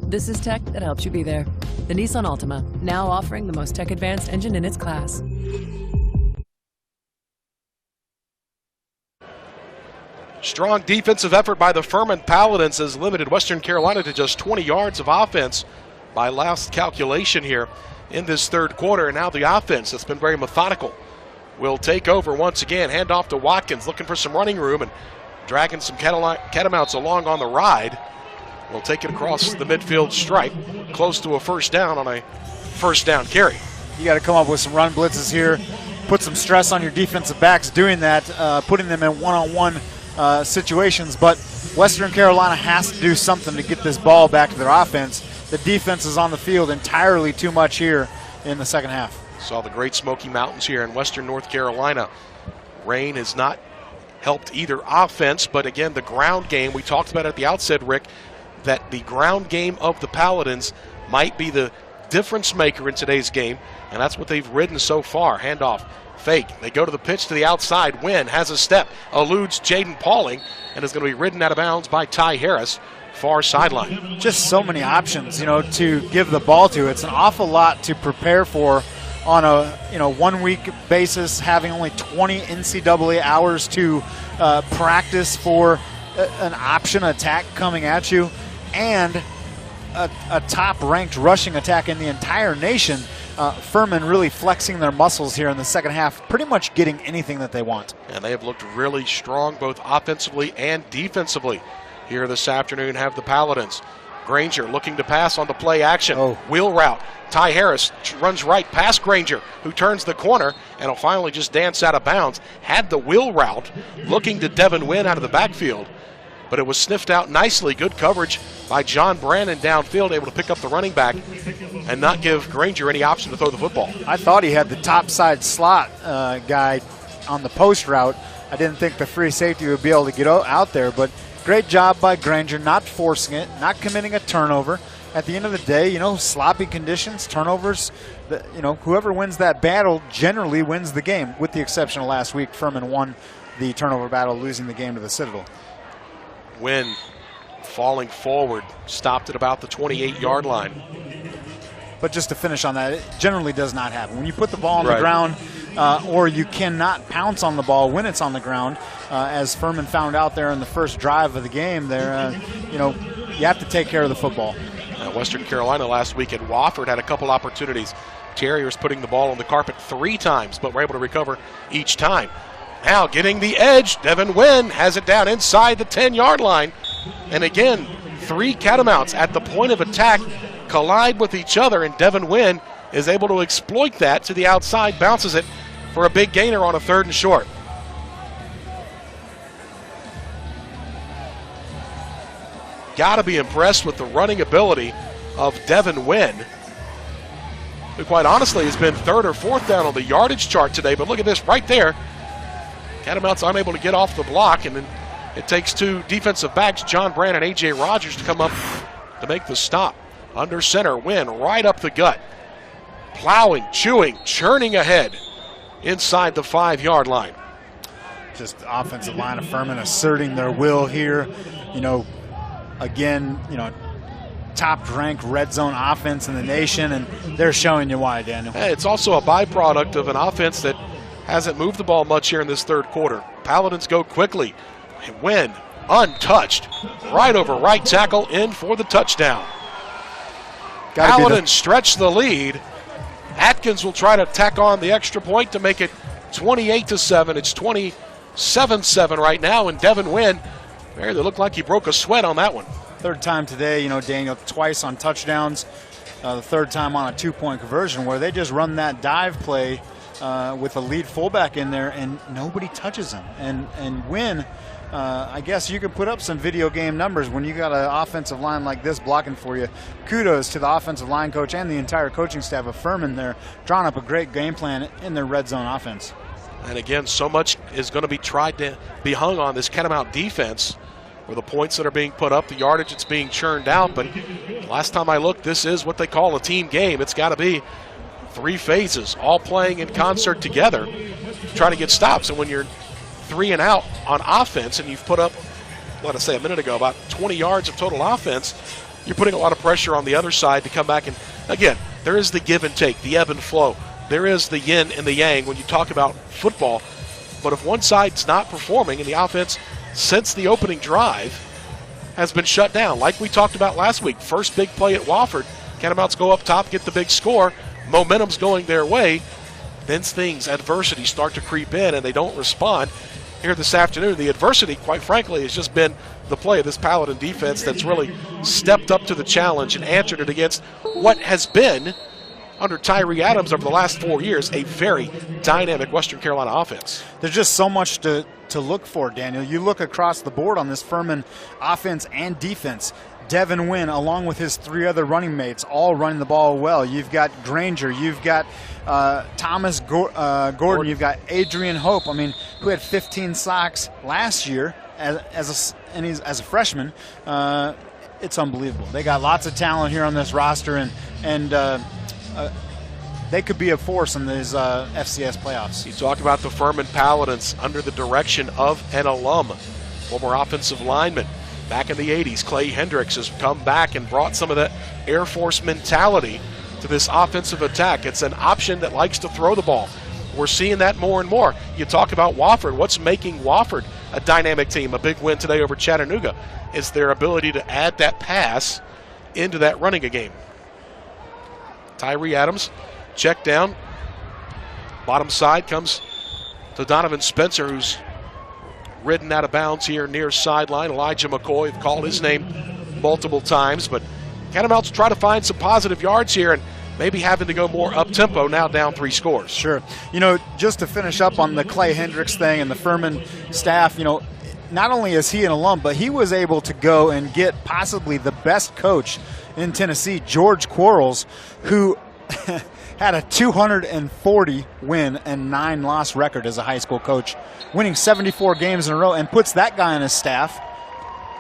This is tech that helps you be there. The Nissan Altima, now offering the most tech-advanced engine in its class. Strong defensive effort by the Furman Paladins has limited Western Carolina to just 20 yards of offense by last calculation here in this third quarter. And now the offense that's been very methodical will take over once again. Hand off to Watkins, looking for some running room and dragging some Catamounts along on the ride. Will take it across the midfield stripe, close to a first down on a first down carry. You got to come up with some run blitzes here, put some stress on your defensive backs doing that, putting them in one-on-one situations. But Western Carolina has to do something to get this ball back to their offense. The defense is on the field entirely too much here in the second half. Saw the Great Smoky Mountains here in western North Carolina. Rain has not helped either offense, but again, the ground game, we talked about at the outset, Rick, that the ground game of the Paladins might be the difference maker in today's game, and that's what they've ridden so far. Handoff, fake. They go to the pitch to the outside. Wynn has a step, eludes Jaden Pauling, and is going to be ridden out of bounds by Ty Harris, far sideline. Just so many options, to give the ball to. It's an awful lot to prepare for on a 1 week basis, having only 20 NCAA hours to practice for an option attack coming at you, and a top-ranked rushing attack in the entire nation. Furman really flexing their muscles here in the second half, pretty much getting anything that they want. And they have looked really strong both offensively and defensively here this afternoon, have the Paladins. Granger looking to pass on the play action. Wheel route. Ty Harris runs right past Granger, who turns the corner and will finally just dance out of bounds. Had the wheel route, looking to Devin Wynn out of the backfield, but it was sniffed out nicely. Good coverage by John Brannon downfield, able to pick up the running back and not give Granger any option to throw the football. I thought he had the top side slot guy on the post route. I didn't think the free safety would be able to get out there, but great job by Granger, not forcing it, not committing a turnover. At the end of the day, sloppy conditions, turnovers, whoever wins that battle generally wins the game, with the exception of last week. Furman won the turnover battle, losing the game to the Citadel. Wynn falling forward, stopped at about the 28-yard line. But just to finish on that, it generally does not happen. When you put the ball on the ground, or you cannot pounce on the ball when it's on the ground, as Furman found out there in the first drive of the game, there, you have to take care of the football. Western Carolina last week at Wofford had a couple opportunities. Terriers putting the ball on the carpet 3 times, but were able to recover each time. Now getting the edge, Devin Wynn has it down inside the 10-yard line. And again, 3 catamounts at the point of attack collide with each other, and Devin Wynn is able to exploit that to the outside, bounces it for a big gainer on a 3rd and short. Got to be impressed with the running ability of Devin Wynn, who quite honestly has been 3rd or 4th down on the yardage chart today. But look at this right there. Catamounts unable to get off the block, and then it takes 2 defensive backs, John Brand and A.J. Rogers, to come up to make the stop. Under center, Wynn right up the gut. Plowing, chewing, churning ahead inside the 5-yard line. Just offensive line of Furman asserting their will here. Again, top-ranked red zone offense in the nation, and they're showing you why, Daniel. Hey, it's also a byproduct of an offense that hasn't moved the ball much here in this 3rd quarter. Paladins go quickly. And Wynn, untouched, right over right tackle, in for the touchdown. Paladins stretch the lead. Atkins will try to tack on the extra point to make it 28-7. It's 27-7 right now, and Devin Wynn, they looked like he broke a sweat on that one. 3rd time today, Daniel, twice on touchdowns. The 3rd time on a 2-point conversion where they just run that dive play with a lead fullback in there and nobody touches him. And Wynn, I guess you could put up some video game numbers when you got an offensive line like this blocking for you. Kudos to the offensive line coach and the entire coaching staff of Furman. They're drawing up a great game plan in their red zone offense. And again, so much is going to be tried to be hung on this Catamount defense, where the points that are being put up, the yardage that's being churned out. But last time I looked, this is what they call a team game. It's got to be 3 phases, all playing in concert together to try to get stops. And when you're 3 and out on offense and you've put up, what I say a minute ago, about 20 yards of total offense, you're putting a lot of pressure on the other side to come back. And again, there is the give and take, the ebb and flow. There is the yin and the yang when you talk about football. But if one side's not performing and the offense since the opening drive has been shut down, like we talked about last week, first big play at Wofford, Catamounts go up top, get the big score, momentum's going their way, then adversity start to creep in and they don't respond. Here this afternoon, the adversity, quite frankly, has just been the play of this Paladin defense that's really stepped up to the challenge and answered it against what has been, under Tyree Adams over the last 4 years, a very dynamic Western Carolina offense. There's just so much to look for, Daniel. You look across the board on this Furman offense and defense. Devin Wynn, along with his 3 other running mates, all running the ball well. You've got Granger, you've got Thomas Gordon, you've got Adrian Hope, who had 15 sacks last year as a freshman. It's unbelievable. They got lots of talent here on this roster, and they could be a force in these FCS playoffs. You talk about the Furman Paladins under the direction of an alum, former offensive lineman. Back in the 80s, Clay Hendricks has come back and brought some of that Air Force mentality to this offensive attack. It's an option that likes to throw the ball. We're seeing that more and more. You talk about Wofford. What's making Wofford a dynamic team? A big win today over Chattanooga is their ability to add that pass into that running game. Tyree Adams, check down. Bottom side comes to Donovan Spencer, who's ridden out of bounds here near sideline. Elijah McCoy, called his name multiple times, but Catamounts try to find some positive yards here and maybe having to go more up-tempo now down 3 scores. Sure. You know, just to finish up on the Clay Hendricks thing and the Furman staff, you know, not only is he an alum, but he was able to go and get possibly the best coach in Tennessee, George Quarles, who had a 240 win and 9 loss record as a high school coach, winning 74 games in a row, and puts that guy on his staff.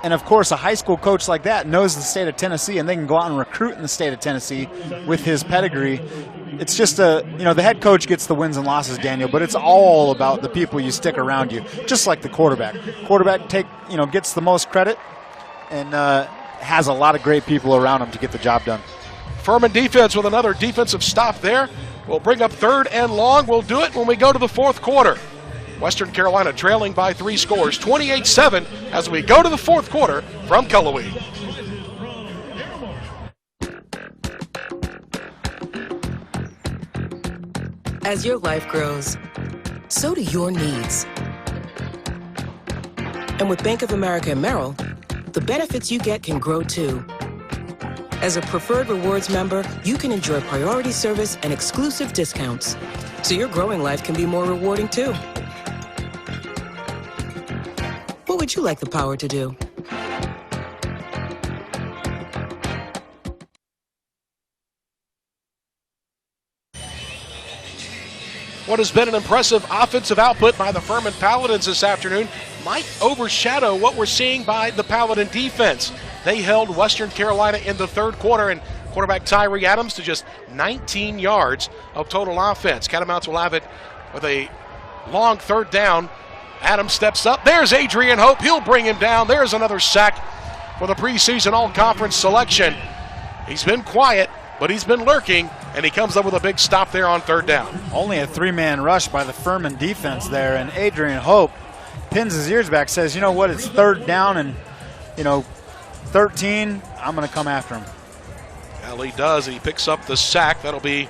And of course, a high school coach like that knows the state of Tennessee, and they can go out and recruit in the state of Tennessee with his pedigree. It's just the head coach gets the wins and losses, Daniel, but it's all about the people you stick around you, just like the quarterback. Quarterback gets the most credit and has a lot of great people around him to get the job done. Furman defense with another defensive stop there. We'll bring up 3rd and long. We'll do it when we go to the 4th quarter. Western Carolina trailing by 3 scores, 28-7, as we go to the 4th quarter from Cullowhee. As your life grows, so do your needs. And with Bank of America and Merrill, the benefits you get can grow too. As a Preferred Rewards member, you can enjoy priority service and exclusive discounts, so your growing life can be more rewarding too. What would you like the power to do? What has been an impressive offensive output by the Furman Paladins this afternoon might overshadow what we're seeing by the Paladin defense. They held Western Carolina in the 3rd quarter and quarterback Tyree Adams to just 19 yards of total offense. Catamounts will have it with a long 3rd down. Adams steps up. There's Adrian Hope. He'll bring him down. There's another sack for the preseason all-conference selection. He's been quiet, but he's been lurking, and he comes up with a big stop there on 3rd down. Only a 3-man rush by the Furman defense there, and Adrian Hope pins his ears back, says, you know what, it's 3rd down and, 13, I'm going to come after him. Well, he does, and he picks up the sack. That'll be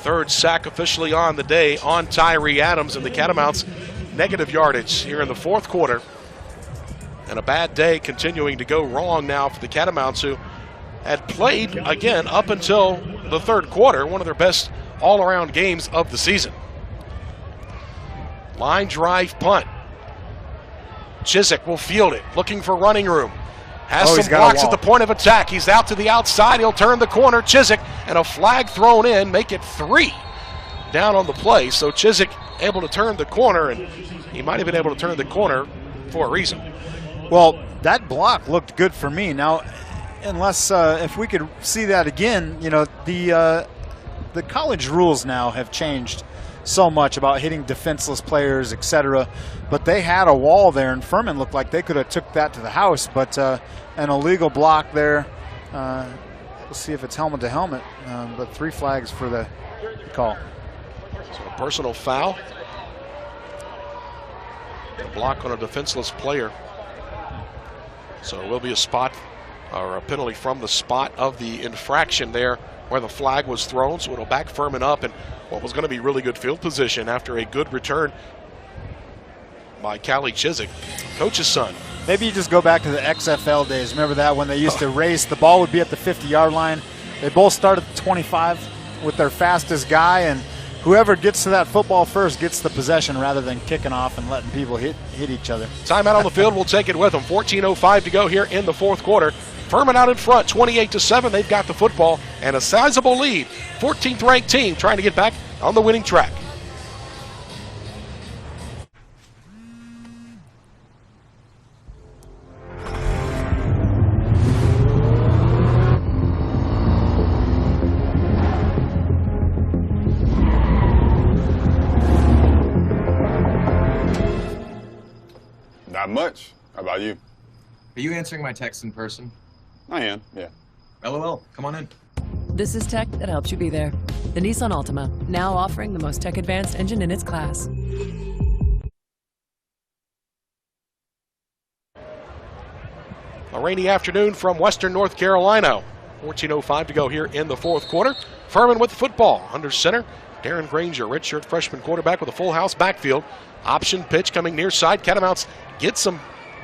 3rd sack officially on the day on Tyree Adams, and the Catamounts negative yardage here in the 4th quarter. And a bad day continuing to go wrong now for the Catamounts, who had played, again, up until the 3rd quarter, one of their best all-around games of the season. Line drive punt. Chiswick will field it, looking for running room. Has some blocks at the point of attack. He's out to the outside. He'll turn the corner. Chiswick, and a flag thrown in, make it 3 down on the play. So Chiswick able to turn the corner, and he might have been able to turn the corner for a reason. Well, that block looked good for me. Now, unless if we could see that again, the college rules now have changed so much about hitting defenseless players, etc. But they had a wall there, and Furman looked like they could have took that to the house. But an illegal block there. We'll see if it's helmet to helmet. But 3 flags for the call. So a personal foul. A block on a defenseless player. So it will be a spot or a penalty from the spot of the infraction there where the flag was thrown. So it'll back Furman up in what was going to be really good field position after a good return by Callie Chiswick, coach's son. Maybe you just go back to the XFL days. Remember that when they used to race? The ball would be at the 50-yard line. They both start at the 25 with their fastest guy, and whoever gets to that football first gets the possession rather than kicking off and letting people hit each other. Timeout on the field. We'll take it with them. 14:05 to go here in the 4th quarter. Furman out in front, 28-7. They've got the football and a sizable lead. 14th ranked team trying to get back on the winning track. Not much. How about you? Are you answering my text in person? I am, yeah. LOL, come on in. This is tech that helps you be there. The Nissan Altima, now offering the most tech-advanced engine in its class. A rainy afternoon from Western North Carolina. 14:05 to go here in the 4th quarter. Furman with the football. Under center, Darren Granger, redshirt freshman quarterback with a full house backfield. Option pitch coming near side. Catamounts get some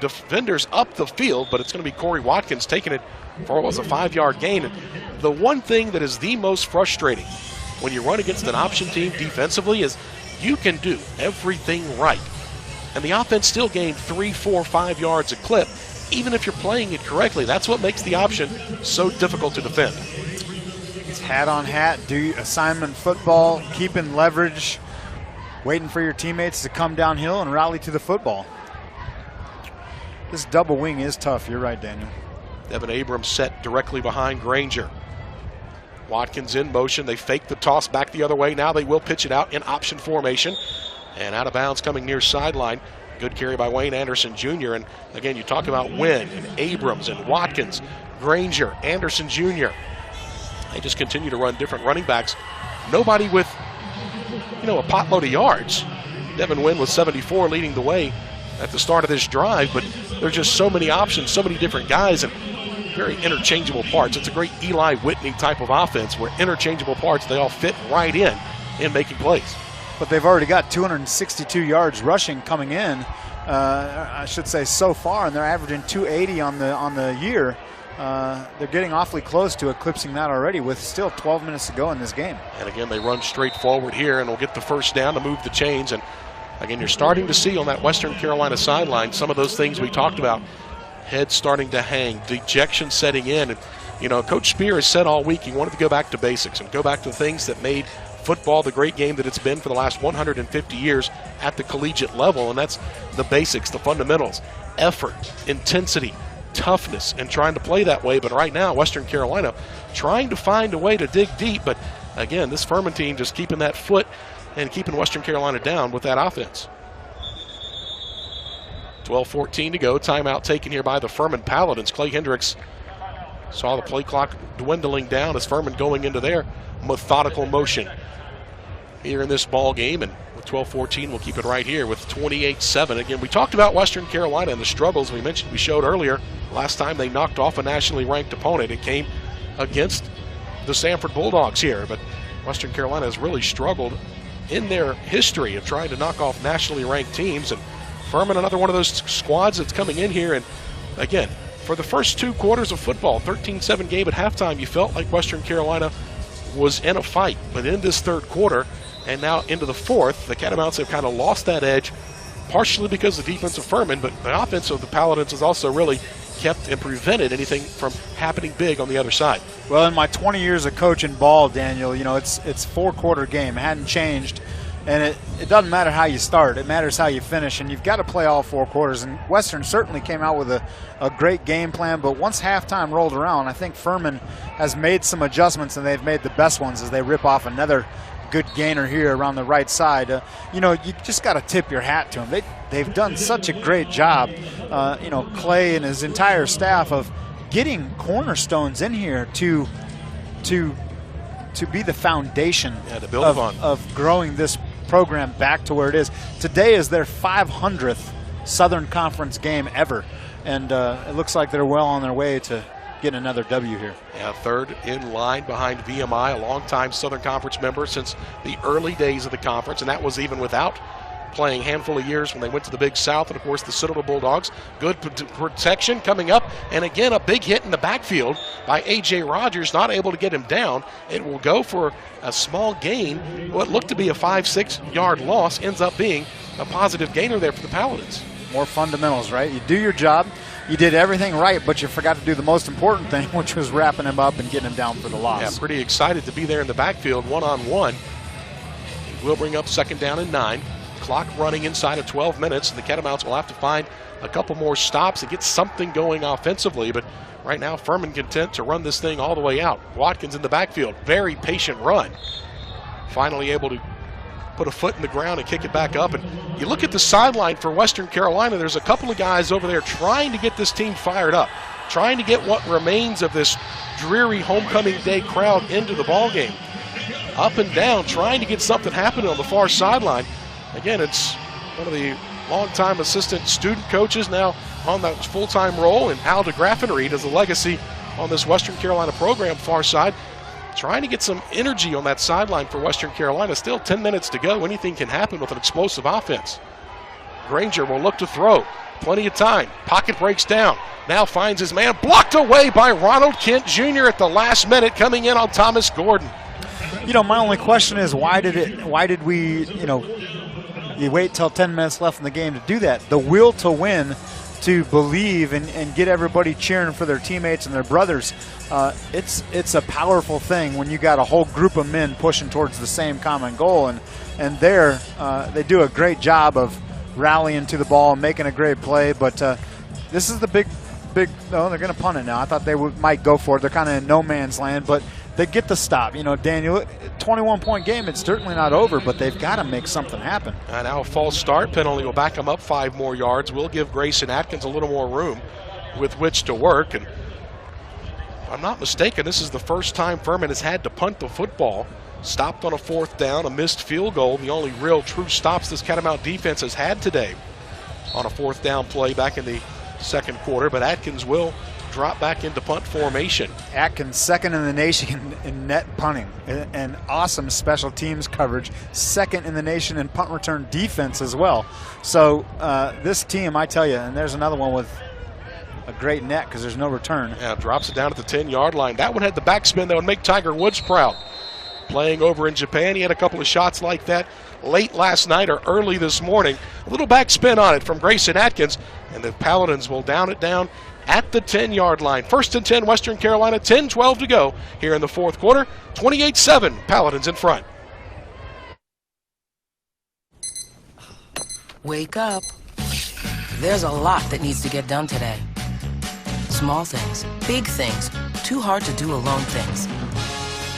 defenders up the field, but it's going to be Corey Watkins taking it for what was a 5-yard gain. And the one thing that is the most frustrating when you run against an option team defensively is you can do everything right, and the offense still gained 3, 4, 5 yards a clip, even if you're playing it correctly. That's what makes the option so difficult to defend. It's hat on hat, do assignment football, keeping leverage, waiting for your teammates to come downhill and rally to the football. This double wing is tough. You're right, Daniel. Devin Abrams set directly behind Granger. Watkins in motion. They fake the toss back the other way. Now they will pitch it out in option formation. And out of bounds coming near sideline. Good carry by Wayne Anderson Jr. And again, you talk about Wynn and Abrams and Watkins, Granger, Anderson Jr. They just continue to run different running backs. Nobody with, a potload of yards. Devin Wynn with 74 leading the way at the start of this drive, but there's just so many options, so many different guys, and very interchangeable parts. It's a great Eli Whitney type of offense where interchangeable parts, they all fit right in making plays. But they've already got 262 yards rushing coming in, I should say, so far, and they're averaging 280 on the year. They're getting awfully close to eclipsing that already with still 12 minutes to go in this game. And again, they run straight forward here and will get the first down to move the chains. And again, you're starting to see on that Western Carolina sideline some of those things we talked about. Head starting to hang, dejection setting in. And, Coach Spear has said all week he wanted to go back to basics and go back to things that made football the great game that it's been for the last 150 years at the collegiate level. And that's the basics, the fundamentals, effort, intensity, toughness, and trying to play that way. But right now, Western Carolina trying to find a way to dig deep. But again, this Furman team just keeping that foot and keeping Western Carolina down with that offense. 12:14 to go. Timeout taken here by the Furman Paladins. Clay Hendricks saw the play clock dwindling down as Furman going into their methodical motion here in this ball game. And with 12:14, we'll keep it right here with 28-7. Again, we talked about Western Carolina and the struggles we showed earlier. Last time they knocked off a nationally ranked opponent, it came against the Samford Bulldogs here. But Western Carolina has really struggled in their history of trying to knock off nationally ranked teams. And Furman, another one of those squads that's coming in here. And again, for the first 2 quarters of football, 13-7 game at halftime, you felt like Western Carolina was in a fight. But in this third quarter and now into the fourth, the Catamounts have kind of lost that edge, partially because of the defense of Furman, but the offense of the Paladins has also really kept and prevented anything from happening big on the other side. Well, in my 20 years of coaching ball, Daniel, it's 4-quarter game. It hadn't changed. And it doesn't matter how you start. It matters how you finish, and you've got to play all 4 quarters. And Western certainly came out with a great game plan, but once halftime rolled around, I think Furman has made some adjustments, and they've made the best ones as they rip off another good gainer here around the right side. You just got to tip your hat to them. They've done such a great job, Clay and his entire staff, of getting cornerstones in here to be the foundation to build of growing this program back to where it is. Today is their 500th Southern Conference game ever, and it looks like they're well on their way to getting another W here. Yeah, third in line behind VMI, a longtime Southern Conference member since the early days of the conference, and that was even without playing a handful of years when they went to the Big South. And of course the Citadel Bulldogs. Good protection coming up, and again a big hit in the backfield by A.J. Rogers, not able to get him down. It will go for a small gain. What looked to be a 5-6 yard loss ends up being a positive gainer there for the Paladins. More fundamentals, right? You do your job, you did everything right, but you forgot to do the most important thing, which was wrapping him up and getting him down for the loss. Yeah, pretty excited to be there in the backfield one-on-one. We'll bring up 2nd down and 9. Clock running inside of 12 minutes, and the Catamounts will have to find a couple more stops and get something going offensively. But right now, Furman content to run this thing all the way out. Watkins in the backfield, very patient run. Finally able to put a foot in the ground and kick it back up. And you look at the sideline for Western Carolina, there's a couple of guys over there trying to get this team fired up, trying to get what remains of this dreary homecoming day crowd into the ball game. Up and down, trying to get something happening on the far sideline. Again, it's one of the longtime assistant student coaches now on that full-time role, and Al DeGraffenried as a legacy on this Western Carolina program far side, trying to get some energy on that sideline for Western Carolina. Still 10 minutes to go. Anything can happen with an explosive offense. Granger will look to throw. Plenty of time. Pocket breaks down. Now finds his man. Blocked away by Ronald Kent Jr. at the last minute, coming in on Thomas Gordon. You know, my only question is why did we, you wait till 10 minutes left in the game to do that? The will to win, to believe and get everybody cheering for their teammates and their brothers. It's a powerful thing when you got a whole group of men pushing towards the same common goal, and there they do a great job of rallying to the ball and making a great play. But this is the big. No, they're going to punt it now. I thought they might go for it. They're kind of in no man's land, but they get the stop. You know, Daniel, 21-point game. It's certainly not over, but they've got to make something happen. And now a false start penalty will back them up 5 more yards. Will give Grayson Atkins a little more room with which to work. And if I'm not mistaken, this is the first time Furman has had to punt the football. Stopped on a 4th down, a missed field goal. The only real true stops this Catamount defense has had today on a 4th down play back in the second quarter. But Atkins will drop back into punt formation. Atkins, second in the nation in net punting, and awesome special teams coverage. Second in the nation in punt return defense as well. So this team, I tell you, and there's another one with a great net because there's no return. Yeah, drops it down at the 10-yard line. That one had the backspin that would make Tiger Woods proud. Playing over in Japan, he had a couple of shots like that late last night or early this morning. A little backspin on it from Grayson Atkins, and the Paladins will down it down at the 10-yard line. 1st and 10, Western Carolina, 10-12 to go here in the 4th quarter. 28-7, Paladins in front. Wake up. There's a lot that needs to get done today. Small things, big things, too hard to do alone things.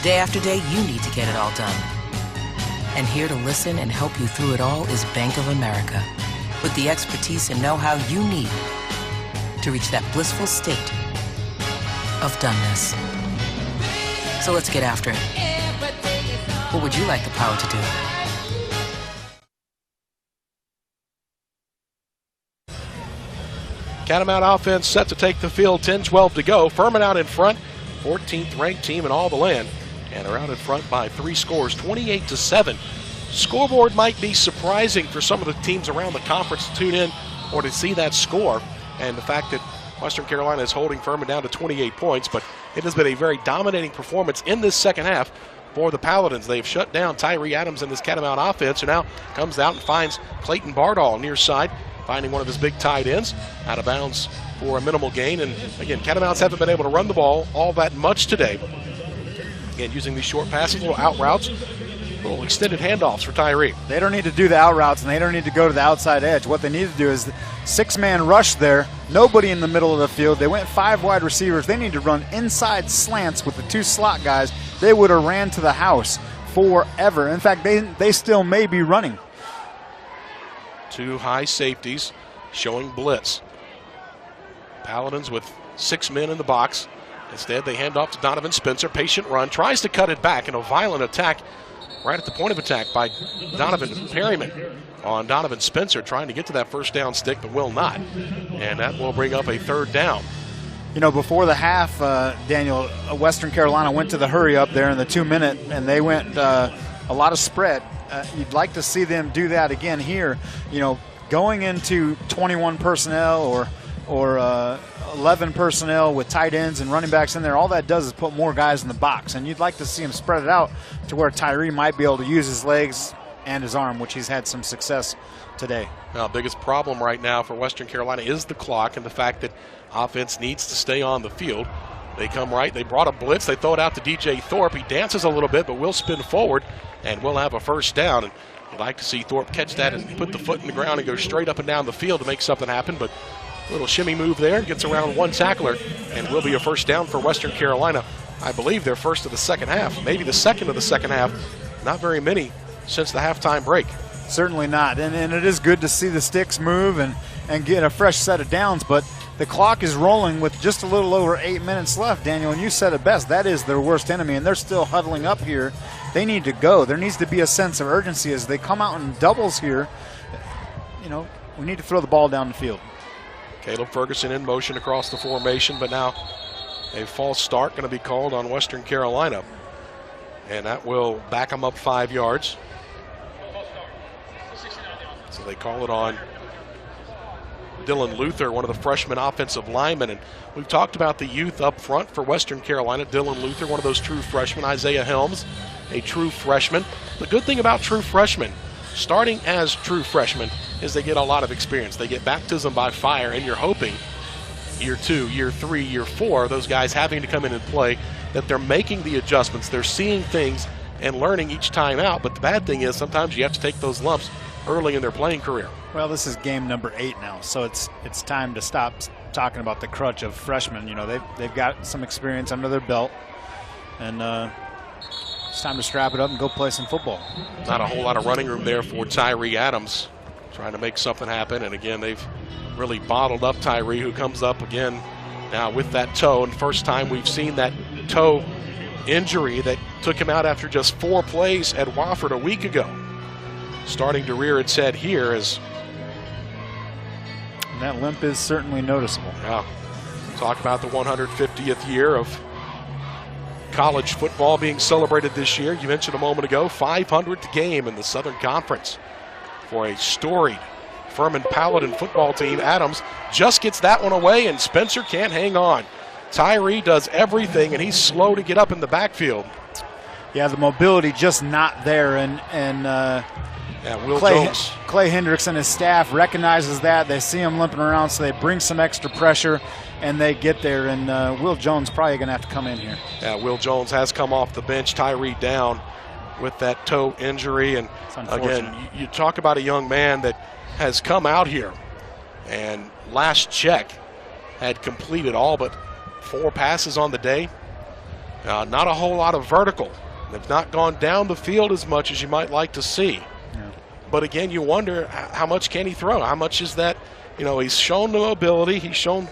Day after day, you need to get it all done. And here to listen and help you through it all is Bank of America, with the expertise and know-how you need to reach that blissful state of doneness. So let's get after it. What would you like the power to do? Catamount offense set to take the field, 10-12 to go. Furman out in front, 14th ranked team in all the land. And are out in front by 3 scores, 28-7. Scoreboard might be surprising for some of the teams around the conference to tune in or to see that score. And the fact that Western Carolina is holding Furman down to 28 points, but it has been a very dominating performance in this second half for the Paladins. They've shut down Tyree Adams in this Catamount offense, who now comes out and finds Clayton Bardall near side, finding one of his big tight ends out of bounds for a minimal gain. And again, Catamounts haven't been able to run the ball all that much today. Again, using these short passes, little out routes, little extended handoffs for Tyree. They don't need to do the out routes, and they don't need to go to the outside edge. What they need to do is 6-man rush there, nobody in the middle of the field. They went 5 wide receivers. They need to run inside slants with the 2 slot guys. They would have ran to the house forever. In fact, they still may be running. 2 high safeties showing blitz. Paladins with 6 men in the box. Instead, they hand off to Donovan Spencer. Patient run, tries to cut it back, and a violent attack right at the point of attack by Donovan Perryman on Donovan Spencer, trying to get to that first down stick, but will not. And that will bring up a 3rd down. You know, before the half, Daniel, Western Carolina went to the hurry up there in the 2-minute, and they went a lot of spread. You'd like to see them do that again here. You know, going into 21 personnel or 11 personnel with tight ends and running backs in there, all that does is put more guys in the box. And you'd like to see him spread it out to where Tyree might be able to use his legs and his arm, which he's had some success today. Now, biggest problem right now for Western Carolina is the clock and the fact that offense needs to stay on the field. They come right, they brought a blitz, they throw it out to DJ Thorpe. He dances a little bit, but will spin forward, and we'll have a 1st down. And you'd like to see Thorpe catch that and put the foot in the ground and go straight up and down the field to make something happen, but a little shimmy move there, gets around 1 tackler, and will be a 1st down for Western Carolina. I believe their 1st of the second half, maybe the 2nd of the second half. Not very many since the halftime break. Certainly not, and it is good to see the sticks move and get a fresh set of downs, but the clock is rolling with just a little over 8 minutes left, Daniel, and you said it best. That is their worst enemy, and they're still huddling up here. They need to go. There needs to be a sense of urgency as they come out in doubles here. You know, we need to throw the ball down the field. Caleb Ferguson in motion across the formation, but now a false start going to be called on Western Carolina. And that will back them up 5 yards. So they call it on Dylan Luther, one of the freshman offensive linemen. And we've talked about the youth up front for Western Carolina. Dylan Luther, one of those true freshmen. Isaiah Helms, a true freshman. The good thing about true freshmen, starting as true freshmen, is they get a lot of experience. They get baptism by fire, and you're hoping year 2, year 3, year 4, those guys having to come in and play, that they're making the adjustments. They're seeing things and learning each time out. But the bad thing is sometimes you have to take those lumps early in their playing career. Well, this is game number 8 now, so it's time to stop talking about the crutch of freshmen. You know, they've got some experience under their belt, and it's time to strap it up and go play some football. Not a whole lot of running room there for Tyree Adams, trying to make something happen. And again, they've really bottled up Tyree, who comes up again now with that toe. And first time we've seen that toe injury that took him out after just 4 plays at Wofford a week ago. Starting to rear its head here as and that limp is certainly noticeable. Yeah. Talk about the 150th year of college football being celebrated this year. You mentioned a moment ago, 500th game in the Southern Conference for a storied Furman Paladin football team. Adams just gets that one away, and Spencer can't hang on. Tyree does everything, and he's slow to get up in the backfield. Yeah, the mobility just not there, and Will Jones. Clay Hendricks and his staff recognizes that. They see him limping around, so they bring some extra pressure, and they get there. And Will Jones probably going to have to come in here. Yeah, Will Jones has come off the bench. Tyree down with that toe injury. And again, you talk about a young man that has come out here and last check had completed all but 4 passes on the day. Not a whole lot of vertical. They've not gone down the field as much as you might like to see. But again, you wonder how much can he throw? How much is that? You know, he's shown the ability. He's shown,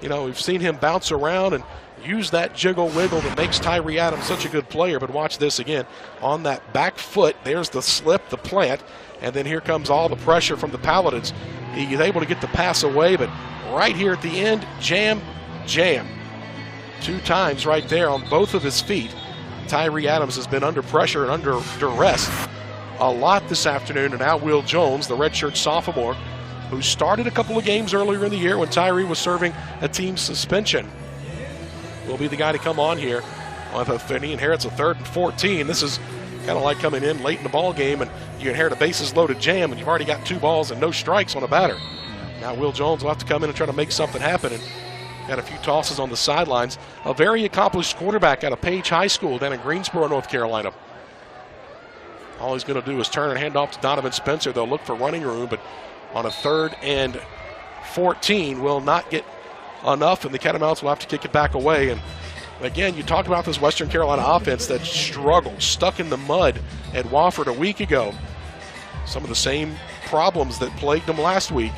you know, we've seen him bounce around and use that jiggle wiggle that makes Tyree Adams such a good player. But watch this again. On that back foot, there's the slip, the plant, and then here comes all the pressure from the Paladins. He's able to get the pass away, but right here at the end, jam. 2 times right there on both of his feet. Tyree Adams has been under pressure and under duress a lot this afternoon, and now Will Jones, the redshirt sophomore, who started a couple of games earlier in the year when Tyree was serving a team suspension, will be the guy to come on here. If he inherits a 3rd and 14, this is kind of like coming in late in the ball game and you inherit a bases loaded jam and you've already got 2 balls and no strikes on a batter. Now Will Jones will have to come in and try to make something happen, and got a few tosses on the sidelines. A very accomplished quarterback out of Page High School down in Greensboro, North Carolina. All he's going to do is turn and hand off to Donovan Spencer. They'll look for running room, but on a 3rd and 14 will not get enough, and the Catamounts will have to kick it back away. And again, you talked about this Western Carolina offense that struggled, stuck in the mud at Wofford a week ago. Some of the same problems that plagued them last week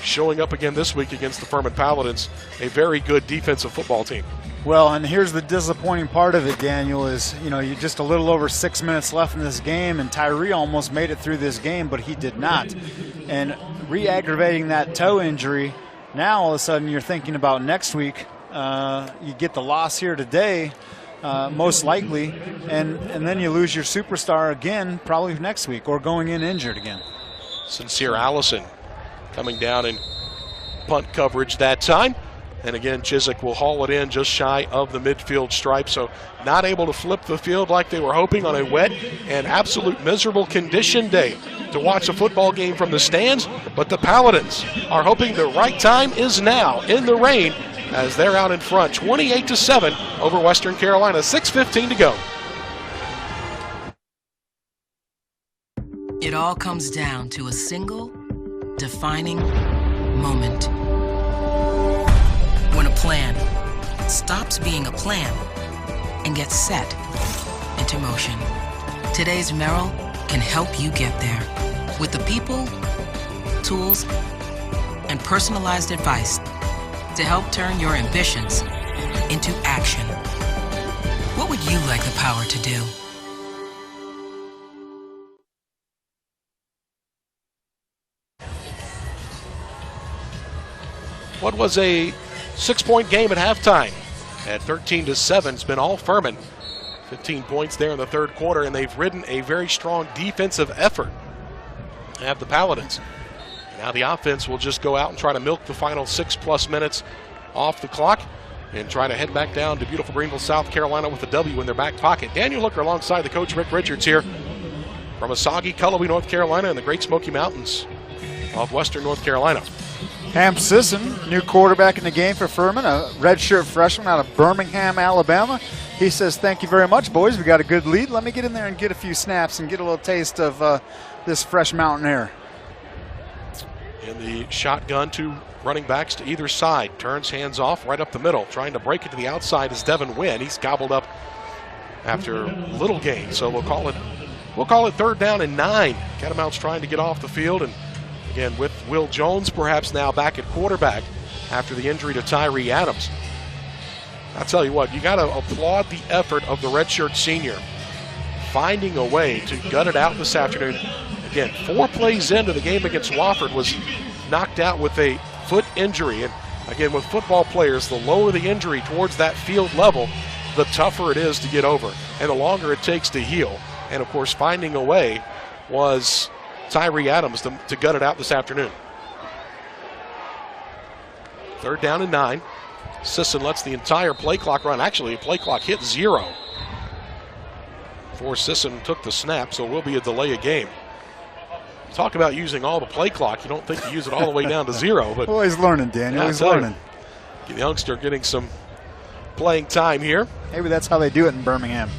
showing up again this week against the Furman Paladins, a very good defensive football team. Well, and here's the disappointing part of it, Daniel, is, you know, you just a little over 6 minutes left in this game, and Tyree almost made it through this game, but he did not. And re-aggravating that toe injury, now all of a sudden you're thinking about next week. You get the loss here today, most likely, and then you lose your superstar again probably next week, or going in injured again. Sincere Allison coming down in punt coverage that time. And again, Chiswick will haul it in just shy of the midfield stripe. So not able to flip the field like they were hoping on a wet and absolute miserable condition day to watch a football game from the stands. But the Paladins are hoping the right time is now in the rain as they're out in front, 28-7 over Western Carolina, 6:15 to go. It all comes down to a single defining moment. When a plan stops being a plan and gets set into motion. Today's Merrill can help you get there with the people, tools, and personalized advice to help turn your ambitions into action. What would you like the power to do? What was a 6-point game at halftime? At 13-7, it's been all Furman. 15 points there in the 3rd quarter, and they've ridden a very strong defensive effort. They have the Paladins. And Now the offense will just go out and try to milk the final 6+ minutes off the clock and try to head back down to beautiful Greenville, South Carolina with a W in their back pocket. Daniel Hooker alongside the coach Rick Richards here from a soggy Cullowhee, North Carolina in the Great Smoky Mountains of western North Carolina. Ham Sisson, new quarterback in the game for Furman, a redshirt freshman out of Birmingham, Alabama. He says, thank you very much, boys. We got a good lead. Let me get in there and get a few snaps and get a little taste of this fresh mountain air. In the shotgun, 2 running backs to either side. Turns, hands off, right up the middle. Trying to break it to the outside is Devin Wynn. He's gobbled up after little gain. So we'll call it 3rd down and 9. Catamounts trying to get off the field. And again, with Will Jones perhaps now back at quarterback after the injury to Tyree Adams. I'll tell you what, you got to applaud the effort of the redshirt senior finding a way to gut it out this afternoon. Again, 4 plays into the game against Wofford was knocked out with a foot injury. And again, with football players, the lower the injury towards that field level, the tougher it is to get over and the longer it takes to heal. And of course, finding a way was Tyree Adams to gut it out this afternoon. 3rd down and 9. Sisson lets the entire play clock run. Actually, play clock hit 0 before Sisson took the snap, so it will be a delay of game. Talk about using all the play clock. You don't think you use it all the way down to 0. But well, he's learning, Daniel. He's learning. The youngster getting some playing time here. Maybe that's how they do it in Birmingham.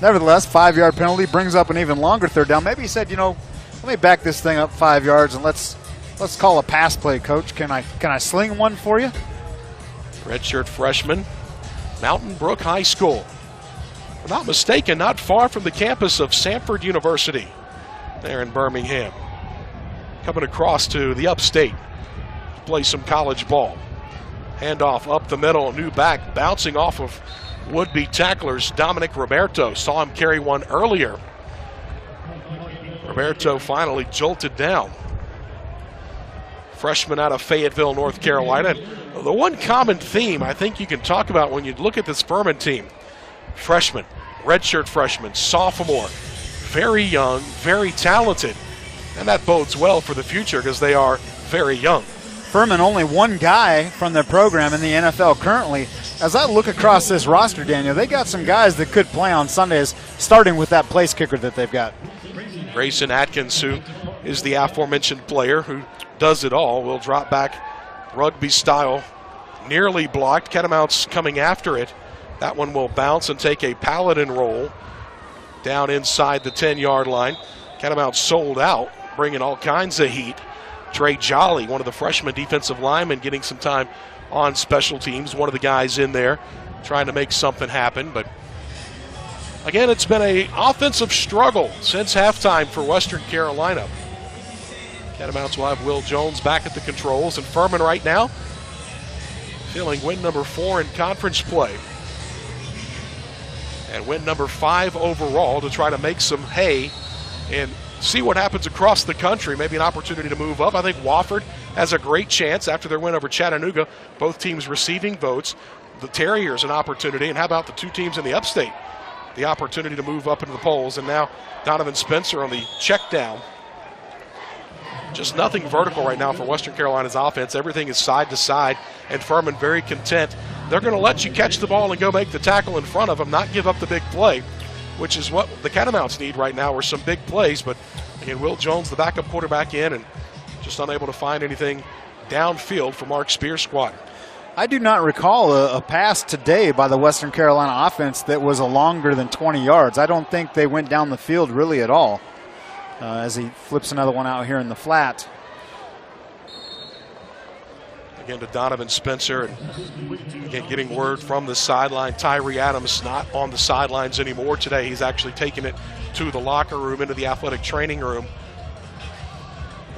Nevertheless, 5-yard penalty brings up an even longer 3rd down. Maybe he said, let me back this thing up 5 yards and let's call a pass play, Coach. Can I sling one for you? Redshirt freshman, Mountain Brook High School. If I'm not mistaken, not far from the campus of Samford University there in Birmingham. Coming across to the upstate to play some college ball. Handoff up the middle, new back, bouncing off of would-be tacklers. Dominic Roberto saw him carry one earlier. Roberto finally jolted down. Freshman out of Fayetteville, North Carolina. The one common theme I think you can talk about when you look at this Furman team, freshman, redshirt freshman, sophomore, very young, very talented, and that bodes well for the future because they are very young. Furman only one guy from their program in the NFL currently. As I look across this roster, Daniel, they got some guys that could play on Sundays, starting with that place kicker that they've got. Grayson Atkins, who is the aforementioned player who does it all, will drop back rugby style, nearly blocked. Catamounts coming after it. That one will bounce and take a Paladin roll down inside the 10-yard line. Catamounts sold out, bringing all kinds of heat. Trey Jolly, one of the freshman defensive linemen, getting some time on special teams. One of the guys in there trying to make something happen. But again, it's been an offensive struggle since halftime for Western Carolina. Catamounts will have Will Jones back at the controls, and Furman right now feeling win number 4 in conference play. And win number 5 overall to try to make some hay and see what happens across the country. Maybe an opportunity to move up. I think Wofford has a great chance after their win over Chattanooga. Both teams receiving votes. The Terriers an opportunity. And how about the 2 teams in the upstate? The opportunity to move up into the polls. And now Donovan Spencer on the check down. Just nothing vertical right now for Western Carolina's offense. Everything is side to side, and Furman very content. They're going to let you catch the ball and go make the tackle in front of them, not give up the big play, which is what the Catamounts need right now, are some big plays. But again, Will Jones, the backup quarterback, in and just unable to find anything downfield for Mark Spear's squad. I do not recall a pass today by the Western Carolina offense that was a longer than 20 yards. I don't think they went down the field really at all. As he flips another one out here in the flat. Again to Donovan Spencer, and again getting word from the sideline. Tyree Adams not on the sidelines anymore today. He's actually taking it to the locker room, into the athletic training room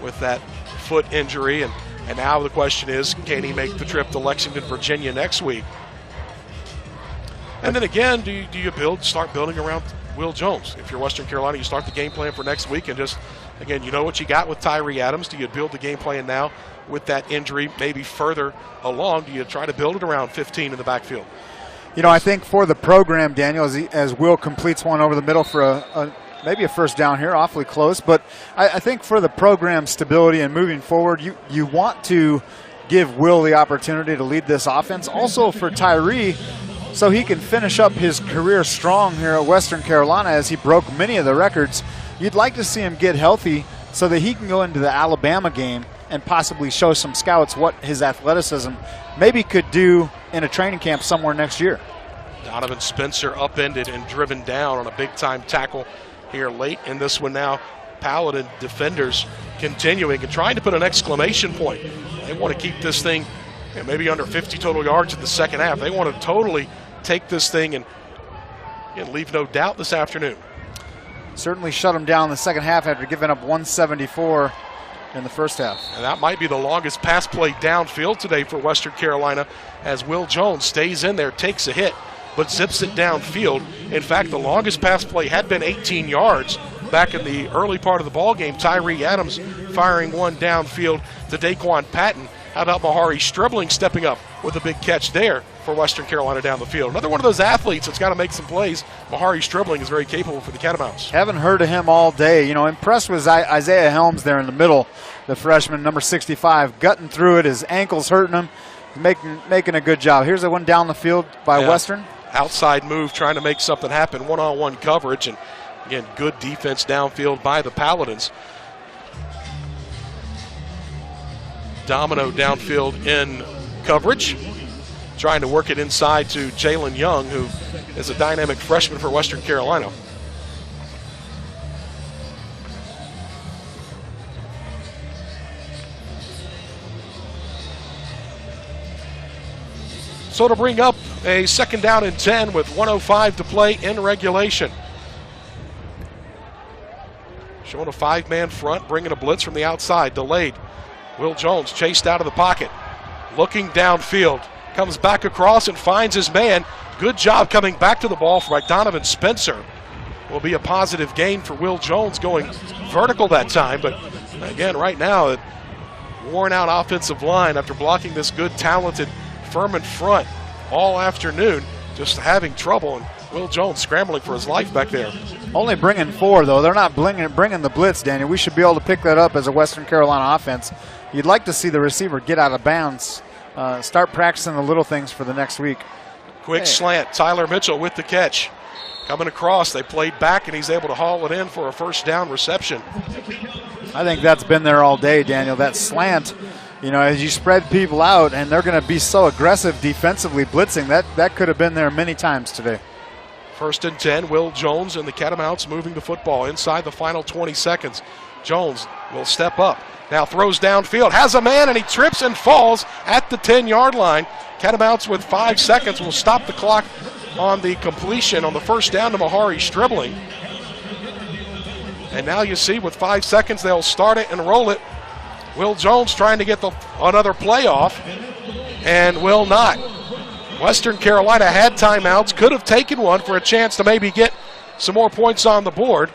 with that foot injury. And now the question is, can he make the trip to Lexington, Virginia next week? And then again, do you start building around Will Jones? If you're Western Carolina, you start the game plan for next week and just, again, you know what you got with Tyree Adams. Do you build the game plan now with that injury maybe further along? Do you try to build it around 15 in the backfield? You know, I think for the program, Daniel, as Will completes one over the middle for maybe a first down here, awfully close. But I think for the program stability and moving forward, you want to give Will the opportunity to lead this offense. Also for Tyree, so he can finish up his career strong here at Western Carolina as he broke many of the records. You'd like to see him get healthy so that he can go into the Alabama game and possibly show some scouts what his athleticism maybe could do in a training camp somewhere next year. Donovan Spencer upended and driven down on a big-time tackle here late in this one now. Paladin defenders continuing and trying to put an exclamation point. They want to keep this thing maybe under 50 total yards in the second half. They want to totally take this thing and leave no doubt this afternoon. Certainly shut them down in the second half after giving up 174 in the first half. And that might be the longest pass play downfield today for Western Carolina as Will Jones stays in there, takes a hit, but zips it downfield. In fact, the longest pass play had been 18 yards back in the early part of the ball game. Tyree Adams firing one downfield to Daquan Patton. How about Mahari Stribling stepping up with a big catch there for Western Carolina down the field? Another one of those athletes that's got to make some plays. Mahari Stribling is very capable for the Catamounts. Haven't heard of him all day. You know, impressed with Isaiah Helms there in the middle, the freshman, number 65, gutting through it. His ankle's hurting him, making a good job. Here's a one down the field by Western. Outside move, trying to make something happen, one-on-one coverage, and again, good defense downfield by the Paladins. Domino downfield in coverage, trying to work it inside to Jalen Young, who is a dynamic freshman for Western Carolina. So to bring up a second down and 10 with 1:05 to play in regulation. Showing a five-man front, bringing a blitz from the outside, delayed. Will Jones chased out of the pocket, looking downfield, comes back across and finds his man. Good job coming back to the ball by Donovan Spencer. Will be a positive gain for Will Jones going vertical that time, but again, right now, a worn-out offensive line after blocking this good, talented Furman front all afternoon, just having trouble, and Will Jones scrambling for his life back there. Only bringing 4, though. They're not bringing the blitz, Daniel. We should be able to pick that up as a Western Carolina offense. You'd like to see the receiver get out of bounds, start practicing the little things for the next week. Quick slant, Tyler Mitchell with the catch. Coming across, they played back, and he's able to haul it in for a first down reception. I think that's been there all day, Daniel. That slant, you know, as you spread people out, and they're going to be so aggressive defensively blitzing, that could have been there many times today. First and 10, Will Jones and the Catamounts moving the football inside the final 20 seconds. Jones will step up. Now throws downfield, has a man, and he trips and falls at the 10-yard line. Catamounts with 5 seconds will stop the clock on the completion on the first down to Mahari Stribling. And now you see with 5 seconds, they'll start it and roll it. Will Jones trying to get another play off and will not. Western Carolina had timeouts, could have taken one for a chance to maybe get some more points on the board.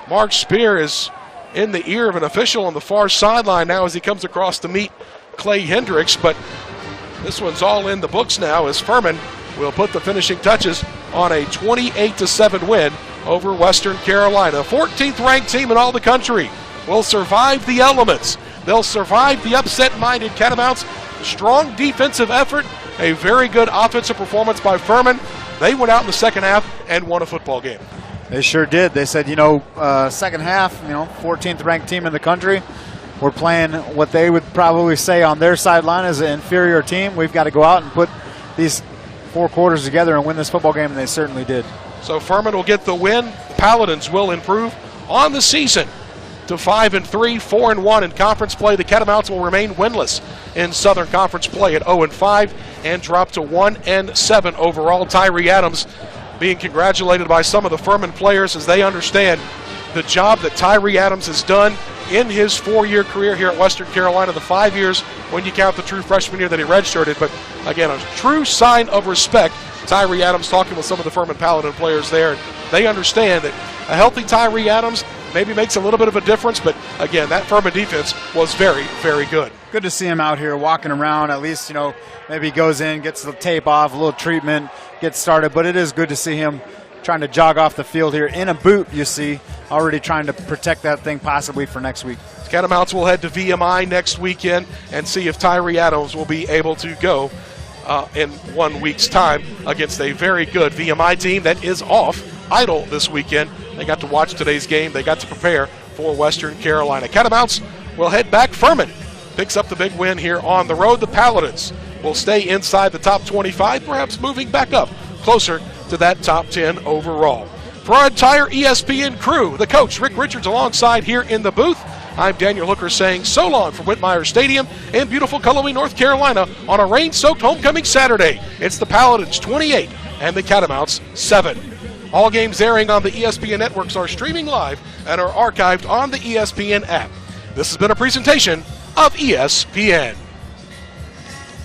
Mark Spear is in the ear of an official on the far sideline now as he comes across to meet Clay Hendricks, but this one's all in the books now as Furman will put the finishing touches on a 28-7 win over Western Carolina. 14th ranked team in all the country will survive the elements. They'll survive the upset-minded Catamounts. Strong defensive effort, a very good offensive performance by Furman. They went out in the second half and won a football game. They sure did. They said, second half, 14th ranked team in the country. We're playing what they would probably say on their sideline as an inferior team. We've got to go out and put these 4 quarters together and win this football game, and they certainly did. So Furman will get the win. The Paladins will improve on the season to 5-3, 4-1 in conference play. The Catamounts will remain winless in Southern Conference play at 0-5 and drop to 1-7 overall. Tyree Adams being congratulated by some of the Furman players as they understand the job that Tyree Adams has done in his 4-year career here at Western Carolina, the 5 years when you count the true freshman year that he redshirted. But again, a true sign of respect. Tyree Adams talking with some of the Furman Paladin players there. They understand that a healthy Tyree Adams maybe makes a little bit of a difference, but again, that Furman defense was very, very good. Good to see him out here walking around. At least, maybe he goes in, gets the tape off, a little treatment, gets started. But it is good to see him trying to jog off the field here in a boot, you see, already trying to protect that thing possibly for next week. Catamounts will head to VMI next weekend and see if Tyree Adams will be able to go in 1 week's time against a very good VMI team that is off idle this weekend. They got to watch today's game. They got to prepare for Western Carolina. Catamounts will head back. Furman picks up the big win here on the road. The Paladins will stay inside the top 25, perhaps moving back up closer to that top 10 overall. For our entire ESPN crew, the coach, Rick Richards, alongside here in the booth, I'm Daniel Hooker saying so long from Whitmire Stadium in beautiful Cullowhee, North Carolina on a rain-soaked homecoming Saturday. It's the Paladins 28 and the Catamounts 7. All games airing on the ESPN networks are streaming live and are archived on the ESPN app. This has been a presentation of ESPN.